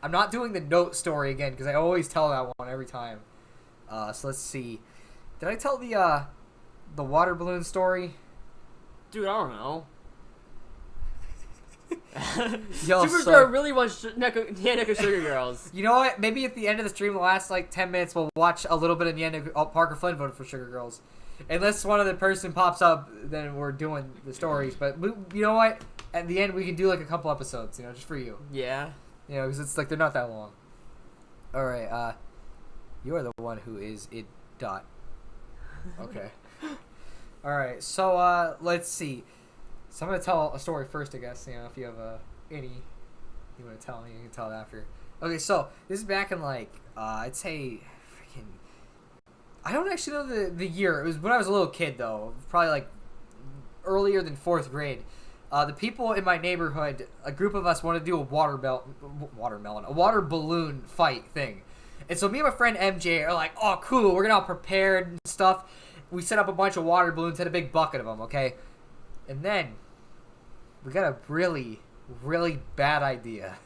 I'm not doing the note story again because I always tell that one every time. So let's see. Did I tell the water balloon story? Dude, I don't know. Yo, Superstar really wants Nyan Neko Sugar Girls. You know what? Maybe at the end of the stream, the last 10 minutes, we'll watch a little bit of Nyan Neko. Parker Flynn voted for Sugar Girls. Unless one other person pops up, then we're doing the stories. But you know what? At the end, we can do a couple episodes, just for you. Yeah. Because it's they're not that long. All right. You are the one who is it. Dot. Okay. All right, so let's see. So I'm gonna tell a story first, I guess. You know, if you have any you want to tell me, you can tell it after. Okay, so this is back in like I'd say, freaking. I don't actually know the year. It was when I was a little kid though, probably like earlier than 4th grade. The people in my neighborhood, a group of us wanted to do a water balloon fight thing. And so me and my friend MJ are like, oh, cool, we're gonna all prepared and stuff. We set up a bunch of water balloons, had a big bucket of them, okay? And then we got a really, really bad idea.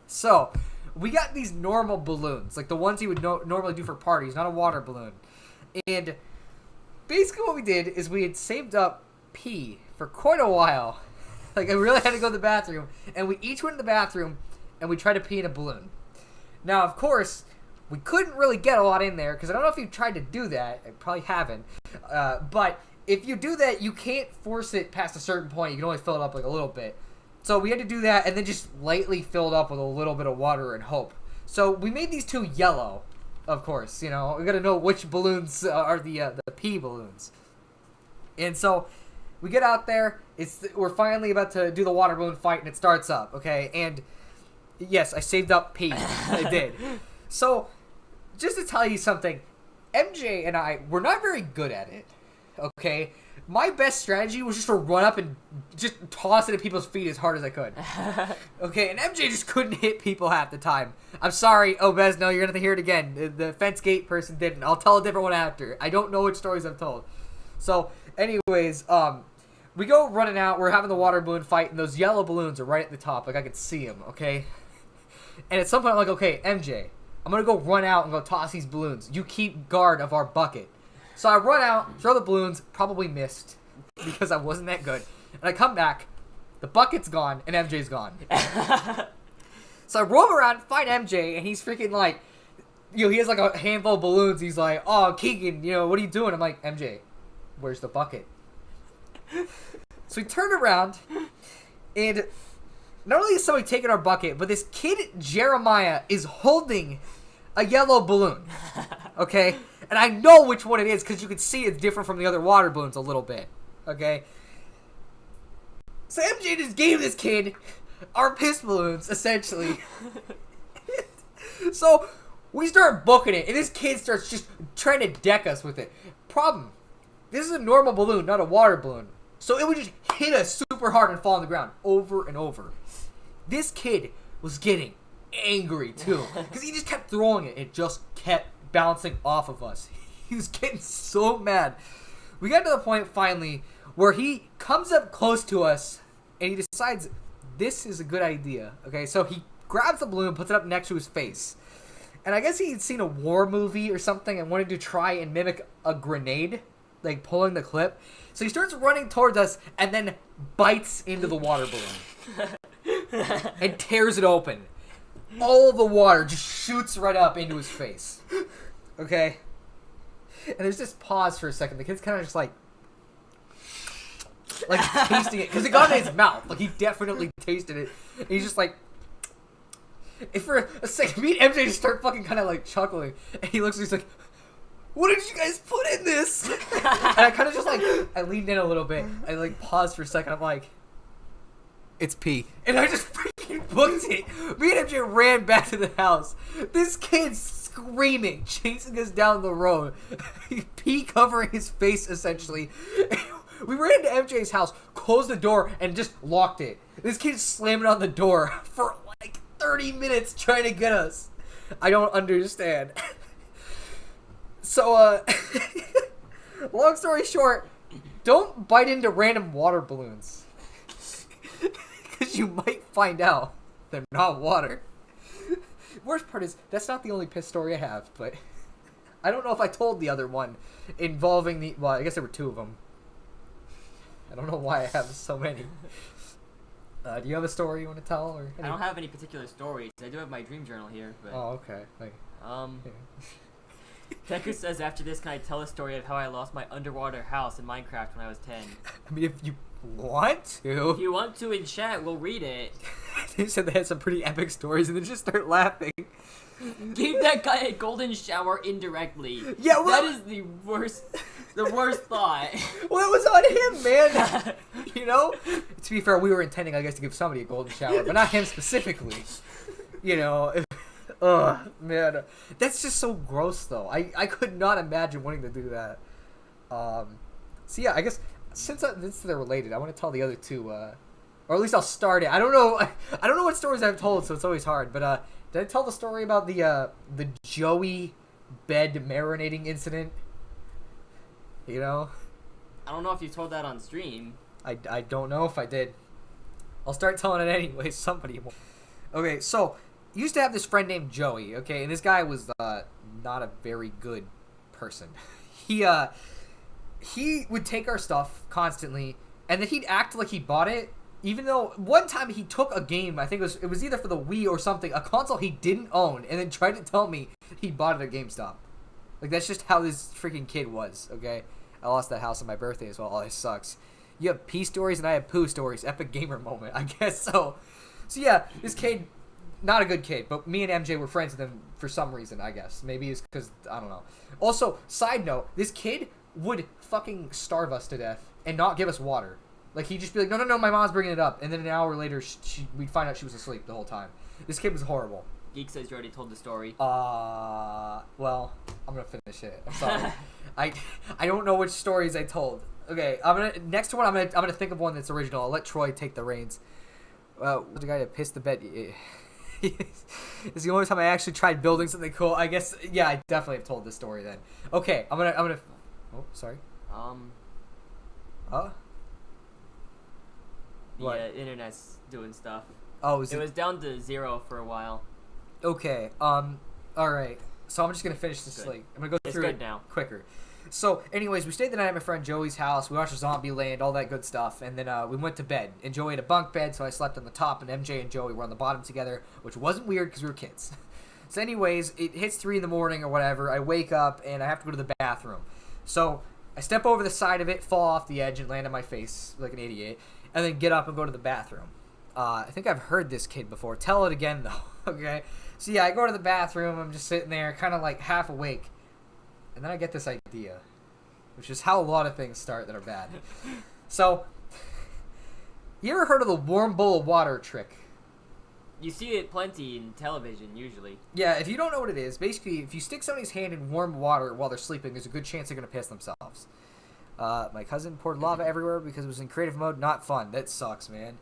So we got these normal balloons, like the ones you would normally do for parties, not a water balloon. And basically what we did is we had saved up pee for quite a while. Like, I really had to go to the bathroom. And we each went to the bathroom and we tried to pee in a balloon. Now, of course, we couldn't really get a lot in there because I don't know if you've tried to do that. I probably haven't. But if you do that, you can't force it past a certain point. You can only fill it up like a little bit. So we had to do that and then just lightly fill it up with a little bit of water and hope. So we made these two yellow, of course. You know, we got to know which balloons are the pee balloons. And so we get out there. We're finally about to do the water balloon fight, and it starts up, okay? And yes, I saved up pee. I did. So just to tell you something, MJ and I were not very good at it, okay? My best strategy was just to run up and just toss it at people's feet as hard as I could. Okay, and MJ just couldn't hit people half the time. I'm sorry, Obezno, you're going to have to hear it again. The fence gate person didn't. I'll tell a different one after. I don't know which stories I've told. So, anyways, we go running out. We're having the water balloon fight, and those yellow balloons are right at the top. Like, I could see them, okay? And at some point, I'm like, okay, MJ, I'm going to go run out and go toss these balloons. You keep guard of our bucket. So I run out, throw the balloons, probably missed because I wasn't that good. And I come back, the bucket's gone, and MJ's gone. So I roam around, find MJ, and he's freaking like, you know, he has like a handful of balloons. He's like, oh, Keegan, you know, what are you doing? I'm like, MJ, where's the bucket? So we turn around, and not only is somebody taking our bucket, but this kid, Jeremiah, is holding a yellow balloon. Okay? And I know which one it is because you can see it's different from the other water balloons a little bit. Okay? So MJ just gave this kid our piss balloons, essentially. So we start booking it, and this kid starts just trying to deck us with it. Problem, this is a normal balloon, not a water balloon. So it would just hit us super hard and fall on the ground over and over. This kid was getting angry, too, because he just kept throwing it. It just kept bouncing off of us. He was getting so mad. We got to the point, finally, where he comes up close to us, and he decides this is a good idea. Okay, so he grabs the balloon and puts it up next to his face. And I guess he had seen a war movie or something and wanted to try and mimic a grenade, like pulling the clip. So he starts running towards us and then bites into the water balloon and tears it open. All the water just shoots right up into his face. Okay? And there's this pause for a second. The kid's kind of just like tasting it because it got in his mouth. Like, he definitely tasted it. And he's just like, and for a second, me and MJ just start fucking kind of like chuckling. And he looks and he's like, what did you guys put in this? And I kind of just like, I leaned in a little bit. I like paused for a second. I'm like, it's pee. And I just freaking booked it. Me and MJ ran back to the house. This kid's screaming, chasing us down the road. Pee covering his face, essentially. We ran to MJ's house, closed the door, and just locked it. This kid's slamming on the door for like 30 minutes trying to get us. I don't understand. So, long story short, don't bite into random water balloons. Because you might find out they're not water. Worst part is, that's not the only piss story I have, but I don't know if I told the other one involving well, I guess there were two of them. I don't know why I have so many. Do you have a story you want to tell? Or I don't have any particular stories. I do have my dream journal here. But, oh, okay. Yeah. Deku says, after this, can I tell a story of how I lost my underwater house in Minecraft when I was 10? I mean, if you want to. If you want to in chat, we'll read it. They said they had some pretty epic stories and then just start laughing. Gave that guy a golden shower indirectly. Yeah, well, that is the worst. The worst thought. Well, it was on him, man. You know? To be fair, we were intending, I guess, to give somebody a golden shower, but not him specifically. You know? Ugh, man. That's just so gross, though. I could not imagine wanting to do that. So, yeah, I guess, since they're related, I want to tell the other two, or at least I'll start it. I don't know what stories I've told, so it's always hard, but, did I tell the story about the Joey bed marinating incident? You know? I don't know if you told that on stream. I don't know if I did. I'll start telling it anyway. Somebody will. Okay, so used to have this friend named Joey. Okay, and this guy was not a very good person. He would take our stuff constantly, and then he'd act like he bought it. Even though one time he took a game, I think it was either for the Wii or something, a console he didn't own, and then tried to tell me he bought it at GameStop. Like, that's just how this freaking kid was, okay? I lost that house on my birthday as well. Oh, this sucks. You have pee stories and I have poo stories. Epic gamer moment, I guess so. So, yeah, this kid, not a good kid, but me and MJ were friends with him for some reason, I guess. Maybe it's because, I don't know. Also, side note, this kid would fucking starve us to death and not give us water. Like, he'd just be like, no, my mom's bringing it up. And then an hour later, we'd find out she was asleep the whole time. This kid was horrible. Geek says you already told the story. Well, I'm gonna finish it. I'm sorry. I don't know which stories I told. Okay, next one. I'm gonna think of one that's original. I'll let Troy take the reins. The guy that pissed the bed. It's the only time I actually tried building something cool. I guess. Yeah, I definitely have told this story then. Okay, I'm gonna. Oh, sorry. What? The internet's doing stuff. Oh, it was down to 0 for a while. Okay. All right. So I'm just gonna finish this. Like, I'm gonna go through it now quicker. So, anyways, we stayed the night at my friend Joey's house. We watched Zombieland, all that good stuff, and then we went to bed. And Joey had a bunk bed, so I slept on the top, and MJ and Joey were on the bottom together, which wasn't weird because we were kids. So, anyways, it hits 3 in the morning or whatever. I wake up and I have to go to the bathroom. So I step over the side of it, fall off the edge, and land on my face like an idiot, and then get up and go to the bathroom. I think I've heard this kid before. Tell it again, though. Okay? So, yeah, I go to the bathroom. I'm just sitting there, kind of like half awake. And then I get this idea, which is how a lot of things start that are bad. So, you ever heard of the warm bowl of water trick? You see it plenty in television, usually. Yeah, if you don't know what it is, basically, if you stick somebody's hand in warm water while they're sleeping, there's a good chance they're going to piss themselves. My cousin poured lava everywhere because it was in creative mode. Not fun. That sucks, man.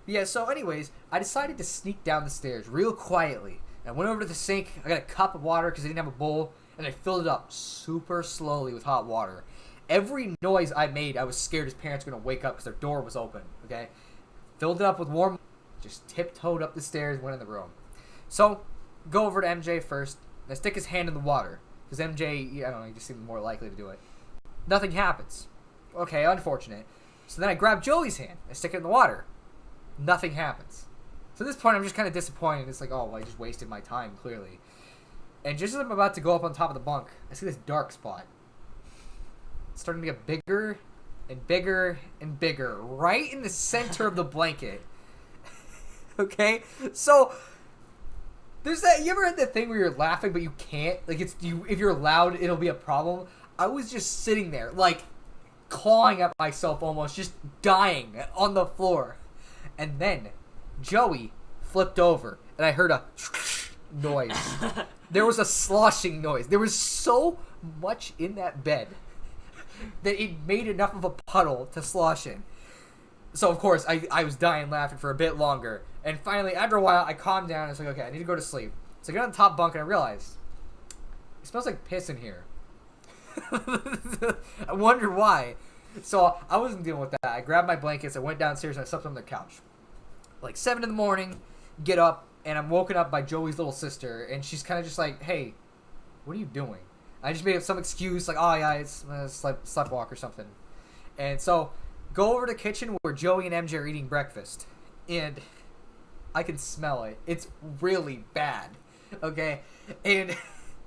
Yeah, so anyways, I decided to sneak down the stairs real quietly. I went over to the sink. I got a cup of water because I didn't have a bowl, and I filled it up super slowly with hot water. Every noise I made, I was scared his parents were going to wake up because their door was open, okay? Filled it up with warm, just tiptoed up the stairs, went in the room. So, go over to MJ first, and I stick his hand in the water, because MJ, I don't know, he just seemed more likely to do it. Nothing happens. Okay, unfortunate. So then I grab Joey's hand, I stick it in the water. Nothing happens. So at this point, I'm just kind of disappointed. It's like, oh, well, I just wasted my time, clearly. And just as I'm about to go up on top of the bunk, I see this dark spot. It's starting to get bigger and bigger and bigger, right in the center of the blanket. Okay? So, there's that, you ever had that thing where you're laughing but you can't? Like, if you're loud, it'll be a problem. I was just sitting there, like, clawing at myself almost, just dying on the floor. And then, Joey flipped over, and I heard a noise. There was a sloshing noise. There was so much in that bed that it made enough of a puddle to slosh in. So, of course, I was dying laughing for a bit longer. And finally, after a while, I calmed down. And I was like, okay, I need to go to sleep. So I get on the top bunk, and I realized, it smells like piss in here. I wonder why. So I wasn't dealing with that. I grabbed my blankets, I went downstairs, and I slept on the couch. Like 7 in the morning, get up, and I'm woken up by Joey's little sister, and she's kind of just like, hey, what are you doing? I just made up some excuse, like, oh yeah, it's sleptwalk or something. And so, go over to the kitchen where Joey and MJ are eating breakfast. And I can smell it. It's really bad. Okay? And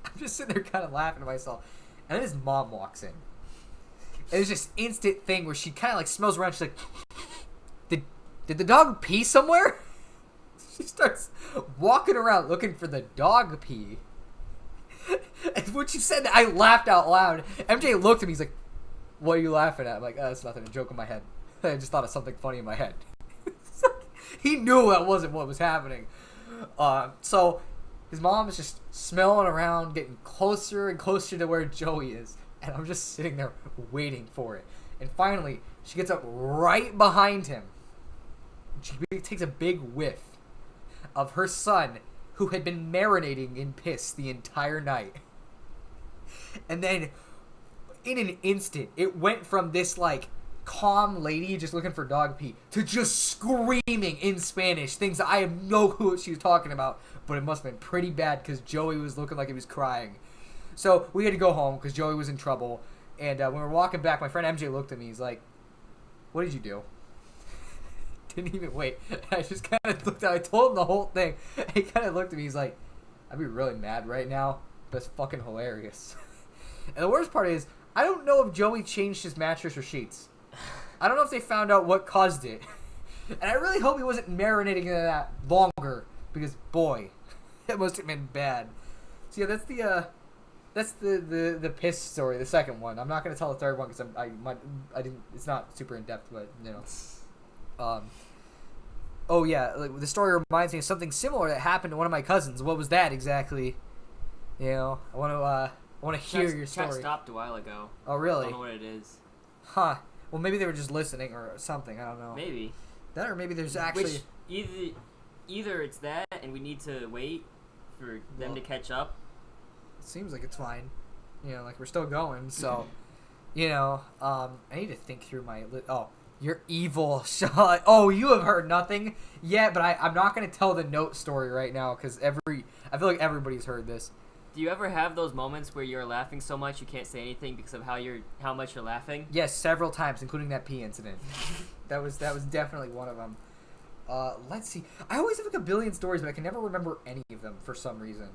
I'm just sitting there kind of laughing to myself. And then his mom walks in. And it's this instant thing where she kind of like smells around. She's like, did the dog pee somewhere? She starts walking around looking for the dog pee. And when she said that, I laughed out loud. MJ looked at me. He's like, what are you laughing at? I'm like, oh, it's nothing, a joke in my head. I just thought of something funny in my head. He knew that wasn't what was happening. So his mom is just smelling around, getting closer and closer to where Joey is. And I'm just sitting there waiting for it. And finally, she gets up right behind him. She takes a big whiff of her son, who had been marinating in piss the entire night. And then, in an instant, it went from this, like, calm lady just looking for dog pee to just screaming in Spanish, things that I have no clue what she was talking about, but it must have been pretty bad because Joey was looking like he was crying. So we had to go home because Joey was in trouble, and when we were walking back, my friend MJ looked at me. He's like, "What did you do?" Didn't even wait. I just kind of looked at him. I told him the whole thing. He kind of looked at me. He's like, "I'd be really mad right now, but it's fucking hilarious." And the worst part is, I don't know if Joey changed his mattress or sheets. I don't know if they found out what caused it. And I really hope he wasn't marinating in that longer, because boy, that must have been bad. So yeah, that's the piss story, the second one. I'm not gonna tell the third one because I didn't. It's not super in depth, but you know. Oh yeah, like, the story reminds me of something similar that happened to one of my cousins. What was that exactly? You know, I want to hear your story. Chat stopped a while ago. Oh really? I don't know what it is. Huh. Well, maybe they were just listening or something. I don't know. Maybe. That, or maybe there's actually... Which, either it's that, and we need to wait for them to catch up. It seems like it's fine. You know, like, we're still going, so... You know, I need to think through my... Oh, you're evil, Sean. Oh, you have heard nothing yet, but I'm not going to tell the note story right now, because I feel like everybody's heard this. Do you ever have those moments where you're laughing so much you can't say anything because of how much you're laughing? Yes, several times, including that pee incident. that was definitely one of them. Let's see. I always have like a billion stories, but I can never remember any of them for some reason.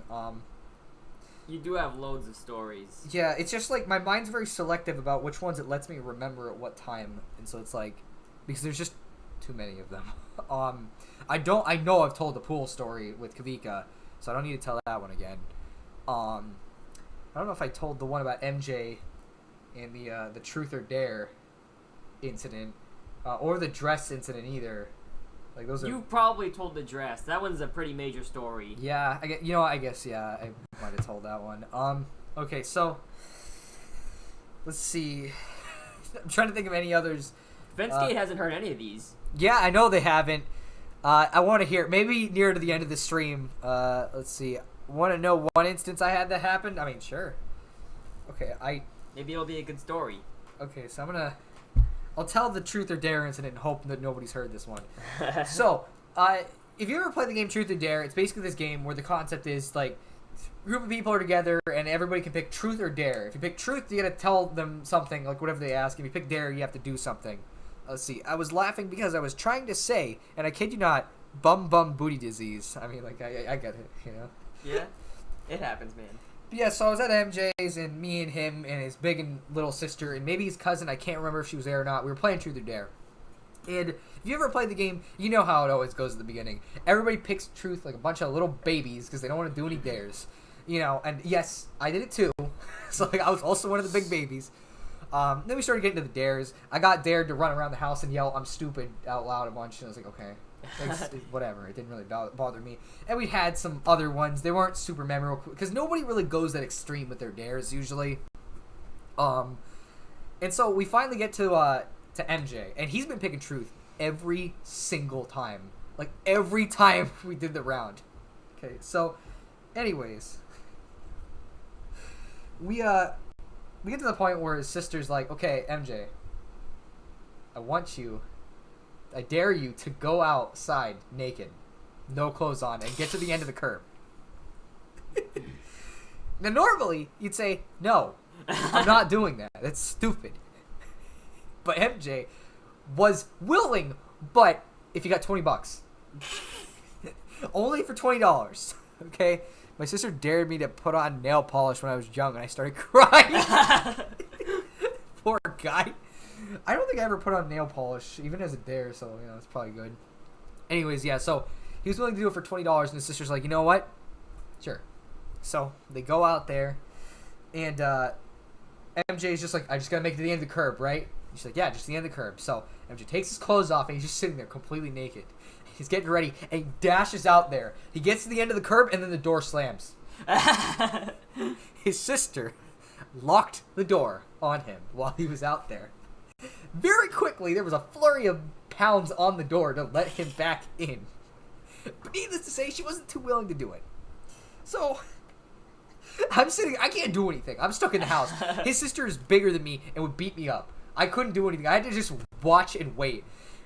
You do have loads of stories. Yeah, it's just like my mind's very selective about which ones it lets me remember at what time, and so it's like because there's just too many of them. I know I've told the pool story with Kavika, so I don't need to tell that one again. I don't know if I told the one about MJ and the Truth or Dare incident, or the dress incident either. Like those are. You probably told the dress. That one's a pretty major story. Yeah, I guess yeah, I might have told that one. Okay, so let's see. I'm trying to think of any others. Fenskate hasn't heard any of these. Yeah, I know they haven't. I want to hear maybe near to the end of the stream. Let's see. Want to know one instance I had that happened? I mean, sure. Okay, Maybe it'll be a good story. Okay, so I'll tell the Truth or Dare incident and hope that nobody's heard this one. So, if you ever play the game Truth or Dare, it's basically this game where the concept is like a group of people are together and everybody can pick Truth or Dare. If you pick Truth, you gotta tell them something, like whatever they ask. If you pick Dare, you have to do something. Let's see. I was laughing because I was trying to say, and I kid you not, bum booty disease. I mean, like I get it, you know. Yeah, it happens, man. But yeah, so I was at MJ's, and me and him and his big and little sister, and maybe his cousin, I can't remember if she was there or not, we were playing Truth or Dare. And if you ever played the game, you know how it always goes at the beginning. Everybody picks Truth like a bunch of little babies because they don't want to do any dares. You know, and yes, I did it too. So like, I was also one of the big babies. Then we started getting to the dares. I got dared to run around the house and yell, "I'm stupid," out loud a bunch, and I was like, okay. Whatever, it didn't really bother me. And we had some other ones. They weren't super memorable because nobody really goes that extreme with their dares usually. And so we finally get to MJ, and he's been picking Truth every single time. Like every time we did the round. Okay, so anyways, we get to the point where his sister's like, "Okay, MJ, I dare you to go outside naked, no clothes on, and get to the end of the curb." Now, normally, you'd say, "No, I'm not doing that. That's stupid." But MJ was willing, but if you got $20. Only for $20, okay? My sister dared me to put on nail polish when I was young, and I started crying. Poor guy. I don't think I ever put on nail polish, even as a dare, so, you know, it's probably good. Anyways, yeah, so he was willing to do it for $20, and his sister's like, "You know what? Sure." So they go out there, and MJ's just like, I just gotta make it to the end of the curb, right? She's like, yeah, just the end of the curb. So MJ takes his clothes off and he's just sitting there completely naked. He's getting ready and he dashes out there. He gets to the end of the curb and then the door slams. His sister locked the door on him while he was out there. Very quickly, there was a flurry of pounds on the door to let him back in. But needless to say, she wasn't too willing to do it. So, I'm sitting, I can't do anything. I'm stuck in the house. His sister is bigger than me and would beat me up. I couldn't do anything. I had to just watch and wait.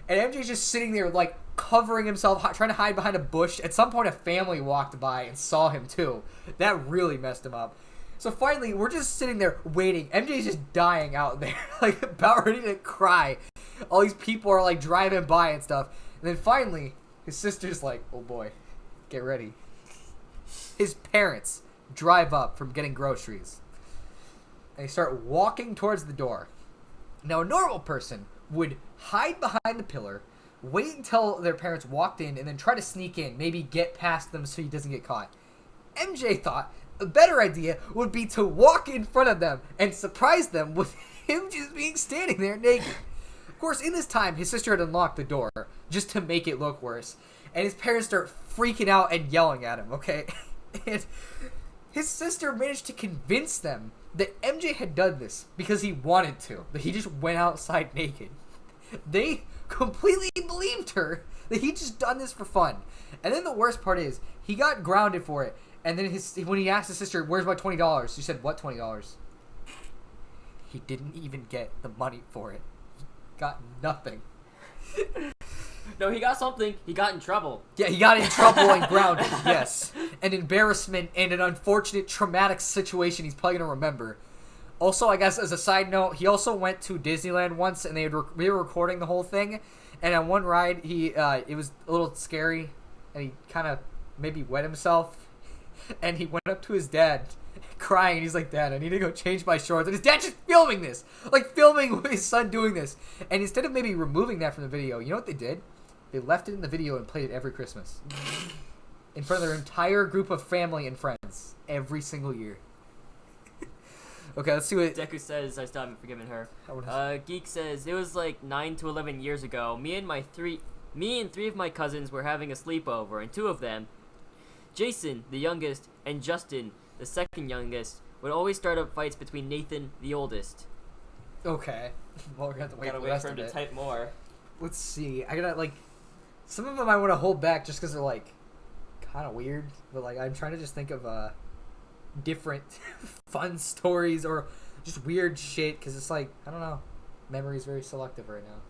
And MJ's just sitting there, like, covering himself, trying to hide behind a bush. At some point, a family walked by and saw him, too. That really messed him up. So finally, we're just sitting there waiting. MJ's just dying out there, like, about ready to cry. All these people are, like, driving by and stuff. And then finally, his sister's like, oh boy, get ready. His parents drive up from getting groceries. And they start walking towards the door. Now, a normal person would hide behind the pillar, wait until their parents walked in, and then try to sneak in, maybe get past them so he doesn't get caught. MJ thought a better idea would be to walk in front of them and surprise them with him just being standing there naked. Of course, in this time, his sister had unlocked the door just to make it look worse. And his parents start freaking out and yelling at him, okay? And his sister managed to convince them that MJ had done this because he wanted to, that he just went outside naked. They completely believed her that he just done this for fun. And then the worst part is, he got grounded for it. And then when he asked his sister, where's my $20? She said, what $20? He didn't even get the money for it. He got nothing. No, he got something. He got in trouble. Yeah, he got in trouble and grounded, yes. An embarrassment and an unfortunate traumatic situation he's probably going to remember. Also, I guess as a side note, he also went to Disneyland once and we were recording the whole thing. And on one ride, it was a little scary and he kind of maybe wet himself. And he went up to his dad crying and he's like, Dad, I need to go change my shorts. And his dad's just filming this, like filming his son doing this. And instead of maybe removing that from the video, you know what they did? They left it in the video and played it every Christmas. In front of their entire group of family and friends. Every single year. Okay, let's see what... Deku says, I still haven't forgiven her. Geek says, it was like 9 to 11 years ago. Me and three of my cousins were having a sleepover, and two of them, Jason, the youngest, and Justin, the second youngest, would always start up fights between Nathan, the oldest. Okay. Well, we're going to have to wait for the rest for him of to it. type more. Let's see. I gotta, like... Some of them I want to hold back just because they're, like, kind of weird. But, like, I'm trying to just think of, different fun stories or just weird shit. Because it's, like, I don't know. Memory's very selective right now.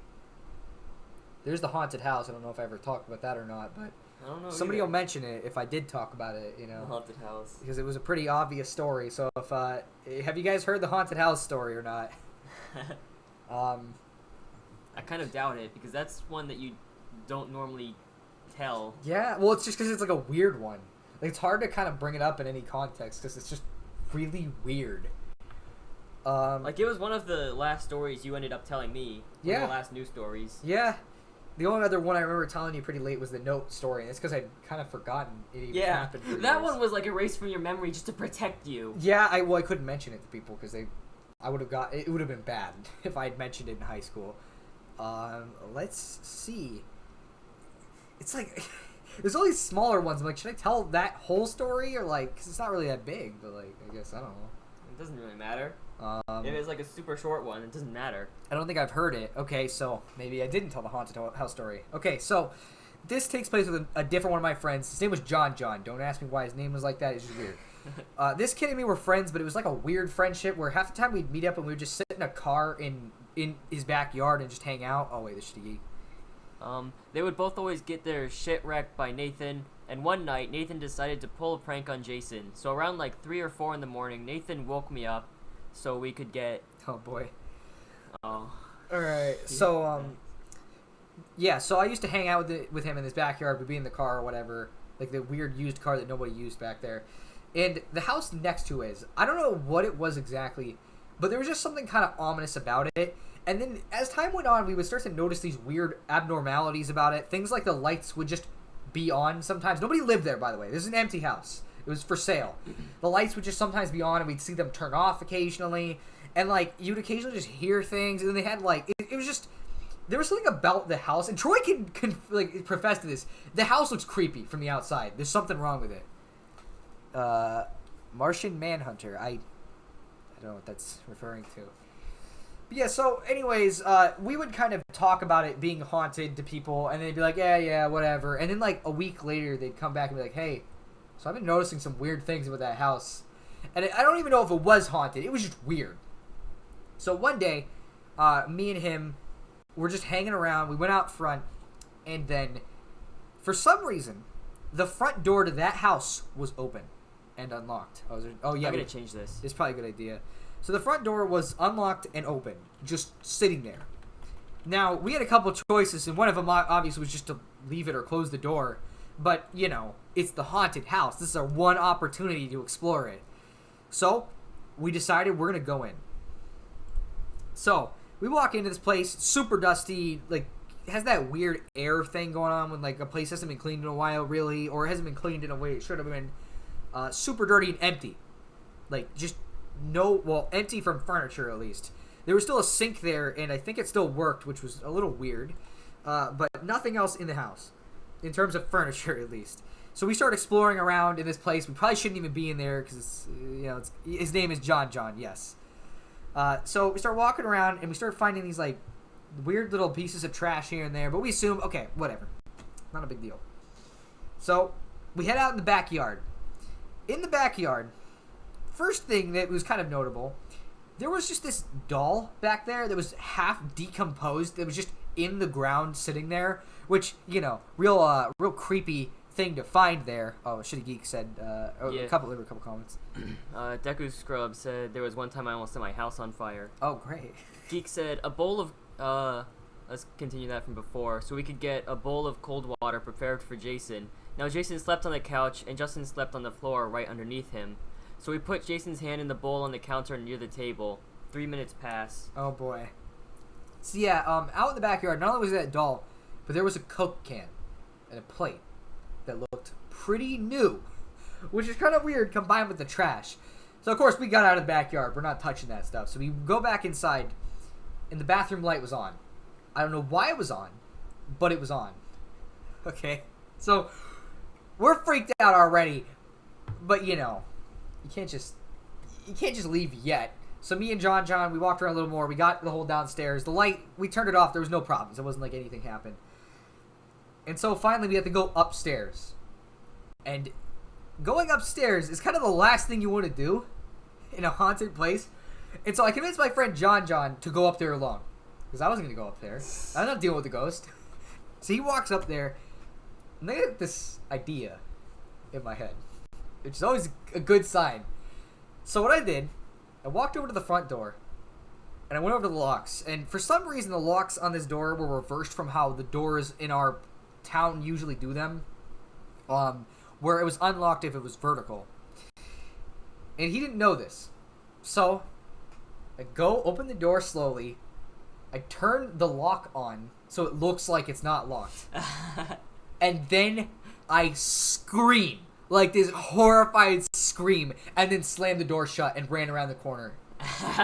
There's the haunted house. I don't know if I ever talked about that or not, but... I don't know. Somebody will mention it if I did talk about it, you know. The haunted house. Because it was a pretty obvious story. So if have you guys heard the haunted house story or not? I kind of doubt it because that's one that you don't normally tell. Yeah, well, it's just because it's like a weird one. Like, it's hard to kind of bring it up in any context because it's just really weird. Like, it was one of the last stories you ended up telling me. One of the last news stories. Yeah. The only other one I remember telling you pretty late was the note story, and it's because I'd kind of forgotten it even happened. For that years. one was like erased from your memory just to protect you. Yeah, I couldn't mention it to people because it would have been bad if I had mentioned it in high school. Let's see. It's like there's all these smaller ones. I'm like, should I tell that whole story or like? Because it's not really that big, but like, I guess I don't know. It doesn't really matter. If it's like a super short one, it doesn't matter. I don't think I've heard it. Okay, so maybe I didn't tell the haunted house story. Okay, so this takes place with a different one of my friends. His name was John. Don't ask me why his name was like that. It's just weird. This kid and me were friends, but it was like a weird friendship where half the time we'd meet up and we would just sit in a car in his backyard and just hang out. Oh, wait, this should be... They would both always get their shit wrecked by Nathan, and one night, Nathan decided to pull a prank on Jason. So around like 3 or 4 in the morning, Nathan woke me up so we could get... Oh, boy. Oh. Alright, so, yeah, so I used to hang out with him in his backyard. We'd be in the car or whatever, like the weird used car that nobody used back there. And the house next to his, I don't know what it was exactly, but there was just something kind of ominous about it. And then as time went on, we would start to notice these weird abnormalities about it. Things like the lights would just be on sometimes. Nobody lived there, by the way. This is an empty house. It was for sale. The lights would just sometimes be on, and we'd see them turn off occasionally. And, like, you'd occasionally just hear things, and then they had, like, it was just, there was something about the house, and Troy can profess to this. The house looks creepy from the outside. There's something wrong with it. Martian Manhunter. I don't know what that's referring to. But yeah, so anyways, we would kind of talk about it being haunted to people, and they'd be like, yeah, whatever. And then, like, a week later, they'd come back and be like, hey, so I've been noticing some weird things about that house. And I don't even know if it was haunted. It was just weird. So one day, me and him were just hanging around. We went out front, and then, for some reason, the front door to that house was open and unlocked. Oh yeah, I'm gonna change this. It's probably a good idea. So the front door was unlocked and open, just sitting there. Now, we had a couple choices, and one of them obviously was just to leave it or close the door. But, you know, it's the haunted house. This is our one opportunity to explore it. So, we decided we're going to go in. So, we walk into this place, super dusty, like, it has that weird air thing going on when, like, a place hasn't been cleaned in a while, really, or hasn't been cleaned in a way it should have been. Super dirty and empty. Like, just empty from furniture, at least. There was still a sink there, and I think it still worked, which was a little weird. But nothing else in the house, in terms of furniture, at least. So we start exploring around in this place. We probably shouldn't even be in there, because, his name is John, yes. So we start walking around, and we start finding these, like, weird little pieces of trash here and there, but we assume, okay, whatever. Not a big deal. So we head out in the backyard. In the backyard, first thing that was kind of notable, there was just this doll back there that was half decomposed. It was just in the ground sitting there, which, real creepy thing to find there. Oh, Shitty Geek said a couple comments. Deku Scrub said there was one time I almost set my house on fire. Oh, great. Geek said a bowl of let's continue that from before. So we could get a bowl of cold water prepared for Jason. Now Jason slept on the couch and Justin slept on the floor right underneath him. So we put Jason's hand in the bowl on the counter near the table. 3 minutes pass. Oh boy. So yeah, out in the backyard, not only was that doll, but there was a Coke can and a plate that looked pretty new, which is kind of weird combined with the trash. So of course we got out of the backyard. We're not touching that stuff. So we go back inside, and the bathroom light was on. I don't know why it was on, but it was on. Okay, so we're freaked out already, but you can't just leave yet. So me and John, we walked around a little more. We got the whole downstairs. The light, we turned it off. There was no problems. It wasn't like anything happened. And so finally we had to go upstairs. And going upstairs is kind of the last thing you want to do in a haunted place. And so I convinced my friend John to go up there alone, because I wasn't going to go up there. I'm not dealing with the ghost. So he walks up there, and I get this idea in my head, which is always a good sign. So what I did, I walked over to the front door, and I went over to the locks. And for some reason, the locks on this door were reversed from how the doors in our town usually do them, where it was unlocked if it was vertical. And he didn't know this. So I go open the door slowly. I turn the lock on so it looks like it's not locked. And then I scream. Like this horrified scream, and then slammed the door shut and ran around the corner.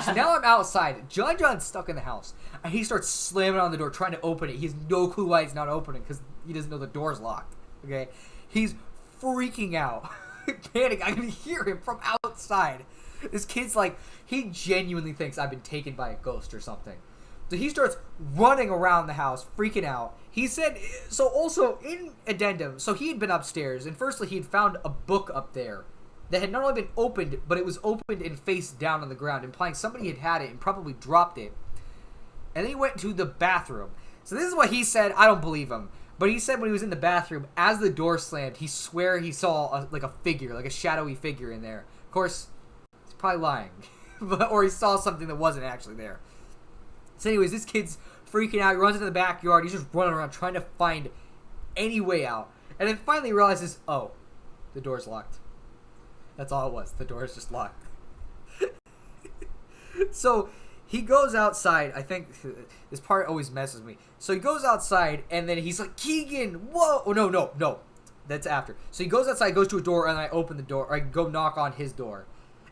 So now I'm outside. John's stuck in the house, and he starts slamming on the door, trying to open it. He has no clue why it's not opening, because he doesn't know the door's locked. Okay, he's freaking out, panicking. I can hear him from outside. This kid's like, he genuinely thinks I've been taken by a ghost or something. So he starts running around the house, freaking out. He said, so also in addendum, so he had been upstairs, and firstly he had found a book up there that had not only been opened, but it was opened and face down on the ground, implying somebody had it and probably dropped it. And then he went to the bathroom. So this is what he said. I don't believe him. But he said when he was in the bathroom, as the door slammed, he swore he saw a figure, like a shadowy figure in there. Of course, he's probably lying. Or he saw something that wasn't actually there. So anyways, this kid's freaking out. He runs into the backyard. He's just running around trying to find any way out. And then finally he realizes, oh, the door's locked. That's all it was. The door is just locked. So he goes outside. I think this part always messes me. So he goes outside, and then he's like, Keegan, whoa. Oh, no. That's after. So he goes outside, goes to a door, and I open the door. Or I go knock on his door.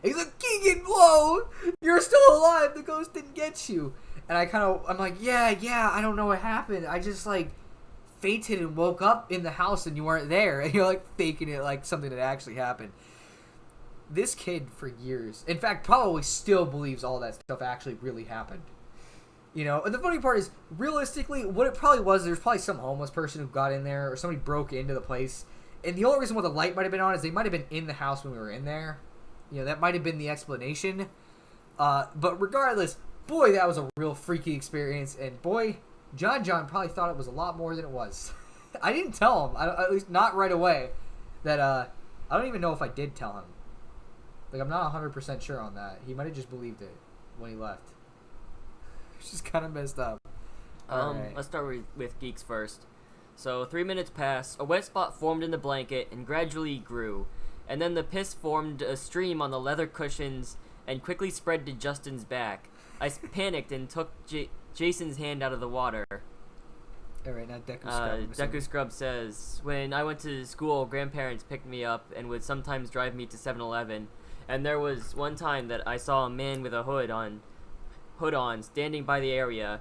And he's like, Keegan, whoa! You're still alive. The ghost didn't get you. And I'm like, yeah, I don't know what happened. I just, like, fainted and woke up in the house and you weren't there. And you're, like, faking it like something that actually happened. This kid, for years, in fact, probably still believes all that stuff actually really happened. You know, and the funny part is, realistically, what it probably was, there's probably some homeless person who got in there, or somebody broke into the place, and the only reason why the light might have been on is they might have been in the house when we were in there. You know, that might have been the explanation. But regardless, boy, that was a real freaky experience, and boy, John probably thought it was a lot more than it was. I didn't tell him, at least not right away, that, I don't even know if I did tell him. Like, I'm not 100% sure on that. He might have just believed it when he left. It's just kind of messed up. Right. Let's start with geeks first. So 3 minutes passed, a wet spot formed in the blanket and gradually grew, and then the piss formed a stream on the leather cushions and quickly spread to Justin's back. I panicked and took Jason's hand out of the water. Alright, now Deku Scrub. Deku Scrub says, when I went to school, grandparents picked me up and would sometimes drive me to 7-Eleven, and there was one time that I saw a man with a hood on, standing by the area.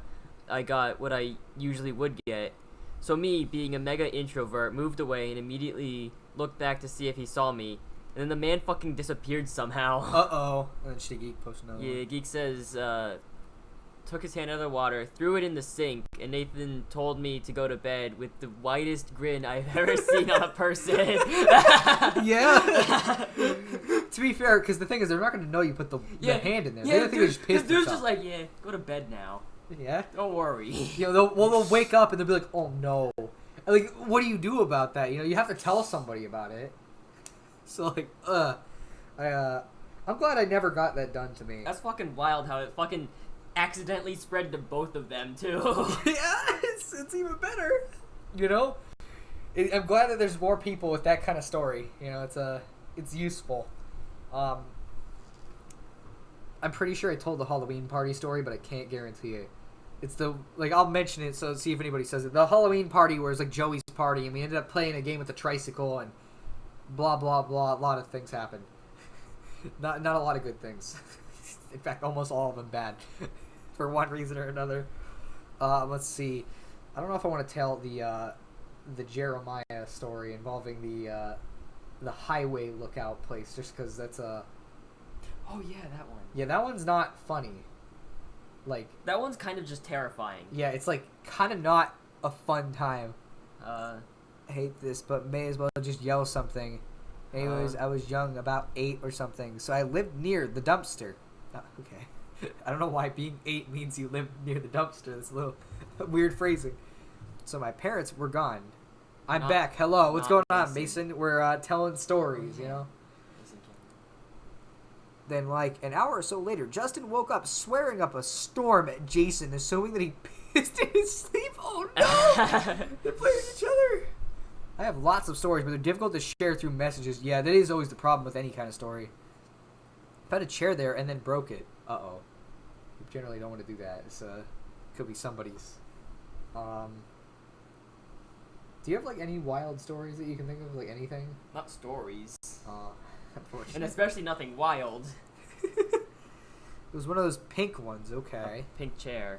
I got what I usually would get. So me, being a mega introvert, moved away and immediately looked back to see if he saw me. And then the man fucking disappeared somehow. Uh-oh. And then Geek posted another Yeah, one. Geek says, took his hand out of the water, threw it in the sink, and Nathan told me to go to bed with the widest grin I've ever seen on a person. Yeah. To be fair, because the thing is, they're not going to know you put the hand in there. Yeah, They think they just pissed dude's themselves. just like, yeah, go to bed now. Yeah? Don't worry. You know, they'll wake up and they'll be like, oh no. And like, what do you do about that? You know, you have to tell somebody about it. So like, I'm glad I never got that done to me. That's fucking wild how it fucking accidentally spread to both of them, too. Yeah, it's even better. You know? I'm glad that there's more people with that kind of story. You know, it's useful. I'm pretty sure I told the Halloween party story, but I can't guarantee it. It's I'll mention it, so see if anybody says it. The Halloween party where it's like Joey's party, and we ended up playing a game with the tricycle, and blah, blah, blah. A lot of things happened. Not a lot of good things. In fact, almost all of them bad. For one reason or another. Let's see. I don't know if I want to tell the Jeremiah story involving the highway lookout place, just because that's a... Oh, yeah, that one. Yeah, that one's not funny. Like... That one's kind of just terrifying. Yeah, it's like kind of not a fun time. I hate this, but may as well just yell something. Anyways, I was young, about 8 or something, so I lived near the dumpster. Okay. I don't know why being 8 means you live near the dumpster. That's a little weird phrasing. So my parents were gone. I'm back. Hello, what's going on, Mason? We're telling stories, you know? Then, like, an hour or so later, Justin woke up swearing up a storm at Jason, assuming that he pissed in his sleep. Oh, no! They're playing each other. I have lots of stories, but they're difficult to share through messages. Yeah, that is always the problem with any kind of story. I had a chair there and then broke it. Uh-oh. You generally don't want to do that. It's, could be somebody's. Do you have, like, any wild stories that you can think of? Like, anything? Not stories. Unfortunately. And especially nothing wild. It was one of those pink ones, okay. A pink chair.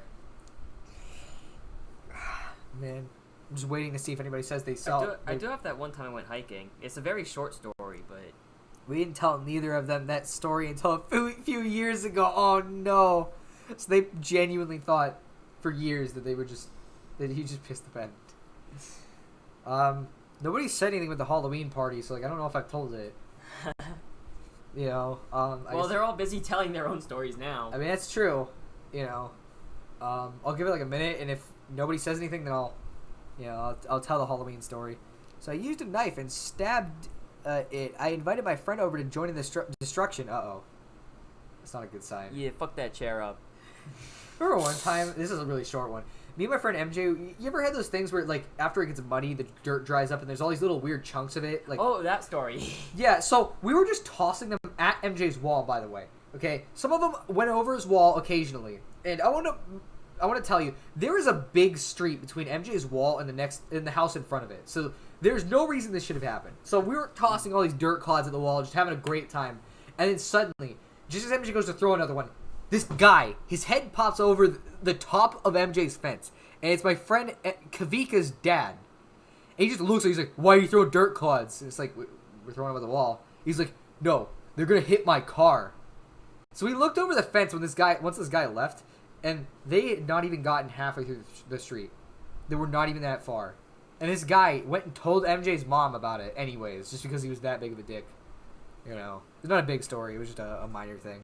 Man, I'm just waiting to see if anybody says they saw... I do have that one time I went hiking. It's a very short story, but... We didn't tell neither of them that story until a few years ago. Oh, no. So they genuinely thought for years that he just pissed the bed. Nobody said anything with the Halloween party, so like I don't know if I've told it. You know, well, they're all busy telling their own stories now. I mean, that's true. You know, I'll give it like a minute, and if nobody says anything, then I'll tell the Halloween story. So I used a knife and stabbed it. I invited my friend over to join in the destruction. Uh-oh. That's not a good sign. Yeah, fuck that chair up. Remember one time, this is a really short one, me and my friend MJ, you ever had those things where, like, after it gets muddy, the dirt dries up and there's all these little weird chunks of it? Like, oh, that story. Yeah, so we were just tossing them at MJ's wall, by the way. Okay? Some of them went over his wall occasionally. And I want to tell you, there is a big street between MJ's wall and the house in front of it. So there's no reason this should have happened. So we were tossing all these dirt clods at the wall, just having a great time. And then suddenly, just as MJ goes to throw another one, this guy, his head pops over the top of MJ's fence. And it's my friend Kavika's dad. And he just looks at he's like, why are you throwing dirt clods? And it's like, we're throwing them at the wall. He's like, no, they're going to hit my car. So we looked over the fence once this guy left. And they had not even gotten halfway through the street. They were not even that far. And this guy went and told MJ's mom about it anyways, just because he was that big of a dick. You know, it's not a big story. It was just a minor thing.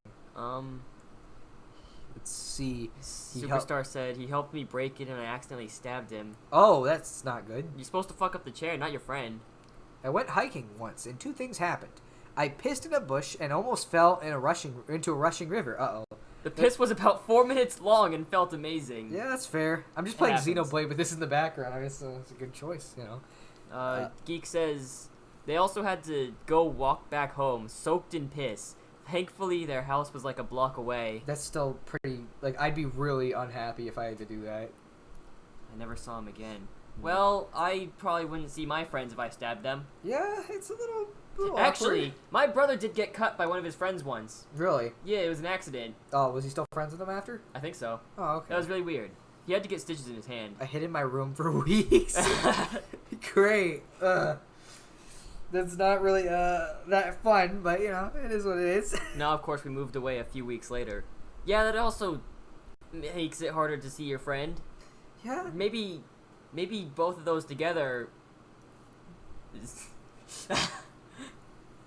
Let's see. Superstar said he helped me break it and I accidentally stabbed him. Oh, that's not good. You're supposed to fuck up the chair, not your friend. I went hiking once, and 2 things happened. I pissed in a bush and almost fell into a rushing river. Uh-oh. The piss was about 4 minutes long and felt amazing. Yeah, that's fair. I'm just playing happens. Xenoblade with this in the background. I guess it's a good choice, you know. Geek says they also had to go walk back home, soaked in piss. Thankfully, their house was like a block away. That's still pretty... Like, I'd be really unhappy if I had to do that. I never saw him again. Well, I probably wouldn't see my friends if I stabbed them. Yeah, it's a little Actually, awkward. my brother did get cut by one of his friends once. Really? Yeah, it was an accident. Oh, was he still friends with him after? I think so. Oh, okay. That was really weird. He had to get stitches in his hand. I hid in my room for weeks. Great. That's not really that fun, but you know, it is what it is. Now, of course, we moved away a few weeks later. Yeah, that also makes it harder to see your friend. Yeah. Maybe both of those together.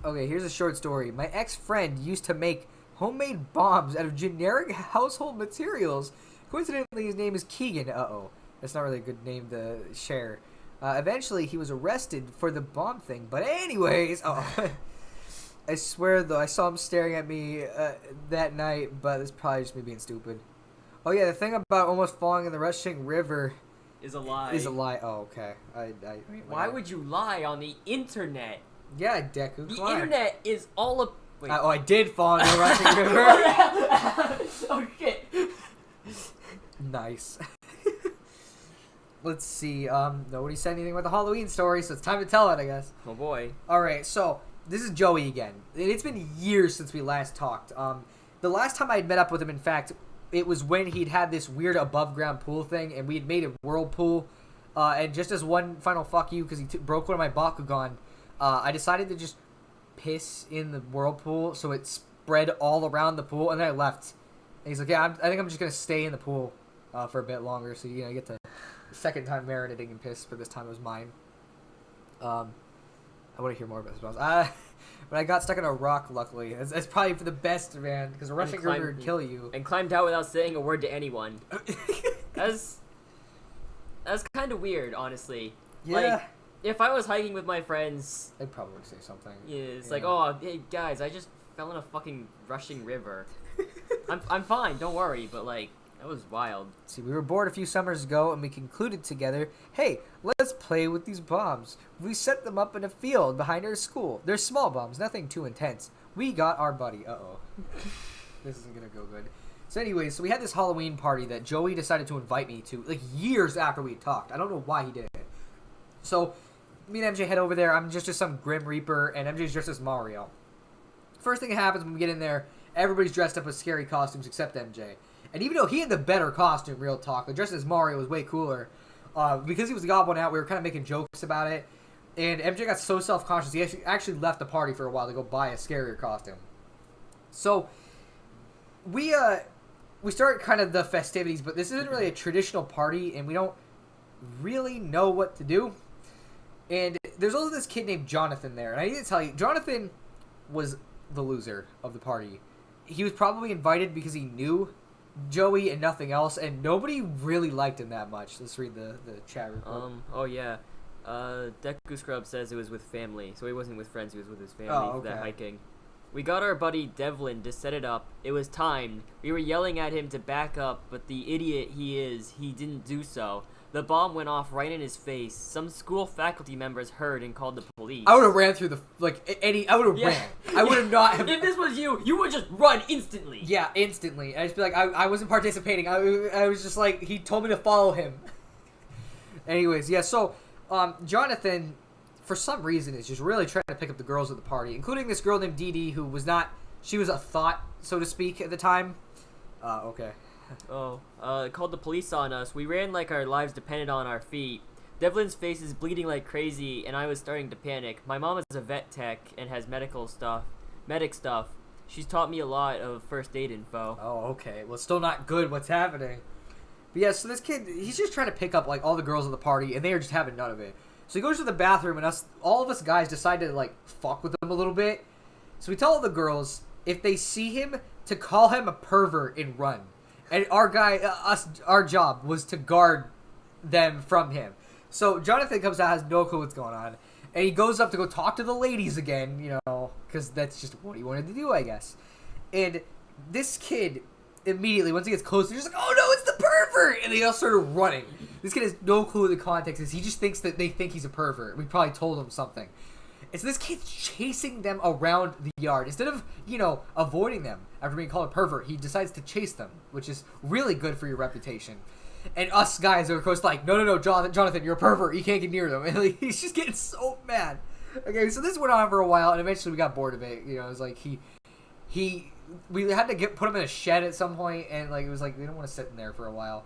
Okay, here's a short story. My ex-friend used to make homemade bombs out of generic household materials. Coincidentally, his name is Keegan. Uh-oh. That's not really a good name to share. Eventually, he was arrested for the bomb thing. But anyways, I swear, though, I saw him staring at me that night, but it's probably just me being stupid. Oh, yeah, the thing about almost falling in the rushing river Is a lie. is a lie. Oh, okay. Why would you lie on the internet? Yeah, Deku, The come on. internet is all of... Wait. I did fall in the rushing river. Oh, shit. Nice. Let's see. Nobody said anything about the Halloween story, so it's time to tell it, I guess. Oh, boy. Alright, so this is Joey again. It's been years since we last talked. The last time I had met up with him, in fact, it was when he'd had this weird above-ground pool thing, and we had made a whirlpool. And just as one final fuck you, because he broke one of my Bakugan, I decided to just piss in the whirlpool, so it spread all around the pool, and then I left. And he's like, yeah, I think I'm just going to stay in the pool for a bit longer, so you know, get the second time marinating in piss, but this time it was mine. I want to hear more about this. But I got stuck in a rock, luckily. That's probably for the best, man, because a rushing river would kill you. And climbed out without saying a word to anyone. That's kind of weird, honestly. Yeah. Like, if I was hiking with my friends... I'd probably say something. Yeah, it's like, oh, hey, guys, I just fell in a fucking rushing river. I'm fine, don't worry, but, like, that was wild. See, we were bored a few summers ago, and we concluded together, hey, let's play with these bombs. We set them up in a field behind our school. They're small bombs, nothing too intense. We got our buddy. Uh-oh. This isn't gonna go good. So anyways, so we had this Halloween party that Joey decided to invite me to, like, years after we talked. I don't know why he did it. So, me and MJ head over there. I'm just some Grim Reaper, and MJ's dressed as Mario. First thing that happens when we get in there, everybody's dressed up with scary costumes except MJ. And even though he had the better costume, real talk, the dress as Mario was way cooler. Because he was the Goblin out, we were kind of making jokes about it. And MJ got so self-conscious, he actually left the party for a while to go buy a scarier costume. So, we start kind of the festivities, but this isn't really a traditional party, and we don't really know what to do. And there's also this kid named Jonathan there. And I need to tell you, Jonathan was the loser of the party. He was probably invited because he knew Joey and nothing else, and nobody really liked him that much. Let's read the chat report. Oh yeah. Deku Scrub says it was with family, so he wasn't with friends, he was with his family for that hiking. We got our buddy Devlin to set it up. It was timed. We were yelling at him to back up, but the idiot he didn't do so. The bomb went off right in his face. Some school faculty members heard and called the police. I would have ran through I would have ran. I would have not have... If this was you would just run instantly. Yeah, instantly. I'd just be like, I wasn't participating. I was just like, he told me to follow him. Anyways, yeah, so, Jonathan, for some reason, is just really trying to pick up the girls at the party, including this girl named Dee Dee, who was not she was a thought, so to speak, at the time. Okay. Called the police on us. We ran like our lives depended on our feet. Devlin's face is bleeding like crazy, and I was starting to panic. My mom is a vet tech and has medic stuff. She's taught me a lot of first aid info. Oh, okay. Well, it's still not good what's happening. But yeah, so this kid, he's just trying to pick up, like, all the girls at the party, and they are just having none of it. So he goes to the bathroom, and all of us guys decide to, like, fuck with him a little bit. So we tell all the girls, if they see him, to call him a pervert and run. And our job was to guard them from him. So Jonathan comes out, has no clue what's going on. And he goes up to go talk to the ladies again, you know, because that's just what he wanted to do, I guess. And this kid, immediately, once he gets closer, he's just like, oh no, it's the pervert! And they all started running. This kid has no clue what the context is. He just thinks that they think he's a pervert. We probably told him something. And so this kid's chasing them around the yard. Instead of, you know, avoiding them after being called a pervert, he decides to chase them, which is really good for your reputation. And us guys are, of course, like, no, Jonathan, you're a pervert. You can't get near them. And like, he's just getting so mad. Okay, so this went on for a while, and eventually we got bored of it. You know, it was like we had to put him in a shed at some point, and like it was like we don't want to sit in there for a while.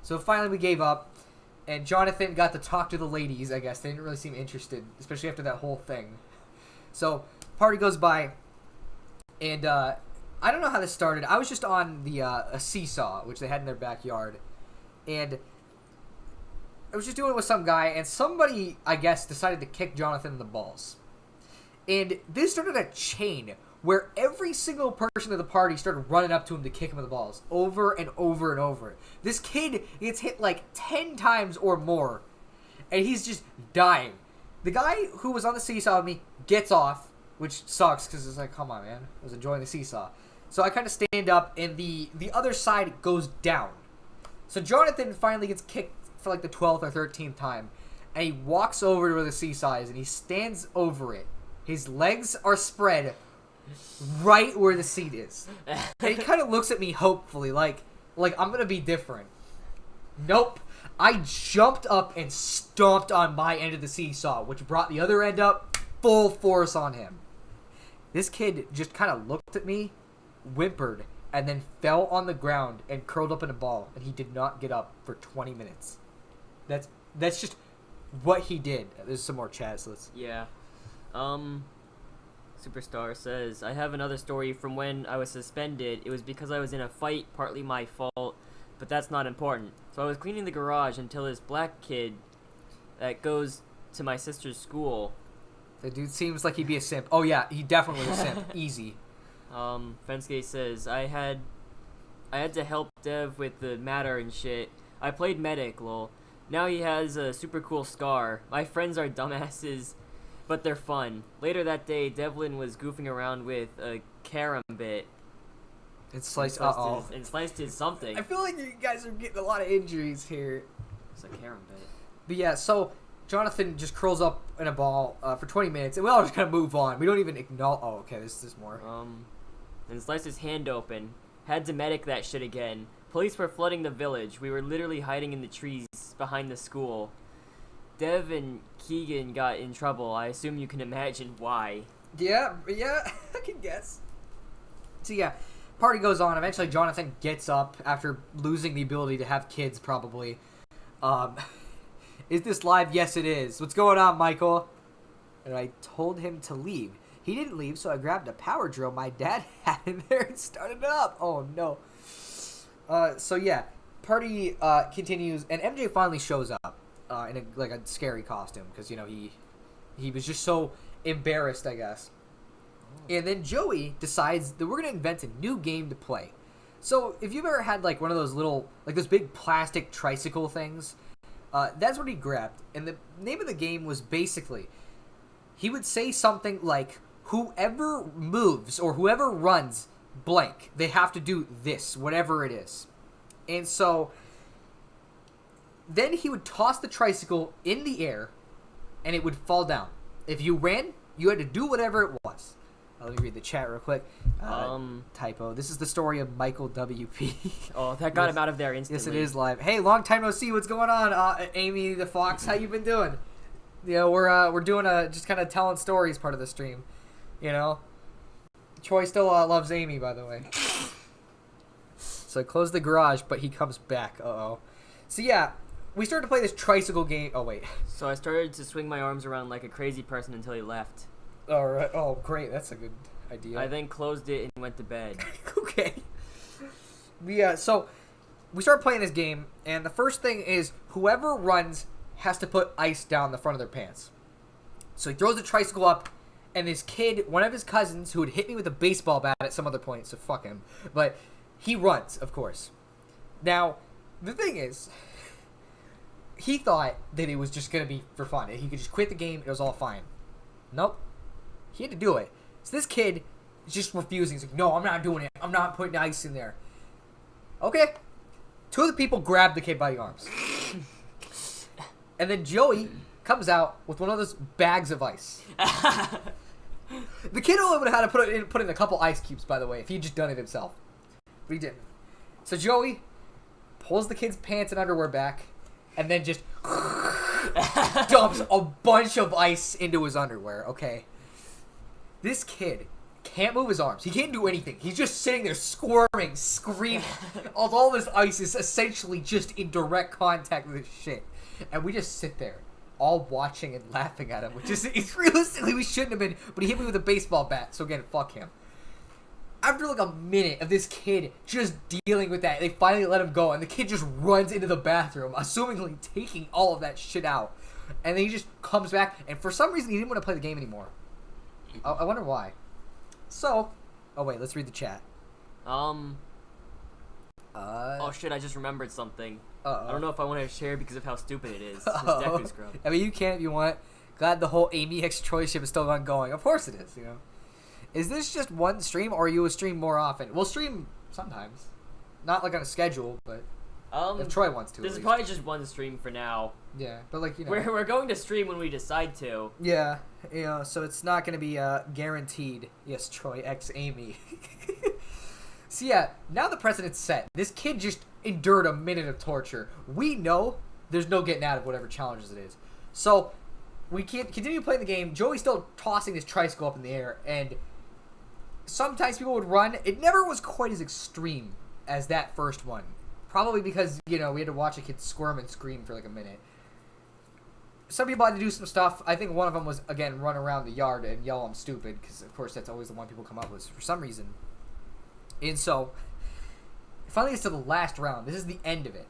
So finally we gave up, and Jonathan got to talk to the ladies. I guess they didn't really seem interested, especially after that whole thing. So party goes by, and I don't know how this started. I was just on the a seesaw which they had in their backyard. And I was just doing it with some guy, and somebody, I guess, decided to kick Jonathan in the balls. And this started a chain where every single person at the party started running up to him to kick him in the balls over and over and over. This kid gets hit like 10 times or more, and he's just dying. The guy who was on the seesaw with me gets off, which sucks because it's like, come on, man. I was enjoying the seesaw. So I kind of stand up, and the other side goes down. So Jonathan finally gets kicked for like the 12th or 13th time, and he walks over to where the seesaw is, and he stands over it. His legs are spread right where the seat is. And he kind of looks at me hopefully, like I'm going to be different. Nope. I jumped up and stomped on my end of the seesaw, which brought the other end up full force on him. This kid just kind of looked at me, whimpered, and then fell on the ground and curled up in a ball, and he did not get up for 20 minutes. That's just what he did. There's some more chat, so let's... Yeah. Superstar says, I have another story from when I was suspended. It was because I was in a fight, partly my fault, but that's not important. So I was cleaning the garage until this black kid that goes to my sister's school. The dude seems like he'd be a simp. Oh yeah, he definitely was a simp. Easy. Fenske says, I had to help Dev with the matter and shit. I played medic, lol. Now he has a super cool scar. My friends are dumbasses, but they're fun. Later that day, Devlin was goofing around with a carambit. And sliced his something. I feel like you guys are getting a lot of injuries here. It's a carambit. But yeah, so Jonathan just curls up in a ball for 20 minutes, and we all just kind of move on. We don't even acknowledge... Oh, okay, this is more. And sliced his hand open. Had to medic that shit again. Police were flooding the village. We were literally hiding in the trees behind the school. Dev and Keegan got in trouble. I assume you can imagine why. Yeah, I can guess. So yeah, party goes on. Eventually Jonathan gets up after losing the ability to have kids, probably. Is this live? Yes, it is. What's going on, Michael? And I told him to leave. He didn't leave, so I grabbed a power drill my dad had in there and started it up. Oh, no. So, yeah. Party continues, and MJ finally shows up in a scary costume because, you know, he was just so embarrassed, I guess. And then Joey decides that we're going to invent a new game to play. So, if you've ever had, like, one of those little, like, those big plastic tricycle things, that's what he grabbed. And the name of the game was basically, he would say something like, whoever moves or whoever runs blank, they have to do this, whatever it is. And so then he would toss the tricycle in the air and it would fall down. If you ran, you had to do whatever it was. Let me read the chat real quick. Typo. This is the story of Michael WP. Oh, that got him out of there instantly. Yes, it is live. Hey, long time no see. What's going on, Amy the Fox? How you been doing? You know, we're doing just kind of telling stories part of the stream. You know, Troy still loves Amy, by the way. So I closed the garage, but he comes back. Uh-oh. So yeah, we started to play this tricycle game. Oh, wait. So I started to swing my arms around like a crazy person until he left. All right. Oh, great. That's a good idea. I then closed it and went to bed. Okay. Yeah, so we started playing this game, and the first thing is whoever runs has to put ice down the front of their pants. So he throws the tricycle up, and this kid, one of his cousins, who had hit me with a baseball bat at some other point, so fuck him, but he runs, of course. Now, the thing is, he thought that it was just going to be for fun. He could just quit the game, it was all fine. Nope. He had to do it. So this kid is just refusing. He's like, no, I'm not doing it. I'm not putting ice in there. Okay. Two of the people grab the kid by the arms. And then Joey comes out with one of those bags of ice. The kid only would have had to put in a couple ice cubes, by the way, if he'd just done it himself. But he didn't. So Joey pulls the kid's pants and underwear back, and then just dumps a bunch of ice into his underwear, okay? This kid can't move his arms. He can't do anything. He's just sitting there squirming, screaming. All this ice is essentially just in direct contact with his shit. And we just sit there, all watching and laughing at him, which is, realistically, we shouldn't have been, but he hit me with a baseball bat, so again, fuck him. After like a minute of this kid just dealing with that, they finally let him go, and the kid just runs into the bathroom, assumingly taking all of that shit out. And then he just comes back, and for some reason, he didn't want to play the game anymore. I wonder why. So, oh wait, let's read the chat. Oh shit, I just remembered something. I don't know if I want to share because of how stupid it is. This Deku Scrub. I mean, you can if you want. Glad the whole Amy X Troy ship is still ongoing. Of course it is, you know. Is this just one stream, or are you a stream more often? We'll stream sometimes. Not like on a schedule, but if Troy wants to. This is probably just one stream for now. Yeah, but like, you know. We're going to stream when we decide to. Yeah, you know, so it's not going to be guaranteed. Yes, Troy X Amy. So yeah, now the precedent's set. This kid just endured a minute of torture. We know there's no getting out of whatever challenges it is. So we can't continue playing the game. Joey's still tossing this tricycle up in the air, and sometimes people would run. It never was quite as extreme as that first one. Probably because, you know, we had to watch a kid squirm and scream for like a minute. Some people had to do some stuff. I think one of them was, again, run around the yard and yell I'm stupid, because of course that's always the one people come up with for some reason. And so, it finally gets to the last round. This is the end of it.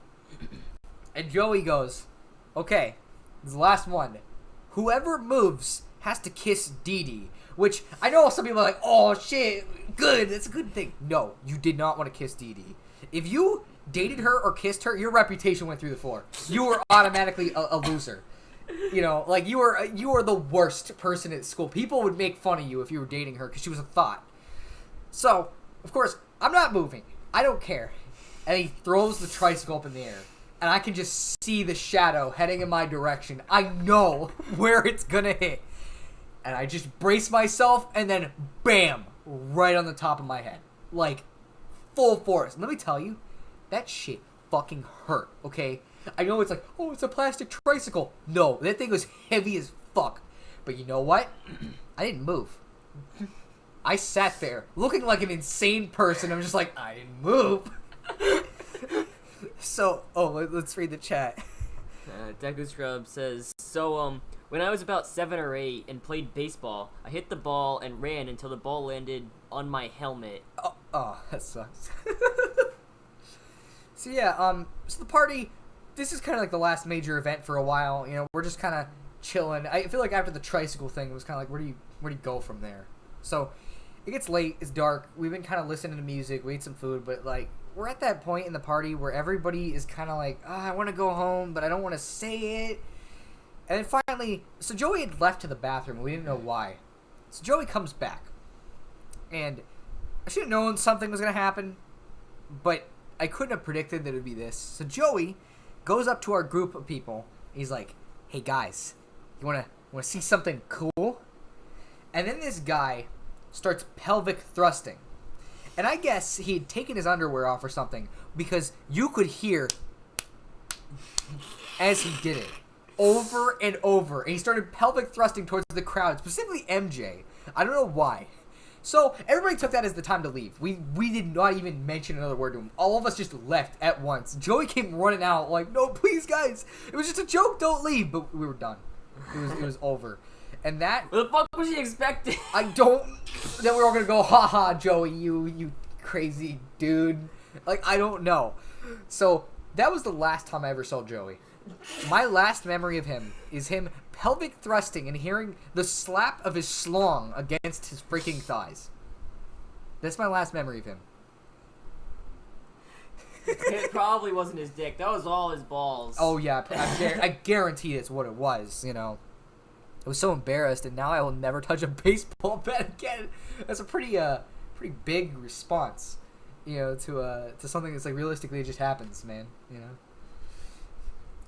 And Joey goes, okay, this is the last one. Whoever moves has to kiss Dee Dee. Which, I know some people are like, oh shit, good, that's a good thing. No, you did not want to kiss Dee Dee. If you dated her or kissed her, your reputation went through the floor. You were automatically a loser. You know, like, you were the worst person at school. People would make fun of you if you were dating her because she was a thought. So, of course, I'm not moving. I don't care. And he throws the tricycle up in the air. And I can just see the shadow heading in my direction. I know where it's gonna hit. And I just brace myself, and then bam! Right on the top of my head. Like, full force. And let me tell you, that shit fucking hurt, okay? I know it's like, oh, it's a plastic tricycle. No, that thing was heavy as fuck. But you know what? I didn't move. I sat there looking like an insane person. I'm just like, I didn't move. So, let's read the chat. Deku Scrub says, so, when I was about 7 or 8 and played baseball, I hit the ball and ran until the ball landed on my helmet. Oh, that sucks. So yeah, so the party, this is kind of like the last major event for a while. You know, we're just kind of chilling. I feel like after the tricycle thing, it was kind of like, where do you go from there? So, it gets late, it's dark, we've been kind of listening to music, we ate some food, but like, we're at that point in the party where everybody is kind of like, I want to go home, but I don't want to say it. And then finally, so Joey had left to the bathroom, and we didn't know why. So Joey comes back, and I should have known something was going to happen, but I couldn't have predicted that it would be this. So Joey goes up to our group of people, and he's like, hey guys, you want to see something cool? And then this guy starts pelvic thrusting. And I guess he had taken his underwear off or something, because you could hear as he did it over and over. And he started pelvic thrusting towards the crowd, specifically MJ. I don't know why. So everybody took that as the time to leave. We did not even mention another word to him. All of us just left at once. Joey came running out like, no, please, guys. It was just a joke. Don't leave. But we were done. It was over. And that... What the fuck was he expecting? I don't... Then we were all going to go, haha, Joey, you crazy dude. Like, I don't know. So that was the last time I ever saw Joey. My last memory of him is him pelvic thrusting and hearing the slap of his schlong against his freaking thighs. That's my last memory of him. It probably wasn't his dick. That was all his balls. Oh, yeah. I guarantee it's what it was, you know. I was so embarrassed, and now I will never touch a baseball bat again. That's a pretty big response, you know, to something that's like realistically it just happens, man, you know.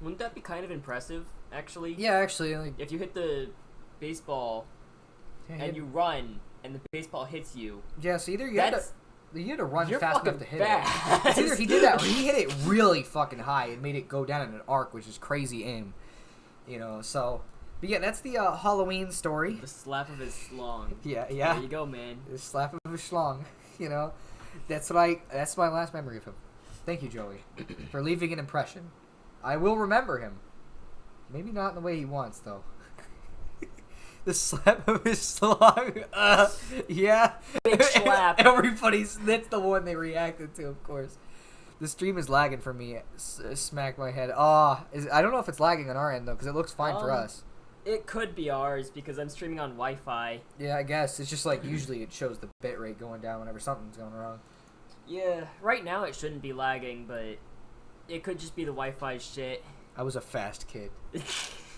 Wouldn't that be kind of impressive, actually? Yeah, actually, like, if you hit the baseball and you run and the baseball hits you. Yeah, so either you had to run fast enough to hit it. It's either he did that or he hit it really fucking high and made it go down in an arc, which is crazy aim. You know, so... But yeah, that's the Halloween story. The slap of his schlong. Yeah. There you go, man. The slap of his schlong. You know, that's my last memory of him. Thank you, Joey, for leaving an impression. I will remember him. Maybe not in the way he wants, though. The slap of his schlong. Yeah. Big slap. That's the one they reacted to, of course. The stream is lagging for me. Smack my head. I don't know if it's lagging on our end, though, because it looks fine for us. It could be ours, because I'm streaming on Wi-Fi. Yeah, I guess. It's just like, usually it shows the bitrate going down whenever something's going wrong. Yeah, right now it shouldn't be lagging, but it could just be the Wi-Fi shit. I was a fast kid.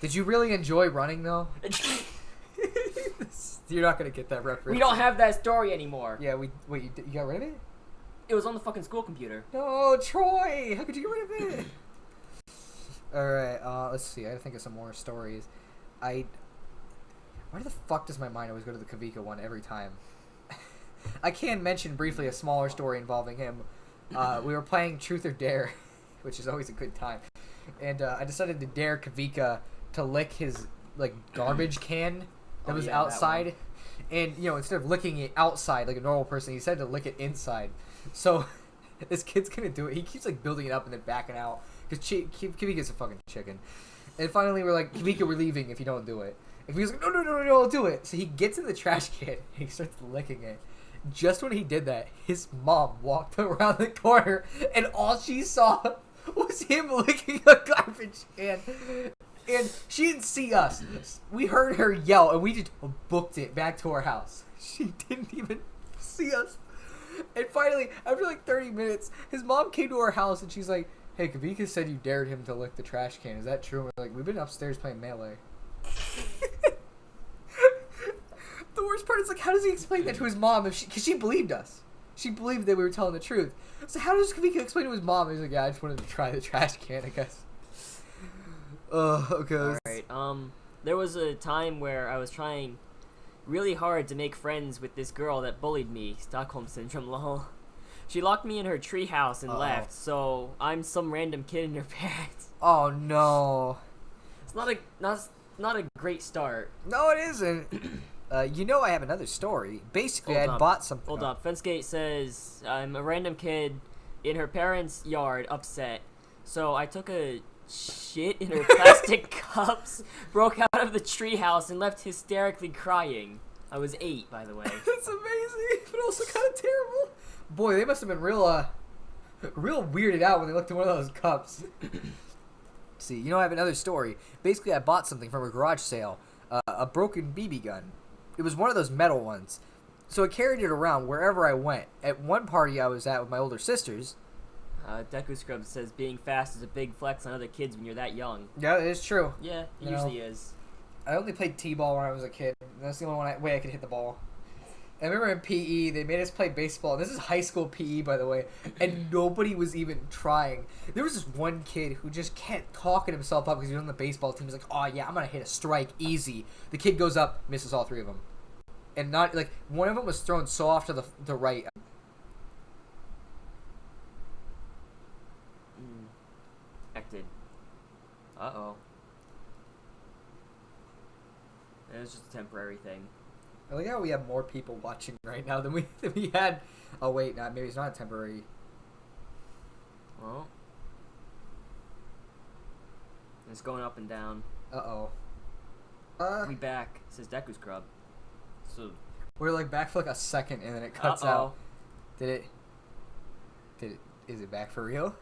Did you really enjoy running, though? You're not going to get that reference. We don't have that story anymore. Yeah, wait, you got rid of it? It was on the fucking school computer. No, Troy! How could you get rid of it? Alright, let's see. I gotta think of some more stories. Why the fuck does my mind always go to the Kavika one every time? I can mention briefly a smaller story involving him. We were playing Truth or Dare, which is always a good time. And I decided to dare Kavika to lick his like garbage can that was outside. And, you know, instead of licking it outside like a normal person, he said to lick it inside. So, this kid's gonna do it. He keeps, like, building it up and then backing out. Because Kavika's a fucking chicken. And finally, we're like, Kavika, we're leaving if you don't do it. And Kavika's like, no, I'll do it. So he gets in the trash can and he starts licking it. Just when he did that, his mom walked around the corner and all she saw was him licking a garbage can. And she didn't see us. We heard her yell and we just booked it back to our house. She didn't even see us. And finally, after like 30 minutes, his mom came to our house and she's like, hey, Kavika said you dared him to lick the trash can. Is that true? And we're like, we've been upstairs playing Melee. The worst part is, like, how does he explain that to his mom? Because she believed us. She believed that we were telling the truth. So how does Kavika explain to his mom? And he's like, yeah, I just wanted to try the trash can, I guess. Okay. Alright, there was a time where I was trying really hard to make friends with this girl that bullied me. Stockholm Syndrome, lol. She locked me in her treehouse and left, so I'm some random kid in her parents. Oh, no. It's not a great start. No, it isn't. You know I have another story. Basically, I bought something. Hold up. Fencegate says, I'm a random kid in her parents' yard, upset. So I took a shit in her plastic cups, broke out of the treehouse, and left hysterically crying. I was 8, by the way. That's amazing, but also kind of terrible. Boy, they must have been real weirded out when they looked at one of those cups. See, you know I have another story. Basically, I bought something from a garage sale. A broken BB gun. It was one of those metal ones. So I carried it around wherever I went. At one party I was at with my older sisters. Deku Scrubs says being fast is a big flex on other kids when you're that young. Yeah, it is true. Yeah, it usually is. I only played t-ball when I was a kid. That's the only way I could hit the ball. I remember in PE, they made us play baseball. This is high school PE, by the way, and nobody was even trying. There was this one kid who just kept talking himself up because he was on the baseball team. He's like, oh, yeah, I'm going to hit a strike easy. The kid goes up, misses all 3 of them. And not, like, one of them was thrown so off to the right. Acted. Uh-oh. It was just a temporary thing. I like how we have more people watching right now than we had. Oh wait, not maybe it's not temporary. Well, it's going up and down. Uh-oh. We back, says Deku Scrub. So We're like back for like a second and then it cuts out. Is it back for real?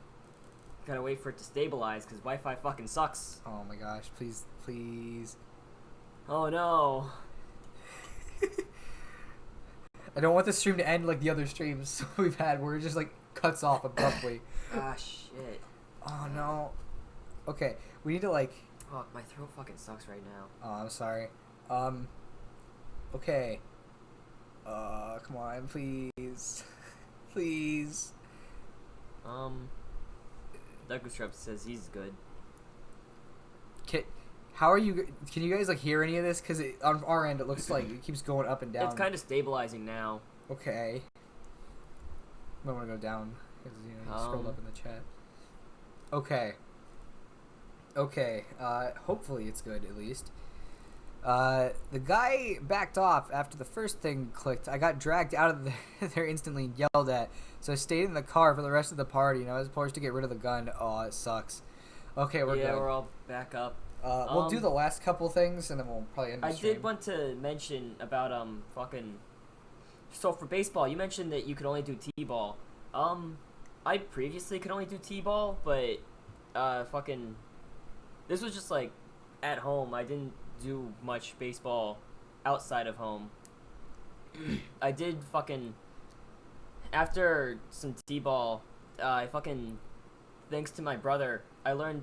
Gotta wait for it to stabilize because Wi-Fi fucking sucks. Oh my gosh, please. Oh no. I don't want the stream to end like the other streams we've had where it just like cuts off abruptly. Ah shit. Oh no. Okay, we need to like... Fuck, my throat fucking sucks right now. Oh, I'm sorry. Okay. Come on, please. Please. Deku Scrub says he's good. How are you... Can you guys like hear any of this? Because on our end it looks like it keeps going up and down. It's kind of stabilizing now. Okay. I want to go down because you scrolled up in the chat. Okay. Hopefully it's good at least. The guy backed off after the first thing clicked. I got dragged out of there instantly and yelled at. So I stayed in the car for the rest of the party. I was forced to get rid of the gun. Oh, it sucks. Okay, we're good. Yeah, we're all back up. We'll do the last couple things and then we'll probably end the stream. I did want to mention about so for baseball, you mentioned that you could only do T-ball. I previously could only do T-ball, but this was just like at home. I didn't do much baseball outside of home. I did after some T-ball, thanks to my brother, I learned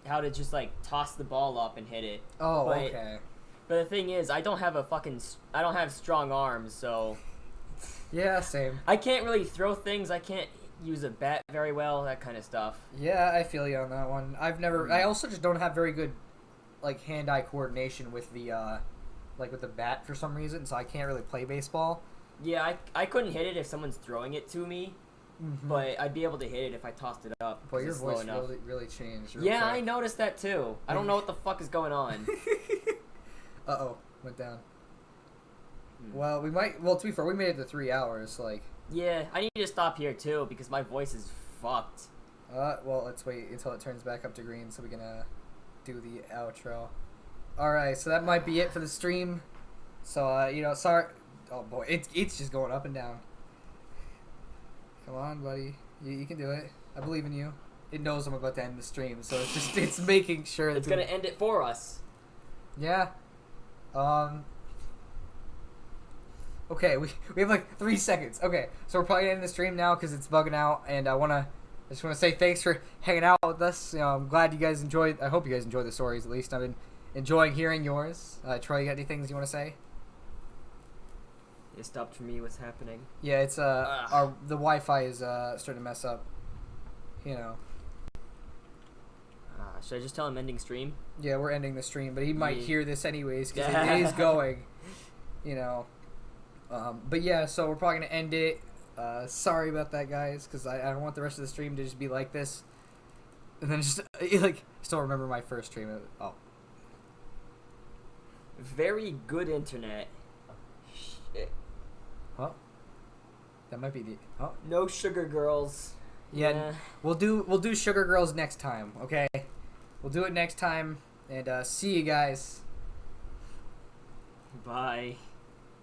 how to just like toss the ball up and hit it. Oh, okay. But the thing is, I don't have strong arms, so yeah, same. I can't really throw things. I can't use a bat very well, that kind of stuff. Yeah, I feel you on that one. I also just don't have very good like hand-eye coordination with the with the bat for some reason, so I can't really play baseball. Yeah, I couldn't hit it if someone's throwing it to me, but I'd be able to hit it if I tossed it up. But your voice really changed. Yeah, quick. I noticed that too. I don't know what the fuck is going on. Uh-oh, went down. Well, to be fair, we made it to 3 hours, like... Yeah, I need to stop here too, because my voice is fucked. Well, let's wait until it turns back up to green so we can, do the outro. Alright, so that might be it for the stream. So, sorry... Oh boy, it's just going up and down. Come on, buddy. You can do it. I believe in you. It knows I'm about to end the stream, so it's making sure... It's gonna end it for us. Yeah. Okay, we have like 3 seconds. Okay, so we're probably ending the stream now because it's bugging out, and I just want to say thanks for hanging out with us. I'm glad you guys enjoyed. I hope you guys enjoyed the stories. At least I've been enjoying hearing yours. Troy, you got any things you want to say? It stopped for me. What's happening? Yeah, it's the Wi-Fi is starting to mess up. Should I just tell him ending stream? Yeah, we're ending the stream, but he might hear this anyways because it is going. But yeah, so we're probably gonna end it. Sorry about that, guys, because I don't want the rest of the stream to just be like this. And then just still remember my first stream. Oh, very good internet. Shit. Huh? That might be the. Oh. No sugar girls. Yeah, we'll do Sugar Girls next time. Okay, we'll do it next time, and see you guys. Bye.